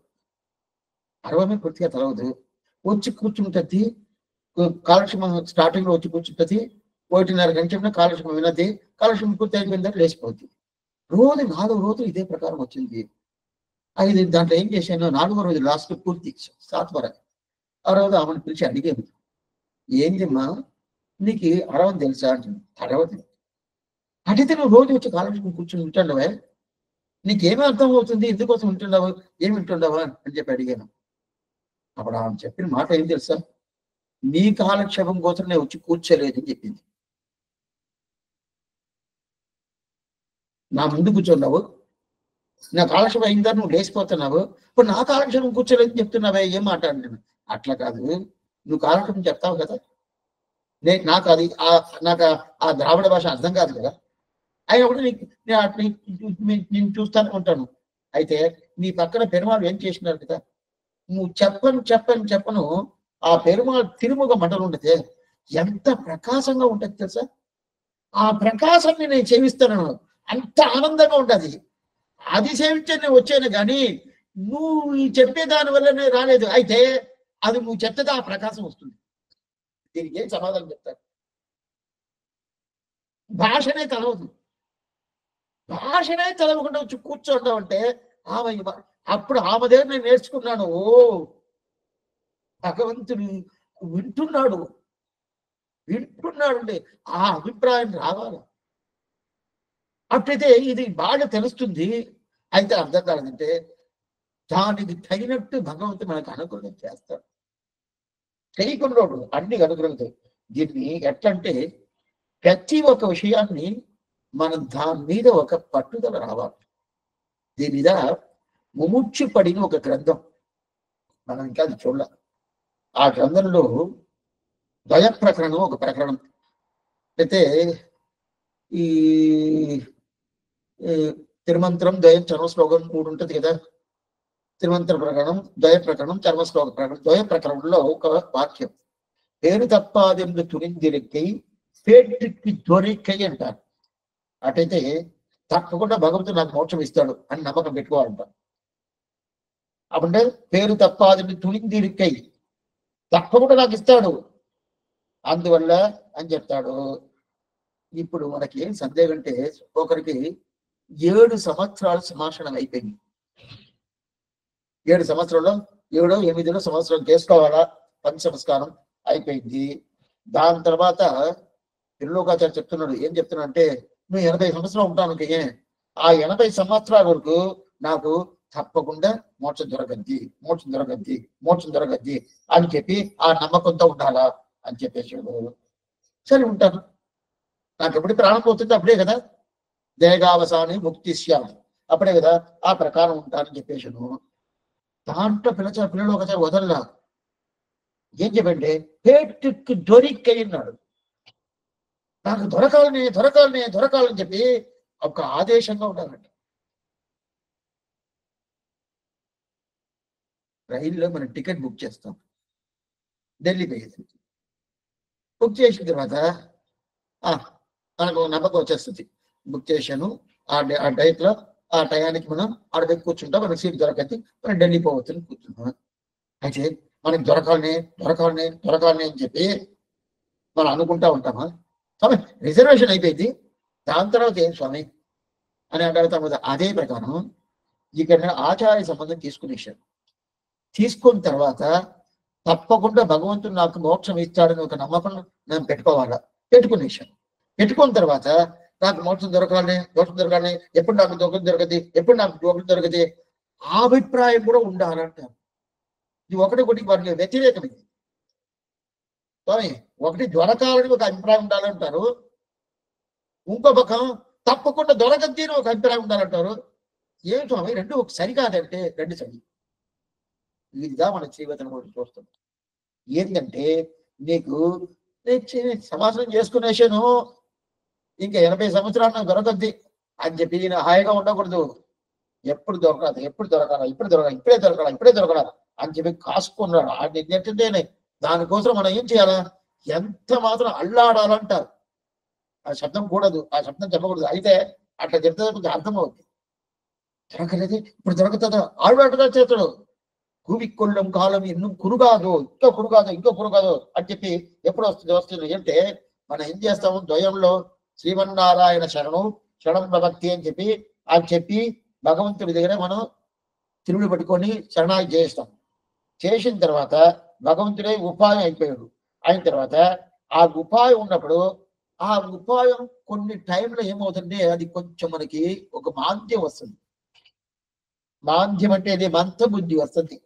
అరవమే పూర్తిగా తెలవదు. వచ్చి కూర్చుంటుంది, కాలక్షేపం స్టార్టింగ్ లో వచ్చి కూర్చుంటుంది. 1:30 గంటల కాలక్షేపం వినది, కాలక్షేపం పూర్తి అయిపోయిందని లేచిపోద్ది. రోజు 4 రోజులు ఇదే ప్రకారం వచ్చింది. అది దాంట్లో ఏం చేశాను, 4వ రోజు లాస్ట్ పూర్తి సాత్వర. ఆ రోజు ఆమెను పిలిచి అడిగాను, ఏందిమ్మా నీకు అరవం తెలుసా అంటుంది. అరవది. అడిగితే నువ్వు రోజు వచ్చి కాలక్షేపం కూర్చొని ఉంటుండవే, నీకేమీ అర్థం అవుతుంది, ఎందుకోసం ఉంటున్నావు, ఏమి వింటుండవా అని చెప్పి అడిగాను. అప్పుడు ఆమె చెప్పిన మాట ఏం తెలుసా, నీ కాలక్షేపం కోసం నేను వచ్చి కూర్చోలేదని చెప్పింది. నా ముందు కూర్చున్నావు, నా కాలక్షేపం అయిందా నువ్వు లేచిపోతున్నావు, ఇప్పుడు నా కాలక్షేపం కూర్చోలేదని చెప్తున్నావే, ఏం మాట్లాడినాను. అట్లా కాదు, నువ్వు కాలక్షేపం చెప్తావు కదా, నాకు అది నాకు ఆ ద్రావిడ భాష అర్థం కాదు కదా, అయినప్పుడు నేను చూస్తానే ఉంటాను. అయితే నీ పక్కన పెరుమాళ్ళు ఏం చేసినారు కదా, నువ్వు చెప్పను ఆ పెరుమాళ్ తిరుముగ మంటలు ఉండితే ఎంత ప్రకాశంగా ఉంటుంది తెలుసా, ఆ ప్రకాశాన్ని నేను సేవిస్తాను, అంత ఆనందంగా ఉంటుంది. అది సేవించే నేను వచ్చాను కానీ నువ్వు చెప్పే దాని వల్లనే రాలేదు. అయితే అది నువ్వు చెప్తే ఆ ప్రకాశం వస్తుంది. దీనికి ఏం సమాధానం చెప్తారు? భాషనే తెలవదు, భాషనే తెలవకుండా వచ్చి కూర్చోవడం అంటే ఆమె అప్పుడు ఆమె దగ్గర నేను నేర్చుకున్నాను, ఓ భగవంతుడు వింటున్నాడు వింటున్నాడు ఆ అభిప్రాయం రావాలి. అట్లయితే ఇది బాగా తెలుస్తుంది. అయితే అర్థం కాదంటే దానికి తగినట్టు భగవంతుడు మనకు అనుగ్రహం చేస్తాడు. చేయకుండా అన్ని అనుగ్రహం. దీన్ని ఎట్లంటే ప్రతి ఒక్క విషయాన్ని మనం దాని మీద ఒక పట్టుదల రావాలి. దీని మీద ముముక్షు పడిన ఒక గ్రంథం మనం ఇంకా అది చూడాలి. ఆ గ్రంథంలో ద్వయ ప్రకరణం ఒక ప్రకరణం. అయితే ఈ తిరుమంత్రం ద్వయం చర్మశ్లోకం 3 ఉంటుంది కదా, తిరుమంత్ర ప్రకరణం, ద్వయ ప్రకరణం, చర్మశ్లోక ప్రకరణం. ద్వయ ప్రకరణంలో ఒక వాక్యం, పేరు తప్పాదెందు తురిందిరిక్కై పేట్రికి దొరికై అంటారు. అటైతే తప్పకుండా భగవంతుడు నాకు మోక్షం ఇస్తాడు అని నమ్మకం పెట్టుకోవాలంట. అప్పుడే పేరు తప్పాదెందు తురిందిరిక్కై, తప్పకుండా నాకు ఇస్తాడు అందువల్ల అని చెప్తాడు. ఇప్పుడు మనకి ఏం సందేహం అంటే, ఒకరికి 7 సంవత్సరాలు సమాషణం అయిపోయింది. 7 సంవత్సరంలో 7 8 సంవత్సరం చేసుకోవాలా, పంచ సంస్కారం అయిపోయింది. దాని తర్వాత తిరులోకాచార్య చెప్తున్నాడు, ఏం చెప్తున్నా అంటే, నువ్వు 80 సంవత్సరాలు ఉంటాను, ఆ 80 సంవత్సరాల వరకు నాకు తప్పకుండా మోక్షం దొరకద్ది, మోక్షం దొరకద్ది, మోక్షం దొరకద్ది అని చెప్పి ఆ నమ్మకంతో ఉండాలా అని చెప్పేసి, సరే ఉంటాను, నాకు ఎప్పుడు ప్రాణం పోతుంది అప్పుడే కదా, దేగావసాని ముక్తిశ్యామి, అప్పుడే కదా, ఆ ప్రకారం ఉంటానని చెప్పేసాను. దాంట్లో పిల్లలు ఒకసారి వదల్లా, ఏం చెప్పండి, పేటుకి దొరికయ్యన్నాడు. నాకు దొరకాలని దొరకాలని దొరకాలని చెప్పి ఒక ఆదేశంగా ఉండాలంట. రైల్లో మనం టికెట్ బుక్ చేస్తాం, ఢిల్లీ పోయేది. బుక్ చేసిన తర్వాత మనకు నమ్మకం వచ్చేస్తుంది, బుక్ చేశాను, ఆ డేట్లో ఆ టయానికి మనం ఆడ దగ్గర కూర్చుంటాం, మనకు సీట్ దొరకద్ది, మనం ఢిల్లీ పోవచ్చని కూర్చుంటాం. అయితే మనకి దొరకాలని దొరకాలని దొరకాలని అని చెప్పి మనం అనుకుంటా ఉంటామా? స్వామి రిజర్వేషన్ అయిపోయింది, దాని తర్వాత ఏం స్వామి అని అడుగుతాం కదా. అదే ప్రకారం ఇక్కడ ఆచార్య సంబంధం తీసుకునేసాను. తీసుకున్న తర్వాత తప్పకుండా భగవంతుడు నాకు మోక్షం ఇస్తాడని ఒక నమ్మకం నేను పెట్టుకోవాలా, పెట్టుకునేసాను. పెట్టుకున్న తర్వాత నాకు మోక్షం దొరకాలని, ఎప్పుడు నాకు దొరకది, ఎప్పుడు నాకు దొరకది ఆ అభిప్రాయం కూడా ఉండాలంటారు. ఇది ఒకటి వారికి వ్యతిరేకమైంది. స్వామి ఒకటి దొరకాలని ఒక అభిప్రాయం ఉండాలంటారు, ఇంకో పక్కం తప్పకుండా దొరకద్ది అని ఒక అభిప్రాయం ఉండాలంటారు. ఏం స్వామి రెండు ఒక సరికాదంటే రెండు సరి. ఇదిగా మన జీవితం చూస్తాం. ఏంటంటే నీకు సమాధానం చేసుకునేసాను, ఇంకా 80 సంవత్సరాలు నాకు దొరకద్ది అని చెప్పి నేను హాయిగా ఉండకూడదు. ఎప్పుడు దొరకాలి, ఎప్పుడు దొరకాలా, ఇప్పుడే దొరకాలా అని చెప్పి కాసుకున్నాడు. ఏంటంటే దానికోసం మనం ఏం చేయాలా, ఎంత మాత్రం అల్లాడాలంటారు. ఆ శబ్దం కూడదు, ఆ శబ్దం చెప్పకూడదు. అయితే అట్లా చెప్తే కొంచెం అర్థమవుతుంది. దొరకలేదు, ఇప్పుడు దొరుకుతుందా, ఆడుగా చేస్తాడు. కువిక్కొల్లం కాలం ఇన్ను కురుగాదు, ఇంకో కురుగాదు అని చెప్పి ఎప్పుడు వస్తుంది అంటే మనం ఏం చేస్తాము, ద్వయంలో శ్రీమన్నారాయణ శరణం శరణం భక్తి అని చెప్పి భగవంతుడి దగ్గర మనం తిరుడు పట్టుకొని శరణాగతి చేస్తాం. చేసిన తర్వాత భగవంతుడే ఉపాయం అయిపోయాడు. అయిన తర్వాత ఆ ఉపాయం ఉన్నప్పుడు ఆ ఉపాయం కొన్ని టైంలో ఏమవుతుంటే అది కొంచెం మనకి ఒక మాంద్యం వస్తుంది. మాంద్యం అంటే అది మంత్రబుద్ధి వస్తుంది.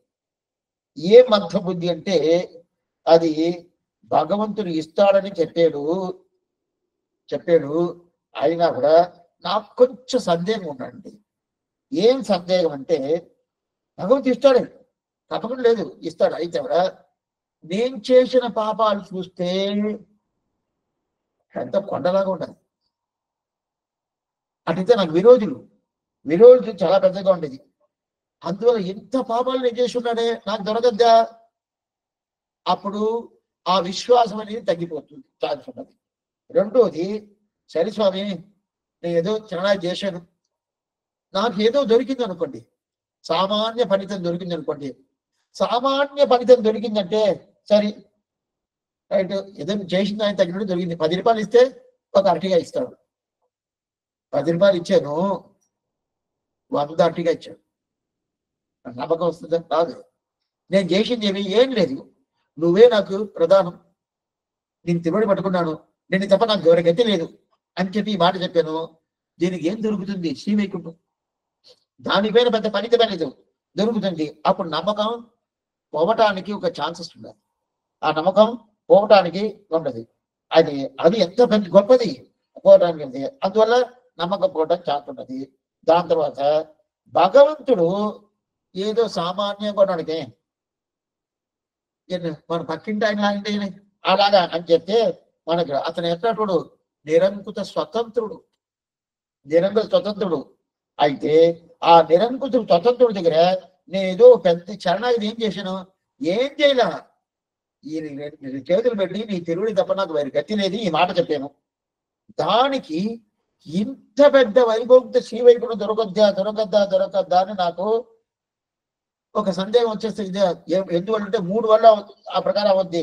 ఏ మంత్రబుద్ధి అంటే అది భగవంతుడు ఇస్తాడని చెప్పాడు. అయినా కూడా నాకు కొంచెం సందేహం ఉండండి. ఏం సందేహం అంటే భగవంతుడు ఇస్తాడు, తప్పకుండా లేదు, ఇస్తాడు. అయితే కూడా నేను చేసిన పాపాలు చూస్తే పెద్ద కొండలాగా ఉండదు. అటైతే నాకు విరోధులు చాలా పెద్దగా ఉండేది. అందువల్ల ఎంత పాపాలు నేను చేసి ఉన్నాడే, నాకు దొరకద్దా? అప్పుడు ఆ విశ్వాసం అనేది తగ్గిపోతుంది, ఛాన్స్ ఉన్నది. రెండోది, సరే స్వామి నేను ఏదో చిన్నగా చేశాను, నాకు ఏదో దొరికింది అనుకోండి, సామాన్య ఫలితం దొరికింది అనుకోండి. సామాన్య ఫలితం దొరికిందంటే సరే రైట్, ఏదో చేసిన దానికి తగ్గినట్టు దొరికింది. 10 రూపాయలు ఇస్తే ఒక అరటిగా ఇస్తాడు. 10 రూపాయలు ఇచ్చాను, 100 అరటిగా ఇచ్చాడు. నమ్మకం వస్తుందా? రాదు. నేను చేసింది ఏం లేదు, నువ్వే నాకు ప్రధానం, నేను తిరుమడి పట్టుకున్నాను, నేను తప్ప నాకు ఎవరి గతి లేదు అని చెప్పి ఈ మాట చెప్పాను. దీనికి ఏం దొరుకుతుంది? శ్రీవైకుంఠం. దానిపైన పెద్ద ఫలితమే లేదు, దొరుకుతుంది. అప్పుడు నమ్మకం పోవటానికి ఒక ఛాన్సెస్ ఉండాలి. ఆ నమ్మకం పోవటానికి ఉండదు. అది ఎంత పెద్ద గొప్పది పోవటానికి ఉంది. అందువల్ల నమ్మకం పోవడానికి ఛాన్స్ ఉన్నది. దాని తర్వాత భగవంతుడు ఏదో సామాన్యంగా ఉన్నాడికే మన పక్కింటి ఆయన అలాగా అని చెప్తే మనకు అతను ఎట్లాంటి నిరంకుశ స్వతంత్రుడు. అయితే ఆ నిరంకుశ స్వతంత్రుడి దగ్గర నేను ఏదో పెద్ద చరణాగిరి ఏం చేశాను? ఏం చేయలే. ఈ చేతులు పెట్టి నీ తిరుగుడి తప్ప నాకు వేరే గతి లేదు ఈ మాట చెప్పాను. దానికి ఇంత పెద్ద వైభవంతో శ్రీవైకుంఠం దొరకద్దా అని నాకు ఒక సందేహం వచ్చేస్తుంది. ఎందువల్లంటే 3 వల్ల ఆ ప్రకారం అవద్ది.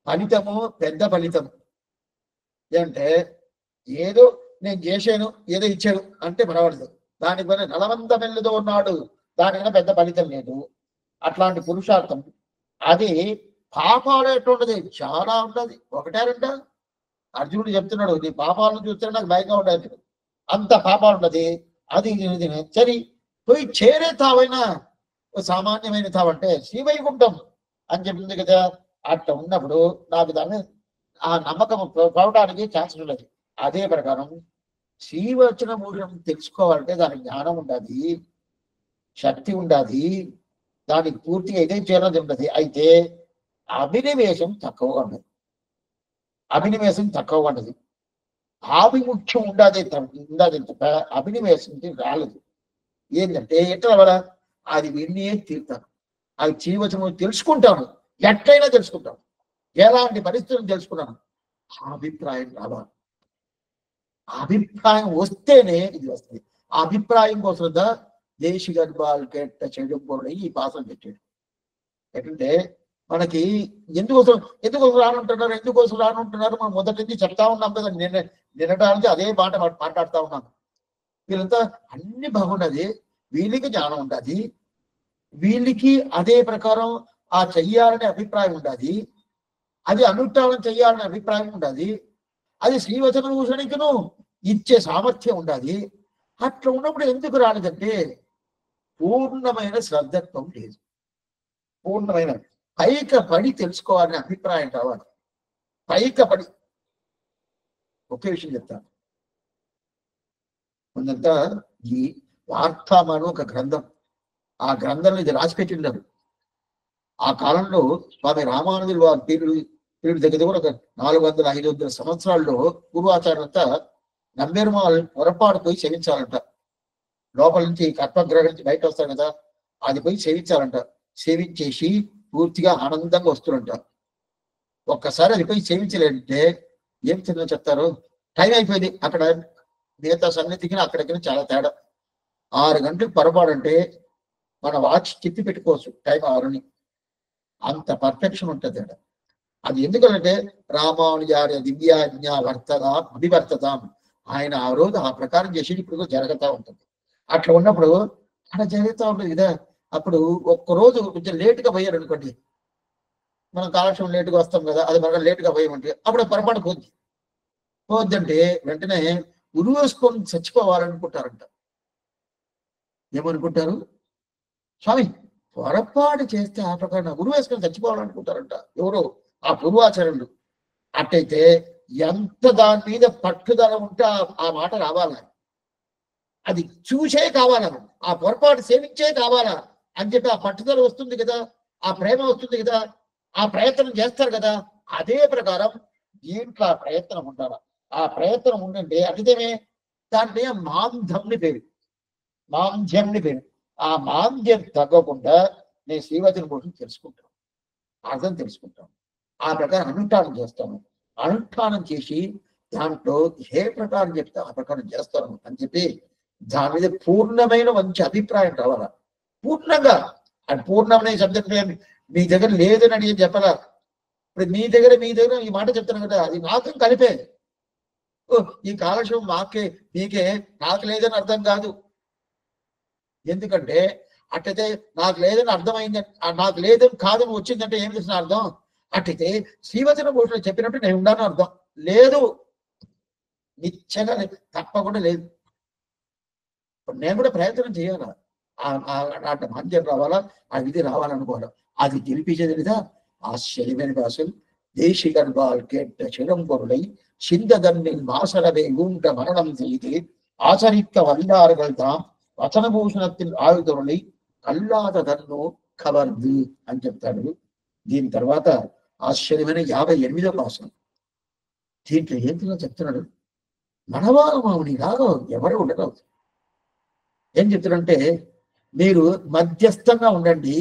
ఫలితము పెద్ద ఫలితం ఏంటంటే ఏదో నేను చేశాను, ఏదో ఇచ్చాడు అంటే పర్వాలేదు. దానిపైన నలవంత మెల్లదో ఉన్నాడు, దానికైనా పెద్ద ఫలితం లేదు. అట్లాంటి పురుషార్థం అది పాపాలు ఎట్లుంటది? చాలా ఉండదు. ఒకటే రెండా? అర్జునుడు చెప్తున్నాడు, నీ పాపాలను చూస్తే నాకు భయంగా ఉండదు, అంత పాపాలు ఉన్నది. అది సరి పోయి చేరే తావైనా సామాన్యమైన తావంటే శ్రీవైకుంఠం అని చెప్పింది కదా. అట్లా ఉన్నప్పుడు నాకు దాన్ని ఆ నమ్మకం పోవడానికి ఛాన్స్ ఉండదు. అదే ప్రకారం శ్రీవచన మూల్యం తెలుసుకోవాలంటే దానికి జ్ఞానం ఉండాలి, శక్తి ఉండాలి, దానికి పూర్తిగా ఇదే చేయాలని ఉండదు. అయితే అభినివేశం తక్కువగా ఉండదు. ఆభిముఖ్యం ఉండాలి తప్ప అభినివేశం రాలేదు. ఏంటంటే ఎట్లా వల్ల అది విన్నే తీరుతాను, అది శ్రీవచనం తెలుసుకుంటాను, ఎట్లయినా తెలుసుకుంటాను, ఎలాంటి పరిస్థితులను తెలుసుకున్నాను. అభిప్రాయం రావాలి. అభిప్రాయం వస్తేనే ఇది వస్తుంది. ఆ అభిప్రాయం కోసం దేశ గర్భాలు కెట్ట చెడు కూడా ఈ పాసం పెట్టాడు. ఏంటంటే మనకి ఎందుకోసం రానుంటున్నారు మనం మొదటి నుంచి చెప్తా ఉన్నాం కదా. నిన్నటానికి అదే మాట మాట్లాడుతూ ఉన్నాం. వీళ్ళంతా అన్ని బాగున్నది, వీళ్ళకి జ్ఞానం ఉండాలి, వీళ్ళకి అదే ప్రకారం ఆ చెయ్యాలనే అభిప్రాయం ఉండాలి, అది అనుష్ఠానం చెయ్యాలనే అభిప్రాయం ఉండాలి, అది శ్రీవచన భూషణికిను ఇచ్చే సామర్థ్యం ఉండాలి. అట్లా ఉన్నప్పుడు ఎందుకు రాలేదంటే పూర్ణమైన శ్రద్ధత్వం లేదు. పూర్ణమైన పడి తెలుసుకోవాలనే అభిప్రాయం రావాలి. పడి ఒకే విషయం చెప్తాను. కొందంతా ఈ వార్తామాను ఒక గ్రంథం, ఆ గ్రంథంలో ఇది రాసిపెట్టి ఉన్నారు. ఆ కాలంలో స్వామి రామానుజులు వారి పీరుడు దగ్గర కూడా ఒక 400-500 సంవత్సరాల్లో పూర్వాచారంతా నంబెరుమాల్ పొరపాటు పోయి సేవించాలంట. లోపల నుంచి కర్పగ్రహం నుంచి బయట వస్తాడు కదా, అది పోయి సేవించాలంట. సేవించేసి పూర్తిగా ఆనందంగా వస్తున్నంట. ఒక్కసారి అది పోయి సేవించలేదంటే ఏం తిన్నా చెప్తారు, టైం అయిపోయింది. అక్కడ మిగతా సన్నిధికి అక్కడికి చాలా తేడా. 6 గంటలకు పొరపాటు అంటే మన వాచ్ తిప్పి పెట్టుకోవచ్చు టైం 6 అంత పర్ఫెక్షన్ ఉంటుంది. అది ఎందుకంటే రామానుజార్య దివ్యాజ్ఞ వర్తదాం అభివర్తతాం, ఆయన ఆ రోజు ఆ ప్రకారం చేసి ఇప్పుడు జరుగుతూ ఉంటుంది. అట్లా ఉన్నప్పుడు అలా జరుగుతూ ఉంటుంది కదా. అప్పుడు ఒక్కరోజు కొంచెం లేటుగా పోయారు అనుకోండి, మనం కాలక్షేపం లేటుగా వస్తాం కదా, అది మనకు లేటుగా పోయామంటే అప్పుడు పొరపాటు పోద్దంటే వెంటనే ఉరివేసుకొని చచ్చిపోవాలనుకుంటారంట. ఏమనుకుంటారు? స్వామి పొరపాటు చేస్తే ఆ ప్రకారం ఉరివేసుకొని చచ్చిపోవాలనుకుంటారంట ఎవరో ఆ పూర్వాచరణలు. అట్టయితే ఎంత దాని మీద పట్టుదల ఉంటే ఆ మాట రావాలా, అది చూసే కావాలా, ఆ పొరపాటు సేవించే కావాలా అని చెప్పి ఆ పట్టుదల వస్తుంది కదా, ఆ ప్రేమ వస్తుంది కదా, ఆ ప్రయత్నం చేస్తారు కదా. అదే ప్రకారం దీంట్లో ఆ ప్రయత్నం ఉండాలా. ఆ ప్రయత్నం ఉండండి అటుదేమే దాంట్లో మాంధంని పేరు, మాంధ్యంని పేరు. ఆ మాంద్యం తగ్గకుండా నేను శ్రీవచన కోసం తెలుసుకుంటాను, అర్థం తెలుసుకుంటాను, ఆ ప్రకారం అనుష్ఠానం చేస్తాను. అనుష్ఠానం చేసి దాంట్లో ఏ ప్రకారం చెప్తే ఆ ప్రకారం చేస్తాను అని చెప్పి దాని మీద పూర్ణమైన మంచి అభిప్రాయం రావాలా. పూర్ణంగా అది పూర్ణమైన శబ్దం మీ దగ్గర లేదని అని చెప్పాలా. ఇప్పుడు మీ దగ్గర ఈ మాట చెప్తాను కదా, అది నాకు కలిపే. ఈ కాలక్షేపం మీకే నాకు లేదని అర్థం కాదు. ఎందుకంటే అట్టయితే నాకు లేదని అర్థమైంది, నాకు లేదని కాదని వచ్చిందంటే ఏం తెలిసిన అర్థం? అట్టయితే శ్రీవచన భూషణ చెప్పినట్టు నేను ఉన్నాను అర్థం లేదు, నిశ్చయంగా తప్పకుండా లేదు. నేను కూడా ప్రయత్నం చేయాలా, అట్లా మాంద్యం రావాలా, ఆ విధి రావాలనుకోవాలి. అది తెలిపించేదిగా ఆశ్చర్యమైన భాషలు தேசிகர்வால் கேட்ட சிலம்பொருளை சிந்ததன்னில் மாசலவே ஊன்ற மரணம் செய்து ஆசரிக்க வல்லார்கள் தாம் వచనభూషణத்தில் ఆయుధులని కల్లాదదన్ను కవర్దు అని చెప్తాడు. దీని తర్వాత ఆశ్చర్యమైన 58వ భాషం. దీంట్లో ఏంటిలో చెప్తున్నాడు, మనవారమావుని లాగా ఎవరు ఉండరు. ఏం చెప్తున్నాడంటే మీరు మధ్యస్థంగా ఉండండి,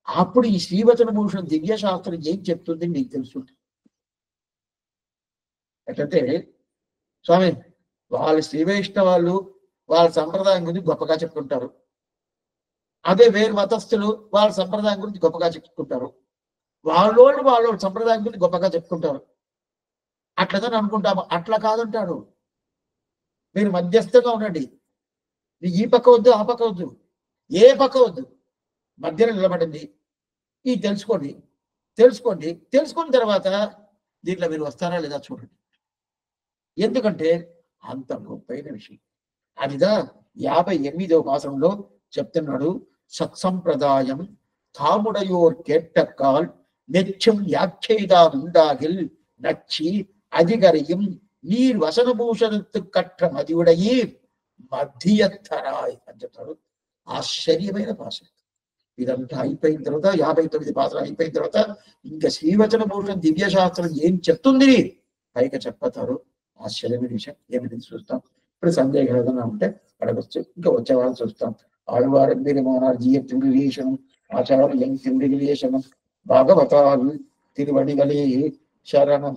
అప్పుడు ఈ శ్రీవచన భూషణ దివ్య శాస్త్రం ఏం చెప్తుంది మీకు తెలుసుంటుంది. ఎట్లంటే స్వామి వాళ్ళు శ్రీ వైష్ణవాళ్ళు వాళ్ళ సంప్రదాయం గురించి గొప్పగా చెప్పుకుంటారు, అదే వేరు మతస్థులు వాళ్ళ సంప్రదాయం గురించి గొప్పగా చెప్పుకుంటారు, వాళ్ళ సంప్రదాయం గురించి గొప్పగా చెప్పుకుంటారు. అట్లదని అనుకుంటాము, అట్లా కాదంటాడు. మీరు మధ్యస్థంగా ఉండండి, ఈ పక్క వద్దు ఆ పక్క వద్దు, ఏ పక్క వద్దు, మధ్యలో నిలబడింది. ఈ తెలుసుకున్న తర్వాత దీంట్లో మీరు వస్తారా లేదా చూడండి. ఎందుకంటే అంత గొప్పైన విషయం. అదిగా 58వ మాసంలో చెప్తున్నాడు. సత్సంప్రదాయం தாமுடையோர் கேட்டக்கால் மெச்சும் யாச்செய்தா உண்டாகில் நச்சி அதிகரையும் நீர் వసనభూషణత్తు కట్ట మదివుడయీర్ మధ్యత్తరాయ్ అని చెప్తాడు. ఆశ్చర్యమైన భాష. ఇదంతా అయిపోయిన తర్వాత 59 పాత్రలు అయిపోయిన తర్వాత ఇంకా శ్రీవచన భూషణ దివ్య శాస్త్రం ఏం చెప్తుంది పైగా చెప్పతారు. ఆశ్చర్యమైన విషయం ఏమిటి చూస్తాం. ఇప్పుడు సందేహం ఏదైనా ఉంటే అడగచ్చు, ఇంకా వచ్చే వాళ్ళు చూస్తాం. ఆళ్వారం పెరుమానార్ జీయ తిరుగేశనం ఆచార్యం తిరుగేశనం భాగవతాలు తిరువడిగలే శరణం.